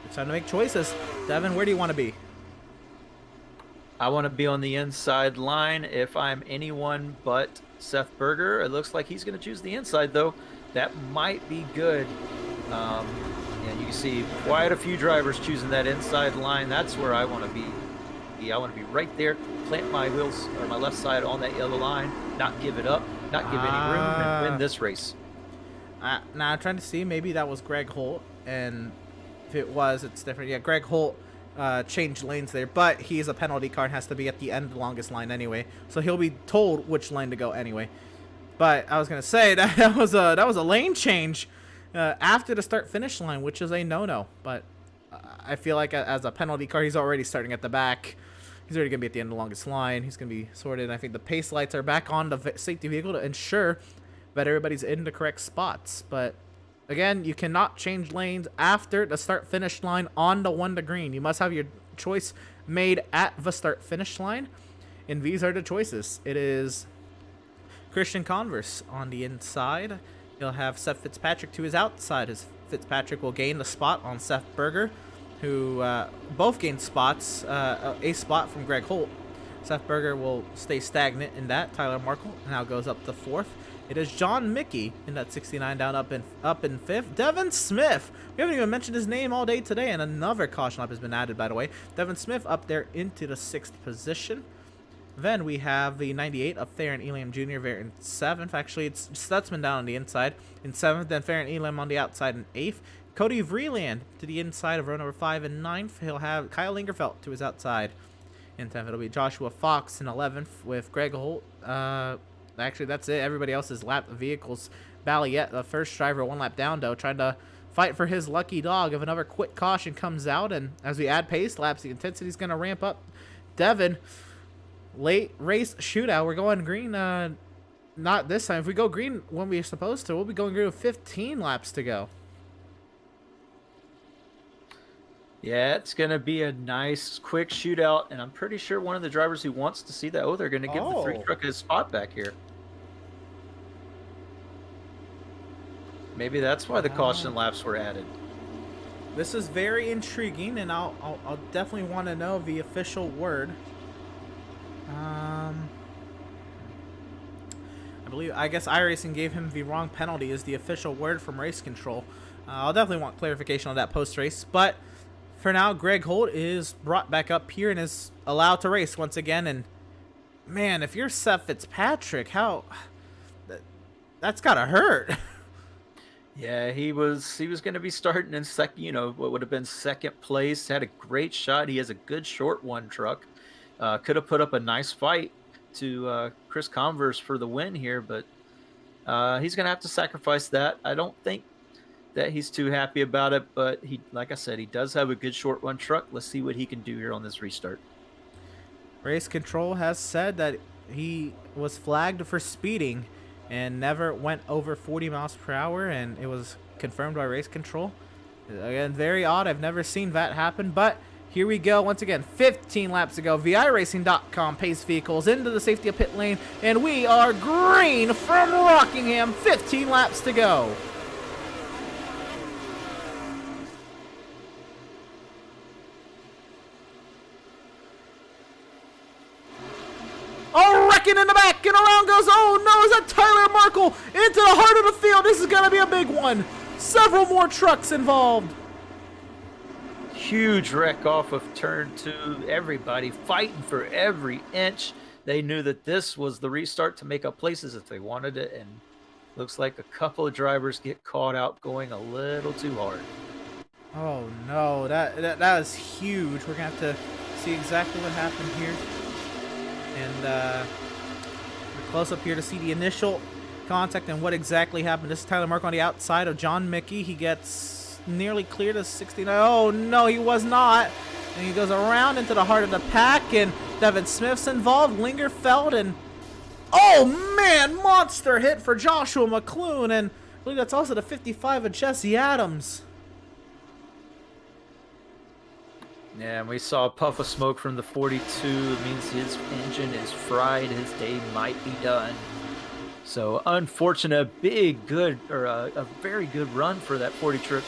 S1: it's time to make choices. Devin, where do you want to be?
S2: I want to be on the inside line. If I'm anyone but Seth Berger, it looks like he's going to choose the inside, though. That might be good. And you can see quite a few drivers choosing that inside line. That's where I want to be. I want to be right there, plant my wheels or my left side on that yellow line, not give it up, not give any room, and win this race.
S1: Now I'm trying to see, maybe that was Greg Holt, and if it was, it's different. Yeah, Greg Holt changed lanes there, but he's a penalty car and has to be at the end of the longest line anyway, so he'll be told which lane to go anyway. But I was gonna say that was a lane change after the start finish line, which is a no-no. But I feel like as a penalty car, he's already starting at the back. He's already gonna be at the end of the longest line. He's gonna be sorted. And I think the pace lights are back on the safety vehicle to ensure that everybody's in the correct spots. But again, you cannot change lanes after the start-finish line on the 1 to green. You must have your choice made at the start-finish line. And these are the choices. It is Christian Converse on the inside. He'll have Seth Fitzpatrick to his outside. Fitzpatrick will gain the spot on Seth Berger, who both gained spots, a spot from Greg Holt. Seth Berger will stay stagnant in that. Tyler Markle now goes up to 4th. It is John Mickey in that 69 down up in 5th. Devin Smith. We haven't even mentioned his name all day today, and another caution lap has been added, by the way. Devin Smith up there into the 6th position. Then we have the 98 of Theron Elam Jr. there in 7th. Actually, it's Stutzman down on the inside in 7th. Then Theron Elam on the outside in 8th. Cody Vreeland to the inside of row number 5 and 9th. He'll have Kyle Lingerfeld to his outside. In 10th, it'll be Joshua Fox in 11th with Greg Holt. Actually, that's it. Everybody else is lapped vehicles. Balliet, the first driver, 1 lap down, though, trying to fight for his lucky dog. If another quick caution comes out, and as we add pace laps, the intensity is going to ramp up. Devin, late race shootout. We're going green. Not this time. If we go green when we're supposed to, we'll be going green with 15 laps to go.
S2: Yeah, it's going to be a nice, quick shootout, and I'm pretty sure one of the drivers who wants to see that, they're going to give the 3 truck his spot back here. Maybe that's why the caution laps were added.
S1: This is very intriguing, and I'll definitely want to know the official word. I guess iRacing gave him the wrong penalty is the official word from race control. I'll definitely want clarification on that post-race, but For now, Greg Holt is brought back up here and is allowed to race once again. And man, if you're Seth Fitzpatrick, that's gotta hurt.
S2: Yeah, he was going to be starting in second, what would have been second place. Had a great shot. He has a good short one truck. Could have put up a nice fight to Chris Converse for the win here, but he's going to have to sacrifice that. I don't think that he's too happy about it, but like I said, he does have a good short run truck. Let's see what he can do here on this restart.
S1: Race Control has said that he was flagged for speeding and never went over 40 miles per hour, and it was confirmed by Race Control. Again, very odd. I've never seen that happen, but here we go. Once again, 15 laps to go. VIRacing.com pace vehicles into the safety of pit lane, and we are green from Rockingham. 15 laps to go. Oh, wrecking in the back, and around goes, oh no, is that Tyler Markle into the heart of the field? This is going to be a big one. Several more trucks involved.
S2: Huge wreck off of turn 2. Everybody fighting for every inch. They knew that this was the restart to make up places if they wanted it, and looks like a couple of drivers get caught out going a little too hard.
S1: Oh no, that is huge. We're going to have to see exactly what happened here. And we're close up here to see the initial contact and what exactly happened. This is Tyler Mark on the outside of John Mickey. He gets nearly clear to 69. Oh no, he was not. And he goes around into the heart of the pack, and Devin Smith's involved. Lingerfeld, and oh man, monster hit for Joshua McClune, and I believe that's also the 55 of Jesse Adams.
S2: Yeah, and we saw a puff of smoke from the 42. It means his engine is fried. His day might be done. So unfortunate, a very good run for that 42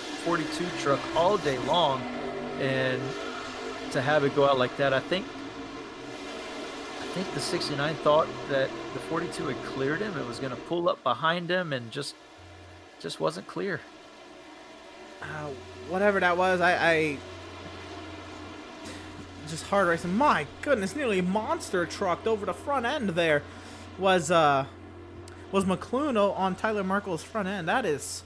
S2: truck all day long, and to have it go out like that, I think the 69 thought that the 42 had cleared him. It was going to pull up behind him, and just wasn't clear.
S1: Whatever that was, I just hard racing. My goodness, nearly monster trucked over the front end there. Was McClune on Tyler Markle's front end. That is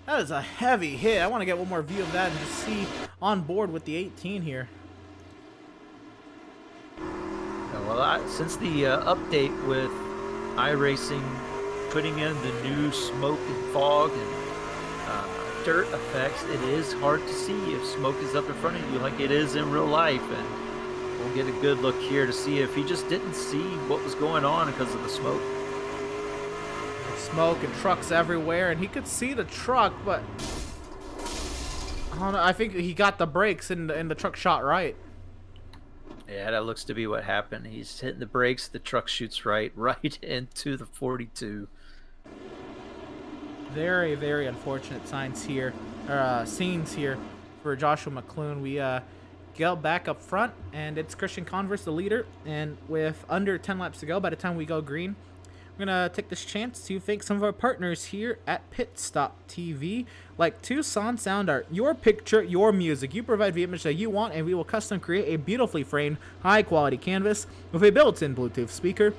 S1: a heavy hit. I want to get one more view of that and just see on board with the 18 here.
S2: Well, since the update with iRacing putting in the new smoke and fog and dirt effects, it is hard to see if smoke is up in front of you like it is in real life, and we'll get a good look here to see if he just didn't see what was going on because of the smoke.
S1: Smoke and trucks everywhere, and he could see the truck, but I don't know, I think he got the brakes and the truck shot right.
S2: Yeah, that looks to be what happened. He's hitting the brakes, the truck shoots right into the 42.
S1: Very, very unfortunate scenes here for Joshua McClune. We go back up front, and it's Christian Converse, the leader, and with under 10 laps to go by the time we go green, we're going to take this chance to thank some of our partners here at PitStop TV, like Tucson Sound Art. Your picture, your music. You provide the image that you want, and we will custom create a beautifully framed, high-quality canvas with a built-in Bluetooth speaker.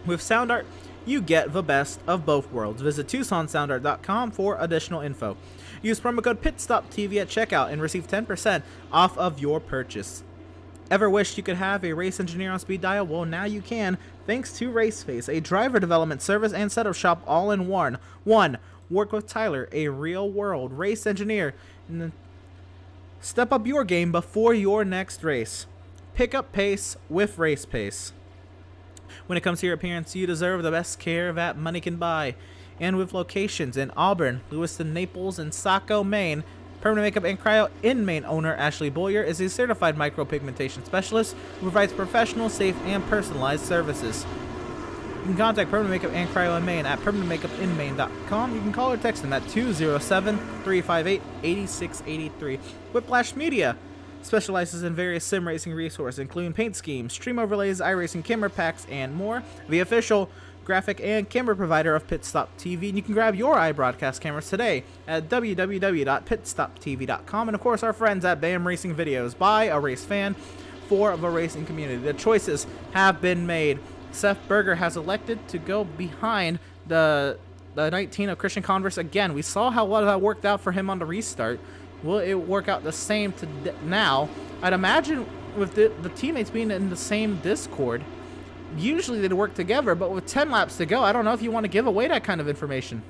S1: With Sound Art, you get the best of both worlds. Visit TucsonSoundArt.com for additional info. Use promo code PitStopTV at checkout and receive 10% off of your purchase. Ever wished you could have a race engineer on speed dial? Well, now you can, thanks to RaceFace, a driver development service and setup shop all in one. Work with Tyler, a real-world race engineer, and then step up your game before your next race. Pick up pace with RacePace. When it comes to your appearance, you deserve the best care that money can buy. And with locations in Auburn, Lewiston, Naples, and Saco, Maine, Permanent Makeup and Cryo in Maine owner Ashley Boyer is a certified micropigmentation specialist who provides professional, safe, and personalized services. You can contact Permanent Makeup and Cryo in Maine at permanentmakeupinmaine.com. You can call or text them at 207-358-8683. Whiplash Media specializes in various sim racing resources, including paint schemes, stream overlays, iRacing camera packs, and more. The official graphic and camera provider of PitStop TV, and you can grab your iBroadcast cameras today at www.pitstoptv.com, and of course our friends at BAM Racing Videos, by a race fan for the racing community. The choices have been made. Seth Berger has elected to go behind the 19 of Christian Converse again. We saw how well that worked out for him on the restart. Will it work out the same now? I'd imagine with the teammates being in the same Discord, usually they'd work together, but with 10 laps to go, I don't know if you want to give away that kind of information.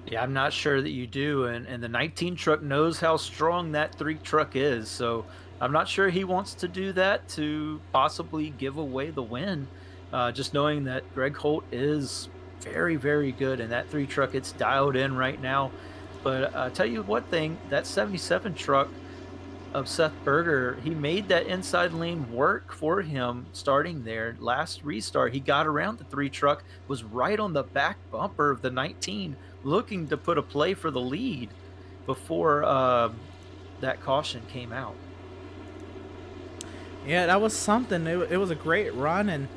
S2: Yeah, I'm not sure that you do, and the 19 truck knows how strong that 3 truck is, so I'm not sure he wants to do that to possibly give away the win, just knowing that Greg Holt is very, very good, and that 3 truck, it's dialed in right now. But I'll tell you one thing, that 77 truck of Seth Berger, he made that inside lane work for him starting there. Last restart, he got around the 3 truck, was right on the back bumper of the 19, looking to put a play for the lead before that caution came out.
S1: Yeah, that was something. It was a great run, and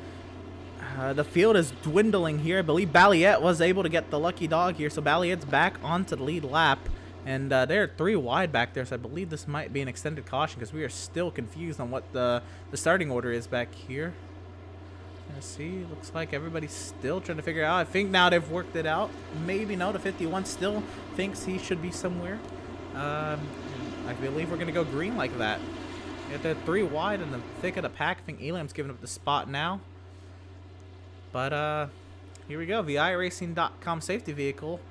S1: the field is dwindling here. I believe Balliet was able to get the lucky dog here, so Balliet's back onto the lead lap. And they're 3 wide back there, so I believe this might be an extended caution because we are still confused on what the starting order is back here. Let's see. Looks like everybody's still trying to figure it out. I think now they've worked it out. Maybe no. The 51 still thinks he should be somewhere. I believe we're going to go green like that. Yeah, they're 3 wide in the thick of the pack. I think Elam's giving up the spot now. But here we go. The iRacing.com safety vehicle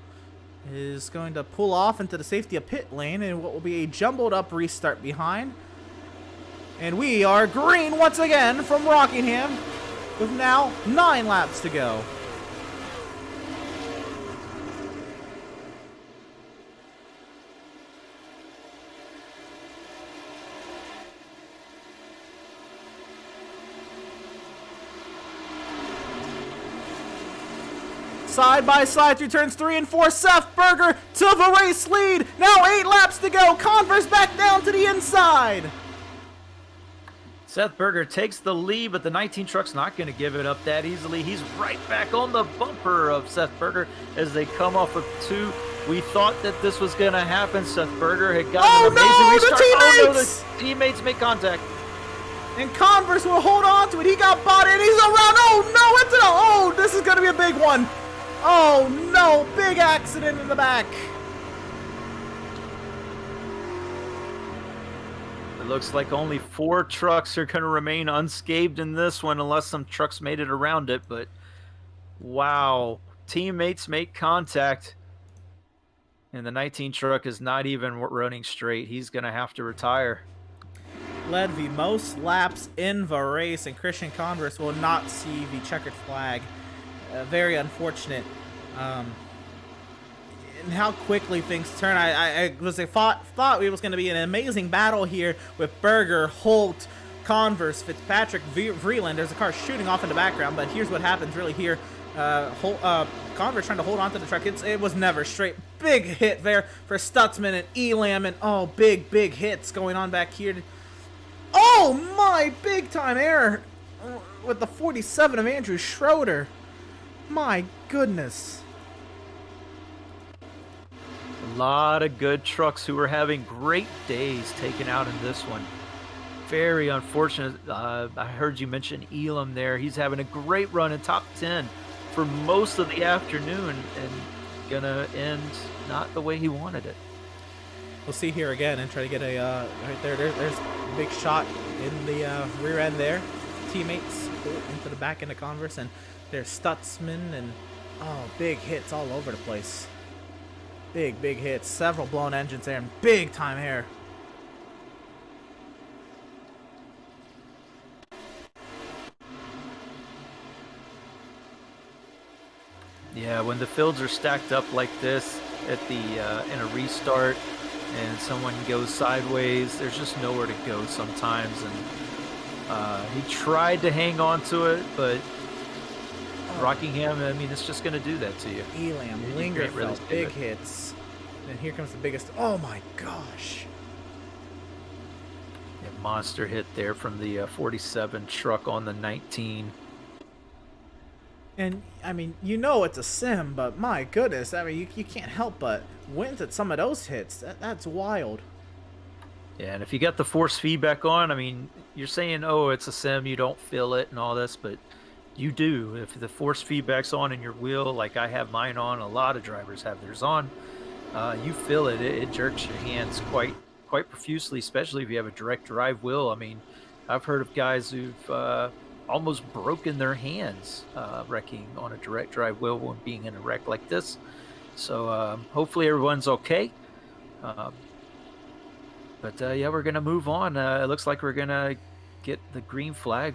S1: is going to pull off into the safety of pit lane and what will be a jumbled up restart behind. And we are green once again from Rockingham with now 9 laps to go. Side by side through turns 3 and 4. Seth Berger to the race lead. Now 8 laps to go. Converse back down to the inside.
S2: Seth Berger takes the lead, but the 19 truck's not going to give it up that easily. He's right back on the bumper of Seth Berger as they come off of 2. We thought that this was going to happen. Seth Berger had gotten an amazing restart.
S1: The teammates!
S2: Oh, no, the teammates make contact.
S1: And Converse will hold on to it. He got bought in. He's around. Oh, no. Oh, this is going to be a big one. Oh, no. Big accident in the back.
S2: It looks like only 4 trucks are going to remain unscathed in this one unless some trucks made it around it. But, wow. Teammates make contact. And the 19 truck is not even running straight. He's going to have to retire.
S1: Led the most laps in the race, and Christian Converse will not see the checkered flag. Very unfortunate. And how quickly things turn. I thought it was going to be an amazing battle here with Berger, Holt, Converse, Fitzpatrick, Vreeland. There's a car shooting off in the background, but here's what happens really here. Converse trying to hold on to the truck. It was never straight. Big hit there for Stutzman and Elam, and oh, big hits going on back here. Oh my, big time error with the 47 of Andrew Schroeder. My goodness.
S2: A lot of good trucks who were having great days taken out in this one. Very unfortunate. I heard you mention Elam there. He's having a great run in top 10 for most of the afternoon and gonna end not the way he wanted it.
S1: We'll see here again and try to get a right there. There's a big shot in the rear end there. Teammates pull into the back end of Converse, and there's Stutzman, and oh, big hits all over the place. Big hits. Several blown engines there, and big time hair.
S2: Yeah, when the fields are stacked up like this at the in a restart, and someone goes sideways, there's just nowhere to go sometimes. And he tried to hang on to it, but Rockingham, I mean, it's just going to do that to you.
S1: Elam, Lingerfeld, big hits. And here comes the biggest. Oh my gosh.
S2: Yeah, monster hit there from the 47 truck on the 19.
S1: And, I mean, you know it's a sim, but my goodness, I mean, you can't help but wince at some of those hits. That's wild.
S2: Yeah, and if you got the force feedback on, I mean, you're saying, oh, it's a sim, you don't feel it and all this, but you do. If the force feedback's on in your wheel, like I have mine on, a lot of drivers have theirs on, you feel it. It jerks your hands quite profusely, especially if you have a direct drive wheel. I mean, I've heard of guys who've almost broken their hands wrecking on a direct drive wheel when being in a wreck like this. So hopefully everyone's okay. But yeah, we're going to move on. It looks like we're going to get the green flag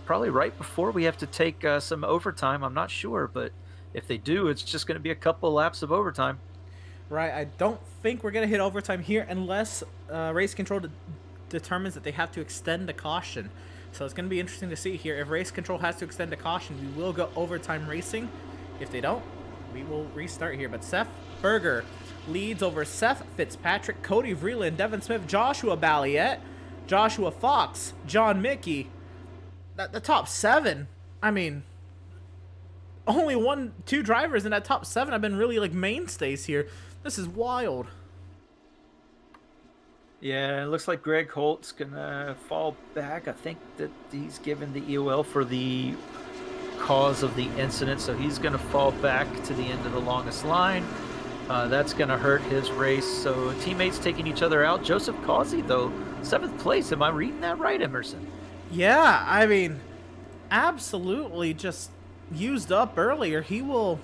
S2: probably right before we have to take some overtime. I'm not sure, but if they do, it's just going to be a couple laps of overtime.
S1: Right, I don't think we're going to hit overtime here unless race control determines that they have to extend the caution. So it's going to be interesting to see here. If race control has to extend the caution, we will go overtime racing. If they don't, we will restart here. But Seth Berger leads over Seth Fitzpatrick, Cody Vreeland, Devin Smith, Joshua Balliet, Joshua Fox, John Mickey. The top 7, I mean, only 2 drivers in that top 7 have been really like mainstays here. This is wild.
S2: Yeah, it looks like Greg Holt's gonna fall back. I think that he's given the EOL for the cause of the incident, so he's gonna fall back to the end of the longest line. That's gonna hurt his race. So teammates taking each other out. Joseph Causey, though, 7th place. Am I reading that right, Emerson?
S1: Yeah, I mean, absolutely just used up earlier. He will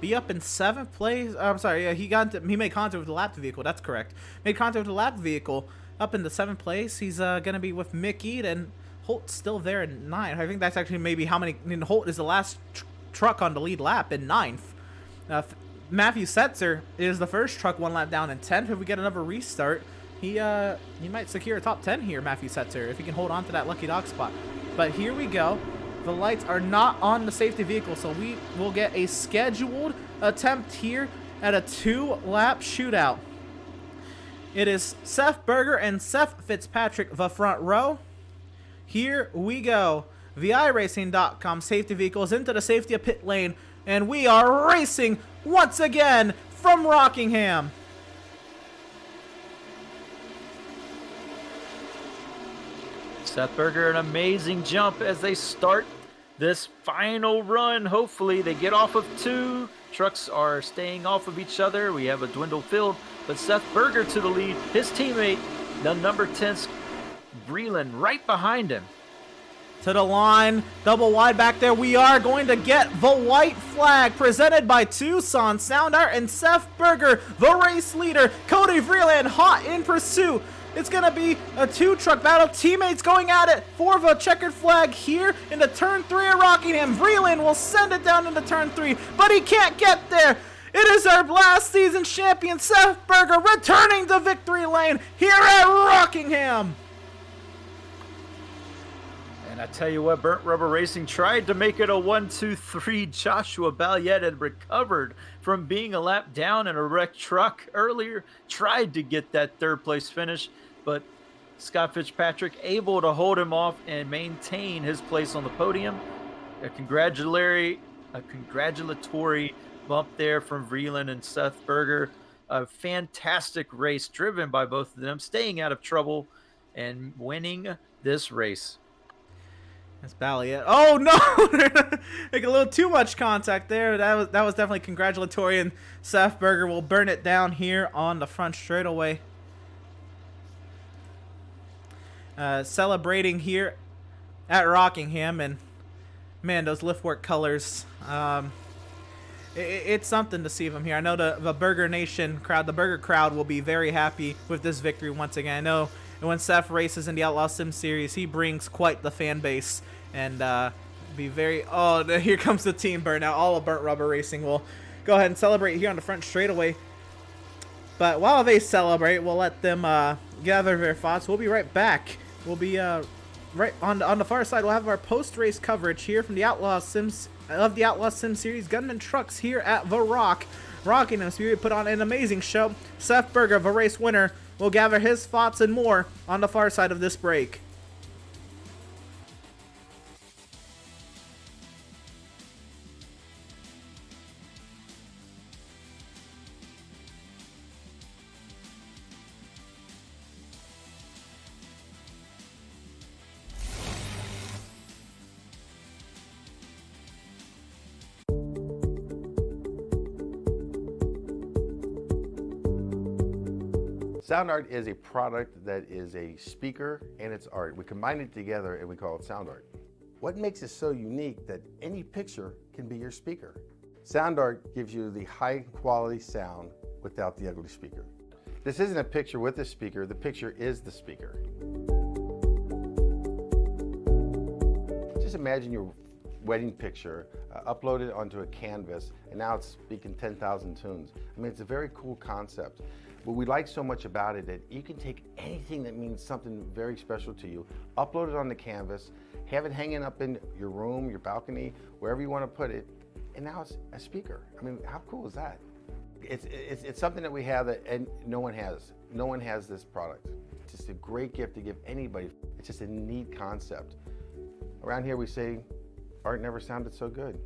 S1: be up in 7th place. I'm sorry, yeah, he made contact with the lap vehicle. That's correct. Made contact with the lap vehicle up in the 7th place. He's gonna be with Mickey, and Holt's still there in 9th. I think that's actually maybe how many. I mean, Holt is the last truck on the lead lap in 9th. Matthew Setzer is the first truck 1 lap down in 10th. If we get another restart, he might secure a top 10 here, Matthew Setzer, if he can hold on to that lucky dog spot. But here we go. The lights are not on the safety vehicle, so we will get a scheduled attempt here at a 2-lap shootout. It is Seth Berger and Seth Fitzpatrick, the front row. Here we go. VIRacing.com safety vehicles into the safety of pit lane, and we are racing once again from Rockingham.
S2: Seth Berger, an amazing jump as they start this final run. Hopefully they get off of 2. Trucks are staying off of each other. We have a dwindled field, but Seth Berger to the lead. His teammate, the number 10, Vreeland, right behind him.
S1: To the line, double wide back there. We are going to get the white flag presented by Tucson Sound Art and Seth Berger, the race leader. Cody Vreeland hot in pursuit. It's going to be a 2-truck battle. Teammates going at it for the checkered flag here into turn 3 at Rockingham. Vreeland will send it down into turn 3, but he can't get there. It is our last season champion, Seth Berger, returning to victory lane here at Rockingham.
S2: And I tell you what, Burnt Rubber Racing tried to make it a 1-2-3. Joshua Balliet had recovered from being a lap down in a wrecked truck earlier, tried to get that 3rd place finish, but Scott Fitzpatrick able to hold him off and maintain his place on the podium. A congratulatory bump there from Vreeland and Seth Berger. A fantastic race driven by both of them, staying out of trouble and winning this race.
S1: That's Balliet. Oh no! Like a little too much contact there. That was definitely congratulatory, and Seth Berger will burn it down here on the front straightaway. Celebrating here at Rockingham, and man, those liftwork colors. It's something to see them here. I know the Burger Nation crowd, the Burger crowd, will be very happy with this victory once again. I know when Seth races in the Outlaws Sim Series, he brings quite the fan base, and be very. Oh, here comes the team burnout. All of Burnt Rubber Racing will go ahead and celebrate here on the front straightaway. But while they celebrate, we'll let them gather their thoughts. We'll be right back. We'll be right on the far side. We'll have our post-race coverage here from the Outlaws Sim Series Gunman Trucks here at The Rock. Rockingham Speedway put on an amazing show. Seth Berger, the race winner, will gather his thoughts and more on the far side of this break.
S4: Sound art is a product that is a speaker and it's art. We combine it together and we call it sound art. What makes it so unique that any picture can be your speaker? Sound art gives you the high quality sound without the ugly speaker. This isn't a picture with a speaker, the picture is the speaker. Just imagine your wedding picture uploaded onto a canvas and now it's speaking 10,000 tunes. I mean, it's a very cool concept. What we like so much about it that you can take anything that means something very special to you, upload it on the canvas, have it hanging up in your room, your balcony, wherever you want to put it, and now it's a speaker. I mean, how cool is that? It's something that we have that and no one has. No one has this product. It's just a great gift to give anybody. It's just a neat concept. Around here we say, art never sounded so good.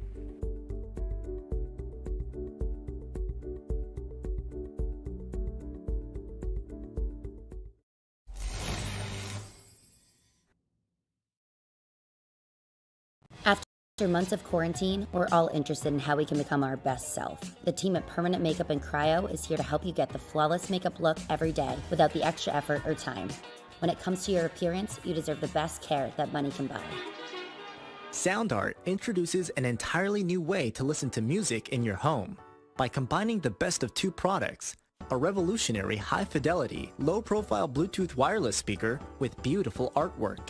S3: After months of quarantine, we're all interested in how we can become our best self. The team at Permanent Makeup and Cryo is here to help you get the flawless makeup look every day without the extra effort or time. When it comes to your appearance, you deserve the best care that money can buy.
S10: SoundArt introduces an entirely new way to listen to music in your home. By combining the best of two products, a revolutionary high-fidelity, low-profile Bluetooth wireless speaker with beautiful artwork.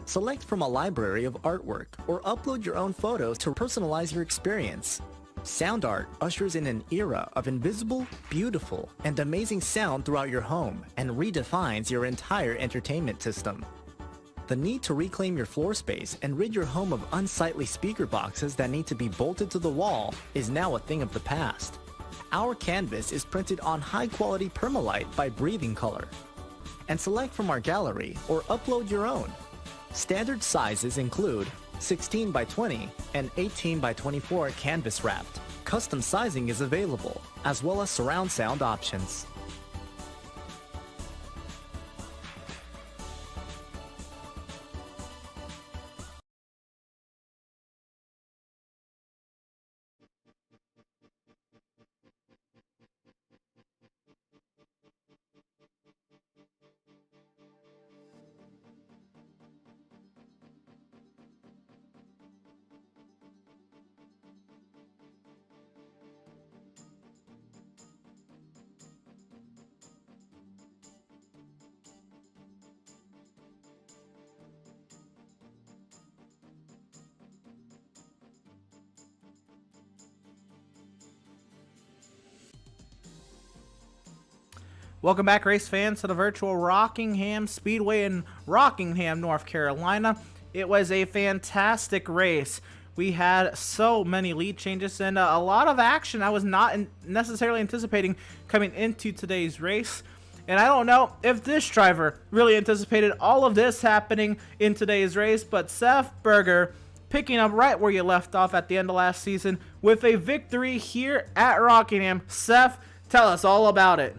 S10: Select from a library of artwork or upload your own photos to personalize your experience. SoundArt ushers in an era of invisible, beautiful, and amazing sound throughout your home and redefines your entire entertainment system. The need to reclaim your floor space and rid your home of unsightly speaker boxes that need to be bolted to the wall is now a thing of the past. Our canvas is printed on high-quality permalite by Breathing Color. And select from our gallery or upload your own. Standard sizes include 16 by 20 and 18 by 24 canvas wrapped. Custom sizing is available, as well as surround sound options.
S1: Welcome back, race fans, to the virtual Rockingham Speedway in Rockingham, North Carolina. It was a fantastic race. We had so many lead changes and a lot of action I was not necessarily anticipating coming into today's race. And I don't know if this driver really anticipated all of this happening in today's race, but Seth Berger picking up right where you left off at the end of last season with a victory here at Rockingham. Seth, tell us all about it.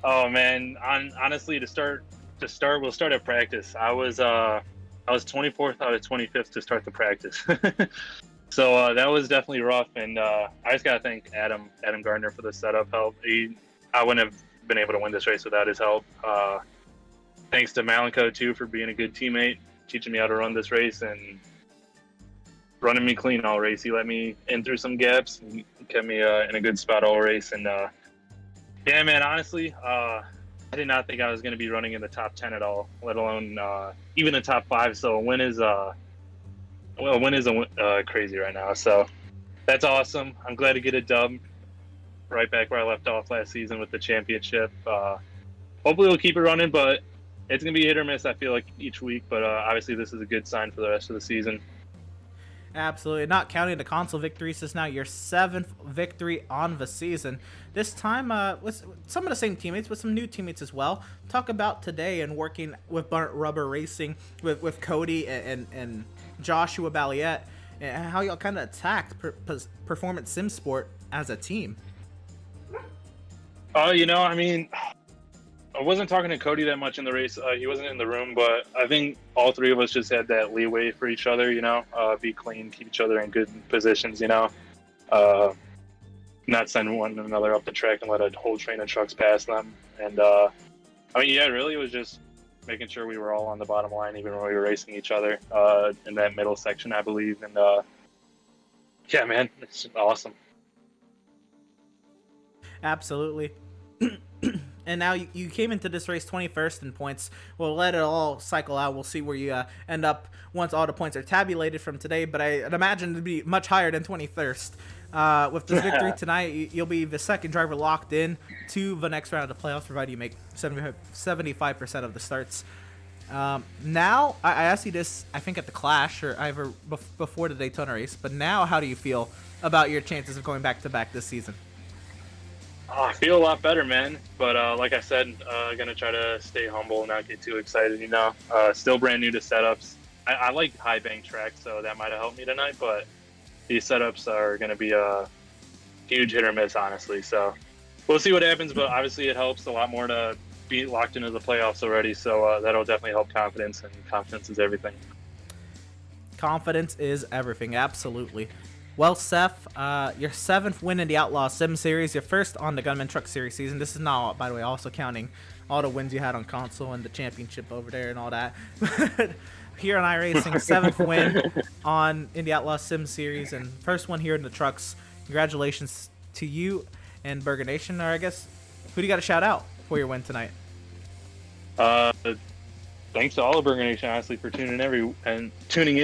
S11: Oh man, honestly, to start, we'll start at practice. I was 24th out of 25th to start the practice, so that was definitely rough. And I just gotta thank Adam Gardner for the setup help. I wouldn't have been able to win this race without his help. Thanks to Malenko too for being a good teammate, teaching me how to run this race and running me clean all race. He let me in through some gaps and kept me in a good spot all race. And yeah, man, honestly, I did not think I was going to be running in the top 10 at all, let alone even the top 5. So a win is crazy right now. So that's awesome. I'm glad to get a dub right back where I left off last season with the championship. Hopefully we'll keep it running, but it's going to be hit or miss, I feel like, each week. But obviously this is a good sign for the rest of the season.
S1: Absolutely. Not counting the console victories, this is now your 7th victory on the season. This time with some of the same teammates, with some new teammates as well. Talk about today and working with Burnt Rubber Racing with Cody and Joshua Balliette, and how y'all kind of attacked Performance Sim Sport as a team.
S11: I mean, I wasn't talking to Cody that much in the race. He wasn't in the room, but I think all three of us just had that leeway for each other, be clean, keep each other in good positions, not send one another up the track and let a whole train of trucks pass them. And I mean, yeah, really, it was just making sure we were all on the bottom line, even when we were racing each other in that middle section, I believe. And yeah, man, it's awesome.
S1: Absolutely. And now you came into this race 21st in points. We'll let it all cycle out. We'll see where you end up once all the points are tabulated from today. But I'd imagine it'd be much higher than 21st. With this victory tonight, you'll be the second driver locked in to the next round of the playoffs, provided you make 75% of the starts. Now, I asked you this, I think, at the Clash or either before the Daytona race. But now, how do you feel about your chances of going back-to-back this season?
S11: Oh, I feel a lot better, man. But like I said, gonna try to stay humble and not get too excited. Still brand new to setups. I like high bank tracks, so that might have helped me tonight. But these setups are gonna be a huge hit or miss, honestly. So we'll see what happens. But obviously, it helps a lot more to be locked into the playoffs already. So that'll definitely help confidence, and confidence is everything.
S1: Confidence is everything, absolutely. Well, Seth, your 7th win in the Outlaws Sim Series, your first on the Gunman Truck Series season. This is now, by the way, also counting all the wins you had on console and the championship over there and all that. Here on iRacing, 7th win in the Outlaws Sim Series and first one here in the trucks. Congratulations to you and Burger Nation. Or I guess, who do you got to shout out for your win tonight?
S11: Thanks to all of Burger Nation, honestly, for tuning in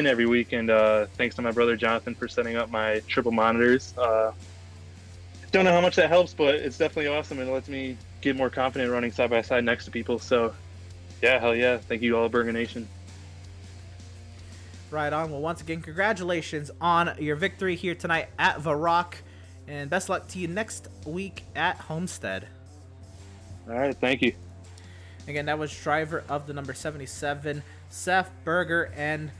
S11: every week, and thanks to my brother Jonathan for setting up my triple monitors. Don't know how much that helps, but it's definitely awesome and lets me get more confident running side by side next to people. So, yeah, hell yeah! Thank you all of Burger Nation.
S1: Right on. Well, once again, congratulations on your victory here tonight at The Rock, and best luck to you next week at Homestead.
S11: All right, thank you.
S1: Again, that was driver of the number 77, Seth Berger, and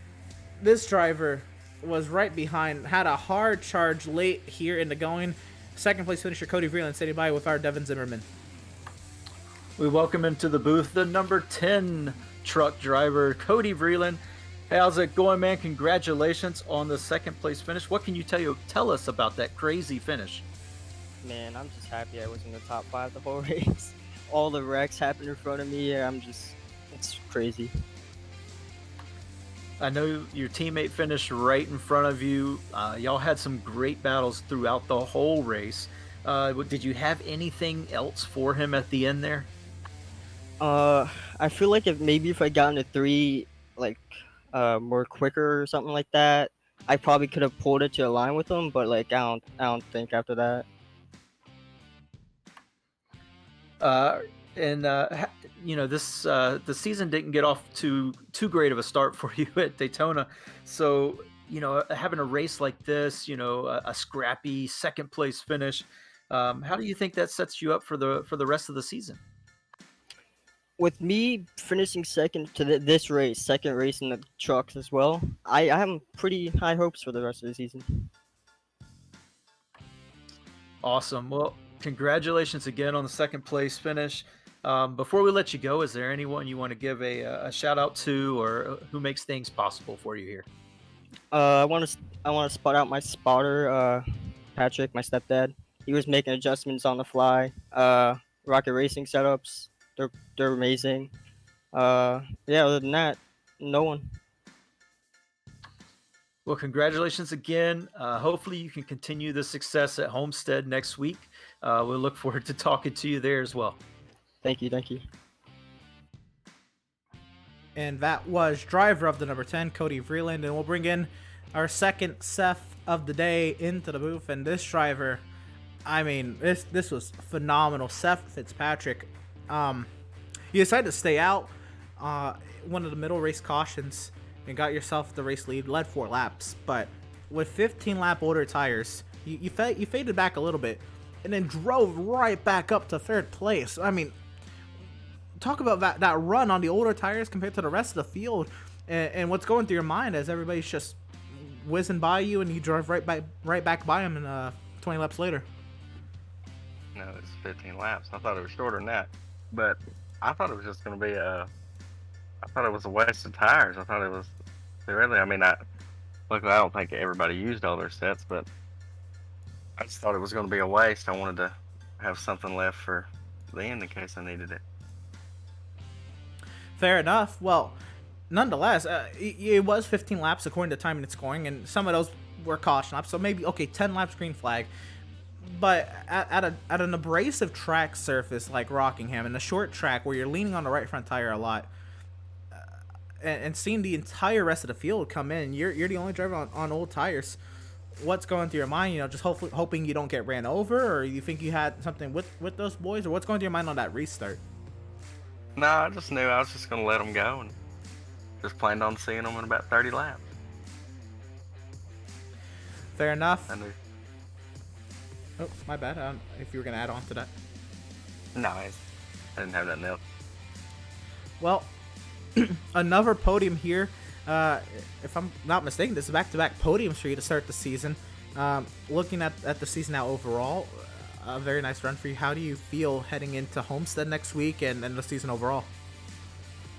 S1: this driver was right behind, had a hard charge late here in the going. Second place finisher Cody Vreeland standing by with our Devin Zimmerman.
S2: We welcome into the booth the number 10 truck driver, Cody Vreeland. Hey, how's it going, man? Congratulations on the second place finish. What can you tell us about that crazy finish?
S12: Man, I'm just happy I was in the top 5 the whole race. All the wrecks happened in front of me. It's crazy.
S2: I know your teammate finished right in front of you. Y'all had some great battles throughout the whole race. Did you have anything else for him at the end there?
S12: I feel like if I got into 3, more quicker or something like that, I probably could have pulled it to align with him. But I don't think after that.
S2: The season didn't get off to too great of a start for you at Daytona. So, having a race like this, a scrappy second place finish, how do you think that sets you up for the rest of the season?
S12: With me finishing second to this race, second race in the trucks as well, I have pretty high hopes for the rest of the season.
S2: Awesome. Well, congratulations again on the second place finish. Before we let you go, is there anyone you want to give a shout out to, or who makes things possible for you here?
S12: I want to spot out my spotter, Patrick, my stepdad. He was making adjustments on the fly. Rocket Racing setups, they're amazing. Other than that, no one.
S2: Well, congratulations again. Hopefully you can continue the success at Homestead next week. We'll look forward to talking to you there as well.
S12: Thank you.
S1: And that was driver of the number 10, Cody Vreeland. And we'll bring in our second Seth of the day into the booth. And this driver, this was phenomenal. Seth Fitzpatrick. You decided to stay out one of the middle race cautions and got yourself the race lead, led 4 laps. But with 15 lap older tires, you faded back a little bit and then drove right back up to 3rd place. Talk about that run on the older tires compared to the rest of the field, and what's going through your mind as everybody's just whizzing by you and you drive right back by them and 20 laps later.
S13: No, it's 15 laps. I thought it was shorter than that, but I thought it was just going to be I thought it was a waste of tires. I thought it was luckily I don't think everybody used all their sets, but I just thought it was going to be a waste. I wanted to have something left for the end in case I needed it.
S1: Fair enough. Well, nonetheless, it was 15 laps according to timing and scoring, and some of those were caution laps. So maybe 10 laps green flag. But at an abrasive track surface like Rockingham, and a short track where you're leaning on the right front tire a lot, and seeing the entire rest of the field come in, you're the only driver on old tires. What's going through your mind? Just hoping you don't get ran over, or you think you had something with those boys, or what's going through your mind on that restart?
S13: No, I just knew I was just going to let them go and just planned on seeing them in about 30 laps.
S1: Fair enough.
S13: I knew.
S1: Oh, my bad. If you were going to add on to that.
S13: No, I didn't have nothing else.
S1: Well, another podium here. If I'm not mistaken, this is back-to-back podiums for you to start the season. Looking at the season now overall, a very nice run for you. How do you feel heading into Homestead next week and the season overall?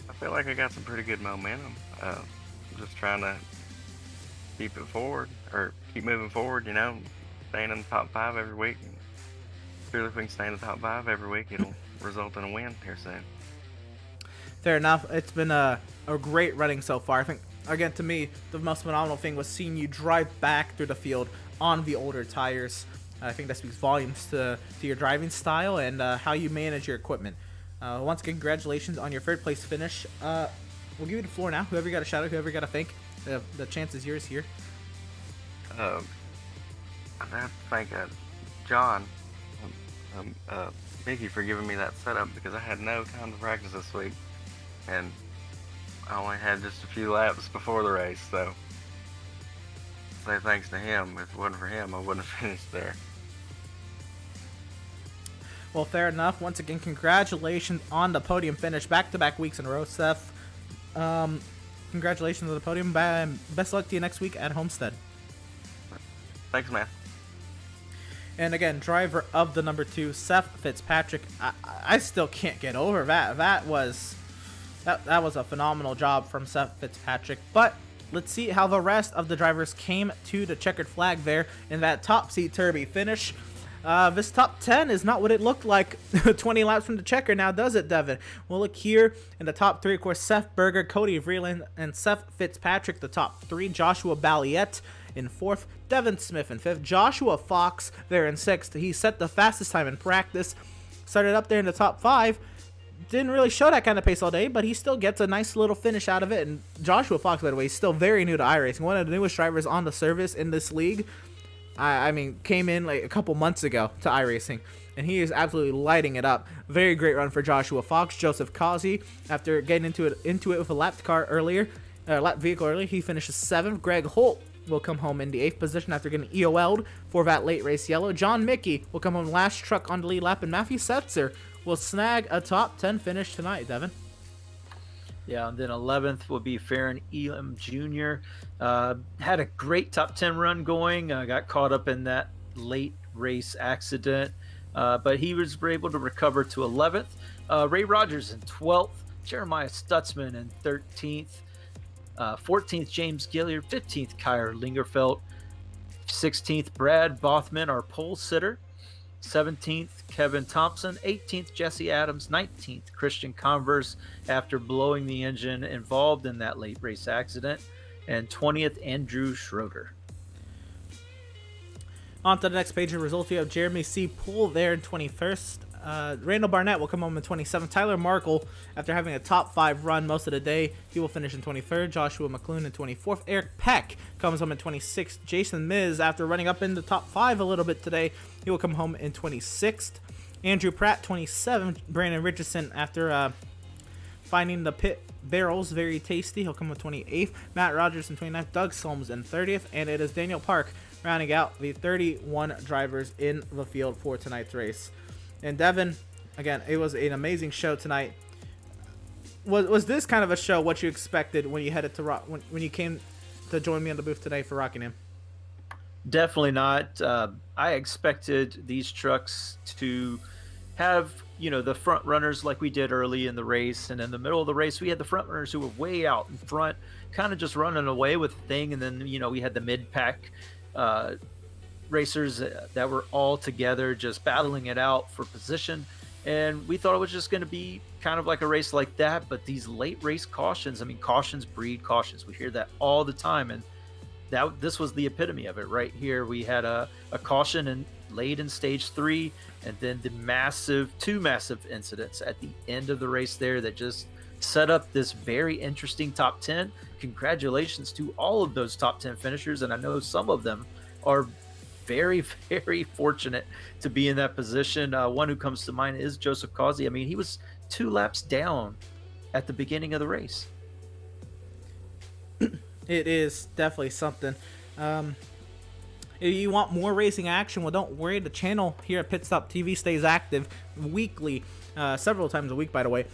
S13: I feel like I got some pretty good momentum. Just trying to keep moving forward, staying in the top 5 every week. And surely if we can stay in the top 5 every week, it'll result in a win here soon.
S1: Fair enough. It's been a great running so far. I think, again, to me, the most phenomenal thing was seeing you drive back through the field on the older tires. I think that speaks volumes to your driving style and how you manage your equipment. Once again, congratulations on your third place finish. We'll give you the floor now. Whoever you got to shout out, whoever you got to thank, the chance is yours here.
S13: I have to thank John, Mickey, for giving me that setup because I had no time to practice this week. And I only had just a few laps before the race, so say thanks to him. If it wasn't for him, I wouldn't have finished there.
S1: Well, fair enough. Once again, congratulations on the podium finish. Back-to-back weeks in a row, Seth. Congratulations on the podium. Best luck to you next week at Homestead.
S13: Thanks, man.
S1: And again, driver of the number 2, Seth Fitzpatrick. I still can't get over that. That was a phenomenal job from Seth Fitzpatrick. But let's see how the rest of the drivers came to the checkered flag there in that topsy-turvy finish. This top 10 is not what it looked like 20 laps from the checker now, does it, Devin? We'll look here in the top 3, of course, Seth Berger, Cody Vreeland, and Seth Fitzpatrick, the top 3. Joshua Balliette in 4th, Devin Smith in 5th, Joshua Fox there in 6th. He set the fastest time in practice, started up there in the top 5. Didn't really show that kind of pace all day, but he still gets a nice little finish out of it. And Joshua Fox, by the way, is still very new to iRacing, one of the newest drivers on the service in this league. I mean, came in like a couple months ago to iRacing, and he is absolutely lighting it up. Very great run for Joshua Fox. Joseph Causey, after getting into it with a lap vehicle earlier, he finishes 7th. Greg Holt will come home in the 8th position after getting EOL'd for that late race yellow. John Mickey will come home last truck on the lead lap, and Matthew Setzer will snag a top 10 finish tonight, Devin.
S2: Yeah, and then 11th will be Farron Elam Jr. Had a great top 10 run going. Got caught up in that late race accident, but he was able to recover to 11th. Ray Rogers in 12th. Jeremiah Stutzman in 13th. 14th, James Gilliard. 15th, Kyer Lingerfeld. 16th, Brad Bothman, our pole sitter. 17th, Kevin Thompson. 18th, Jesse Adams. 19th, Christian Converse, after blowing the engine involved in that late race accident. And 20th, Andrew Schroeder.
S1: On to the next page of results, we have Jeremy C. Poole there in 21st. Randall Barnett will come home in 27th. Tyler Markle, after having a top 5 run most of the day, he will finish in 23rd. Joshua McClune in 24th. Eric Peck comes home in 26th. Jason Miz, after running up in the top 5 a little bit today, he will come home in 26th. Andrew Pratt, 27th. Brandon Richardson, after finding the pit barrels very tasty, he'll come with 28th. Matt Rogers in 29th. Doug Solms in 30th. And it is Daniel Park rounding out the 31 drivers in the field for tonight's race. And Devin, again, it was an amazing show tonight. Was this kind of a show what you expected when you headed to when you came to join me on the booth today for Rockingham?
S2: Definitely not. I expected these trucks to have, the front runners like we did early in the race, and in the middle of the race we had the front runners who were way out in front, kind of just running away with the thing, and then we had the mid pack racers that were all together just battling it out for position. And we thought it was just going to be kind of like a race like that. But these late race cautions, I mean, cautions breed cautions. We hear that all the time. And this was the epitome of it right here. We had a caution late in stage 3, and then the two massive incidents at the end of the race there that just set up this very interesting top 10. Congratulations to all of those top 10 finishers. And I know some of them are very, very fortunate to be in that position. One who comes to mind is Joseph Causey. I mean, he was 2 laps down at the beginning of the race.
S1: It is definitely something. If you want more racing action, well, don't worry. The channel here at PitStop TV stays active weekly, several times a week, by the way.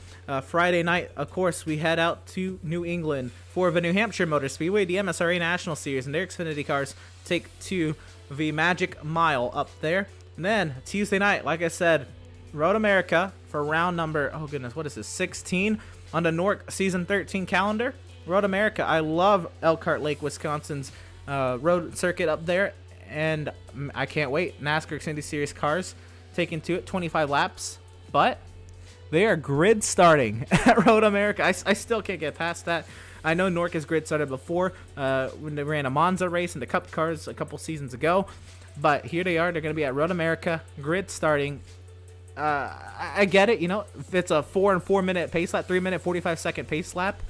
S1: Friday night, of course, we head out to New England for the New Hampshire Motor Speedway, the MSRA National Series, and their Xfinity cars take to the Magic Mile up there. And then Tuesday night, like I said, Road America for round number, oh goodness, what is this, 16 on the NORC Season 13 calendar. Road America, I love Elkhart Lake, Wisconsin's road circuit up there, and I can't wait. NASCAR Xfinity Series cars taking to it, 25 laps, but they are grid starting at Road America. I still can't get past that. I know NORC has grid started before when they ran a Monza race in the Cup cars a couple seasons ago, but here they are. They're going to be at Road America, grid starting. I get it, you know, if it's a 4 and 4 minute pace lap, 3 minute 45-second pace lap,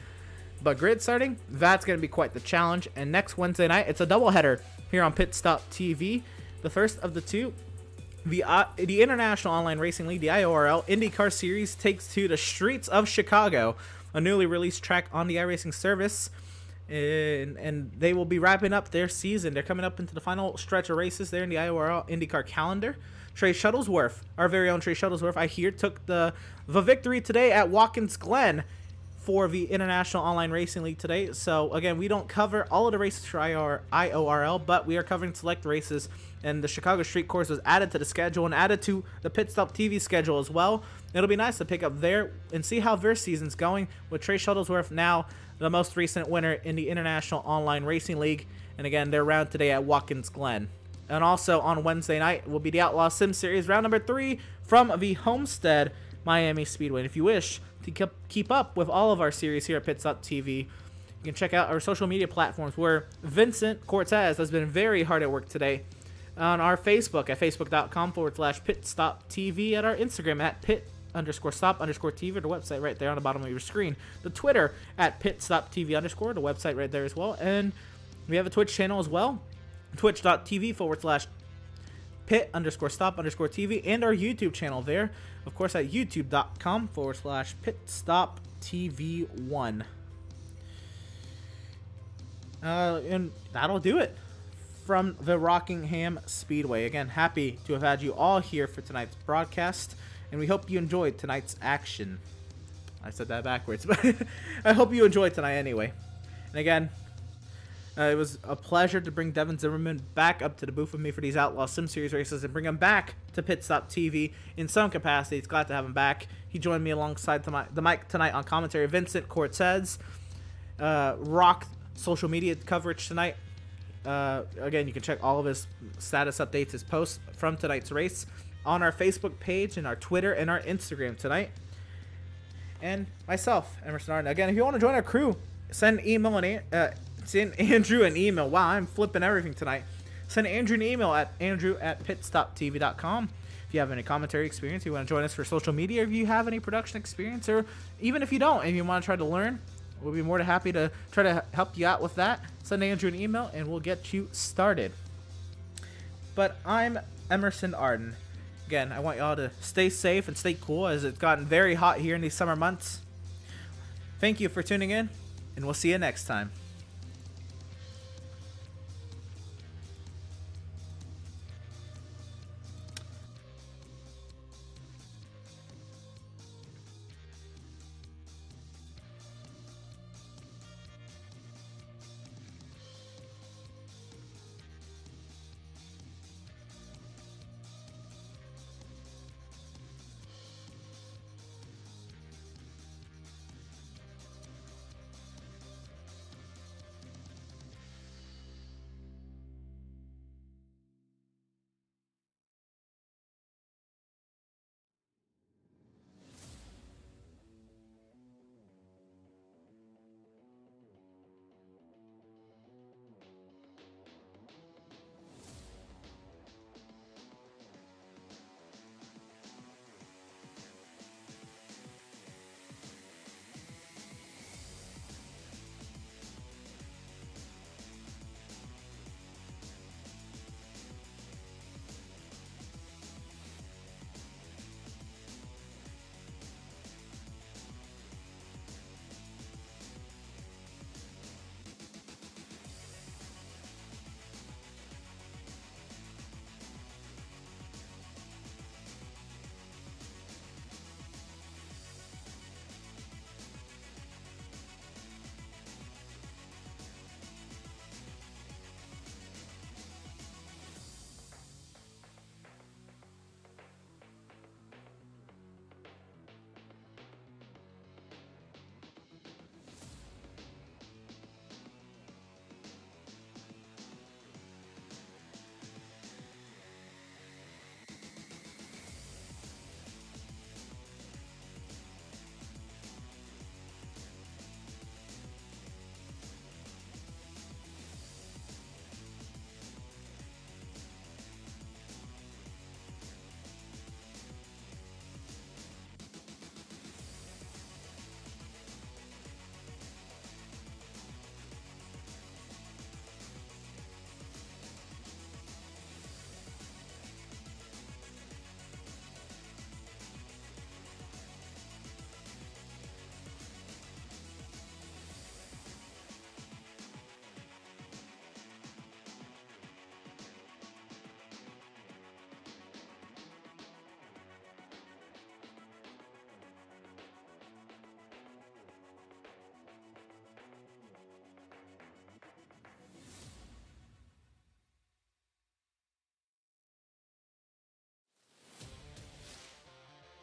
S1: but grid starting, that's going to be quite the challenge. And next Wednesday night, it's a doubleheader here on PitStop TV. The first of the two, the International Online Racing League, the IORL IndyCar Series, takes to the streets of Chicago, a newly released track on the iRacing service, and they will be wrapping up their season. They're coming up into the final stretch of races there in the IORL IndyCar calendar. Trey Shuttlesworth, our very own Trey Shuttlesworth, I hear took the victory today at Watkins Glen for the International Online Racing League today. So again, we don't cover all of the races for IORL, but we are covering select races, and the Chicago Street Course was added to the schedule and added to the PitStop TV schedule as well. It'll be nice to pick up there and see how their season's going with Trey Shuttlesworth now the most recent winner in the International Online Racing League. And again, they're round today at Watkins Glen. And also on Wednesday night will be the Outlaws Sim Series round number 3 from the Homestead Miami Speedway. And if you wish to keep up with all of our series here at PitStop TV, you can check out our social media platforms, where Vincent Cortez has been very hard at work today on our Facebook at facebook.com/PitStop TV, at our Instagram at pit_stop_TV, the website right there on the bottom of your screen, the Twitter at PitStop TV_, the website right there as well, and we have a Twitch channel as well, twitch.tv/pit_stop_TV, and our YouTube channel there, of course, at youtube.com/PitStopTV1. And that'll do it from the Rockingham Speedway. Again, happy to have had you all here for tonight's broadcast, and we hope you enjoyed tonight's action. I said that backwards, but I hope you enjoyed tonight anyway. And again, it was a pleasure to bring Devin Zimmerman back up to the booth with me for these Outlaw Sim Series races and bring him back to PitStop TV in some capacity. It's glad to have him back. He joined me alongside the mic tonight on commentary. Vincent Cortez rocked social media coverage tonight. Again, you can check all of his status updates, his posts from tonight's race on our Facebook page and our Twitter and our Instagram tonight. And myself, Emerson Arden. Again, if you want to join our crew, send Andrew an email. Wow, I'm flipping everything tonight. Send Andrew an email at andrew@pitstoptv.com. If you have any commentary experience, you want to join us for social media, if you have any production experience, or even if you don't and you want to try to learn, we'll be more than happy to try to help you out with that. Send Andrew an email and we'll get you started. But I'm Emerson Arden. Again, I want y'all to stay safe and stay cool, as it's gotten very hot here in these summer months. Thank you for tuning in, and we'll see you next time.